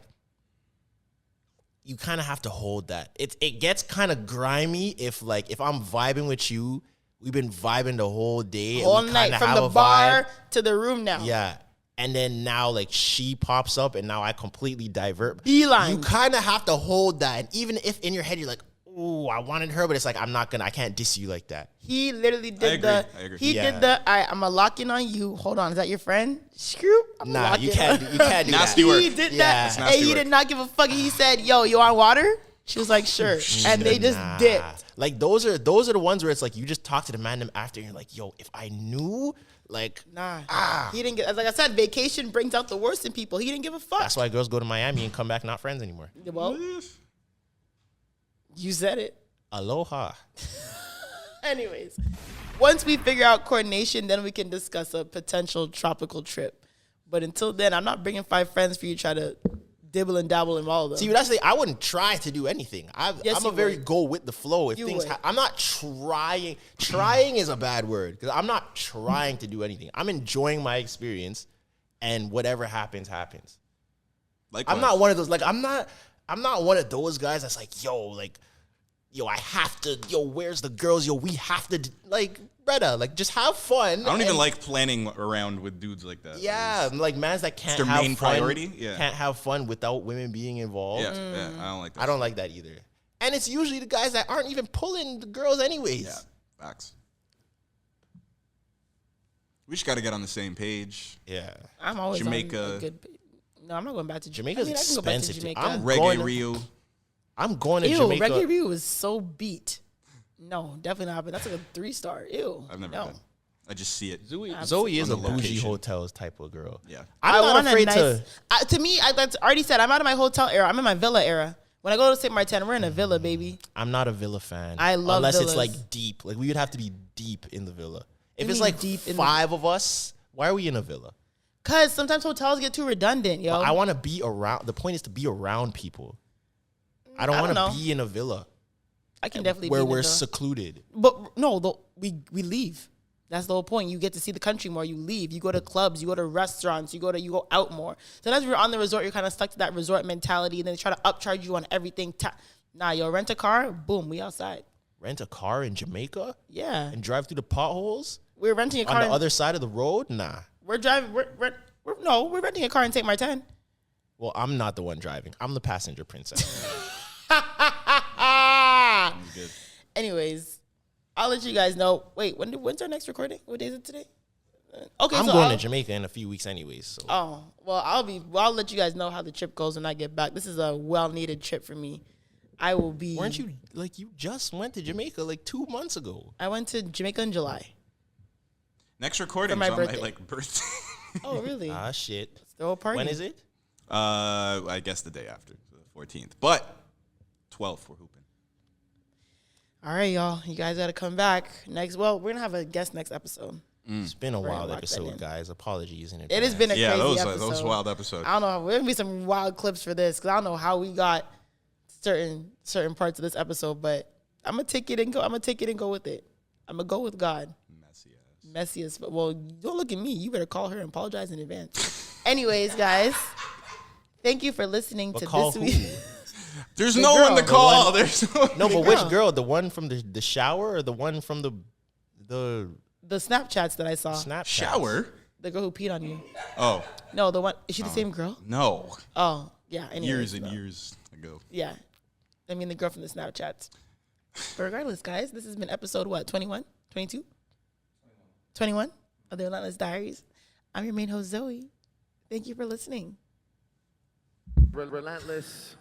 you kind of have to hold that. It gets kind of grimy if I'm vibing with you, we've been vibing the whole day, and All we night kinda from have the a bar vibe. to the room now. Yeah. And then now like she pops up and now I completely divert. Beeline. You kind of have to hold that. And even if in your head you're like, ooh, I wanted her, but it's like, I can't diss you like that. He literally did I agree. He Yeah. did the, all right, I'm going to lock in on you. Hold on. Is that your friend? Screw. Nah, you can't do Nasty that. work. He did Yeah. that. It's And nasty he work. did not give a fuck. He said, yo, you on water? She was like, sure. And they just Nah. dipped. Like those are the ones where it's like you just talk to the man after and you're like, yo, if I knew, like, Nah. He didn't get, like I said, vacation brings out the worst in people. He didn't give a fuck. that's why girls go to Miami and come back not friends anymore. Well, you said it. Aloha. Anyways, once we figure out coordination, then we can discuss a potential tropical trip. But until then, I'm not bringing 5 friends for you to try to dibble and dabble in all of them. See, that's the thing. I wouldn't try to do anything. Yes, I'm you a very would. go with the flow. If You things, would. I'm not trying. Trying is a bad word because I'm not trying to do anything. I'm enjoying my experience, and whatever happens, happens. Likewise. I'm not one of those. Like I'm not one of those guys that's like, yo, I have to. Yo, where's the girls? Yo, we have to. Like, brother, like just have fun. I don't even and- like planning around with dudes like that. Yeah, like mans that can't their have main fun, priority? Yeah. can't have fun without women being involved. Yeah, yeah, I don't like that. I don't like that either. And it's usually the guys that aren't even pulling the girls anyways. Yeah, facts. We just got to get on the same page. Yeah. I'm always Jamaica. on a good. No, I'm not going back to Jamaica's I can go back to expensive. Jamaica. I'm Reggae going to- Rio. I'm going to Ew, Jamaica. Reggae Rio is so beat. No, definitely not. But that's like a 3-star. Ew. I've never no. been. I just see it. Zoe is a On the bougie location. hotels type of girl. Yeah. I'm not want afraid to me, I already said I'm out of my hotel era. I'm in my villa era, When I go to St. Martin, we're in a villa, baby. I'm not a villa fan. I love unless villas. it's like deep. Like we would have to be deep in the villa. If You it's mean like deep in five of us, why are we in a villa? Because sometimes hotels get too redundant, yo. I want to be around. The point is to be around people. I don't I want don't to know. be in a villa I can definitely where be in we're a villa. secluded. But no, we leave. That's the whole point. You get to see the country more. You leave. You go to clubs. You go to restaurants. You go out more. Sometimes we're on the resort. You're kind of stuck to that resort mentality, and then they try to upcharge you on everything. Nah, yo, rent a car. Boom, we outside. Rent a car in Jamaica Yeah, and drive through the potholes we're renting a car. on the other side of the road? Nah. We're driving. We're renting a car in St. Martin. Well, I'm not the one driving. I'm the passenger princess. Good. Anyways, I'll let you guys know. Wait, when's our next recording? What day is it today? Okay, I'm so going to Jamaica in a few weeks anyways. So. Oh, well, I'll let you guys know how the trip goes when I get back. This is a well-needed trip for me. I will be. Weren't you like you just went to Jamaica like 2 months ago? I went to Jamaica in July. Next recording my on birthday. my birthday. Oh, really? Ah, shit. Let's throw a party. When is it? I guess the day after, the 14th. But 12th, we're hooping. All right, y'all. You guys got to come back next. Well, we're gonna have a guest next episode. It's been a We're gonna wild lock that in. episode, guys. Apologies in It advance. has been a Yeah, crazy that episode. was a wild episode. I don't know. There's gonna be some wild clips for this because I don't know how we got certain parts of this episode, but I'm gonna take it and go. I'm gonna take it and go with it. I'm gonna go with God. Messy as well. Don't look at me. You better call her and apologize in advance. Anyways, guys, thank you for listening But to call this who? week. There's The no girl, one to the call. one- There's no. No, but girl. which girl? The one from the shower or the one from the The Snapchats that I saw. Snapchat? Shower? The girl who peed on you. Oh, No, the one. Is she the same girl? no. Oh, yeah. Anyways, Years and though. years ago. Yeah. I mean, the girl from the Snapchats. But regardless, guys, this has been episode what? 21? 22? 21 of the Relentless Diaries. I'm your main host, Zoe. Thank you for listening. Relentless.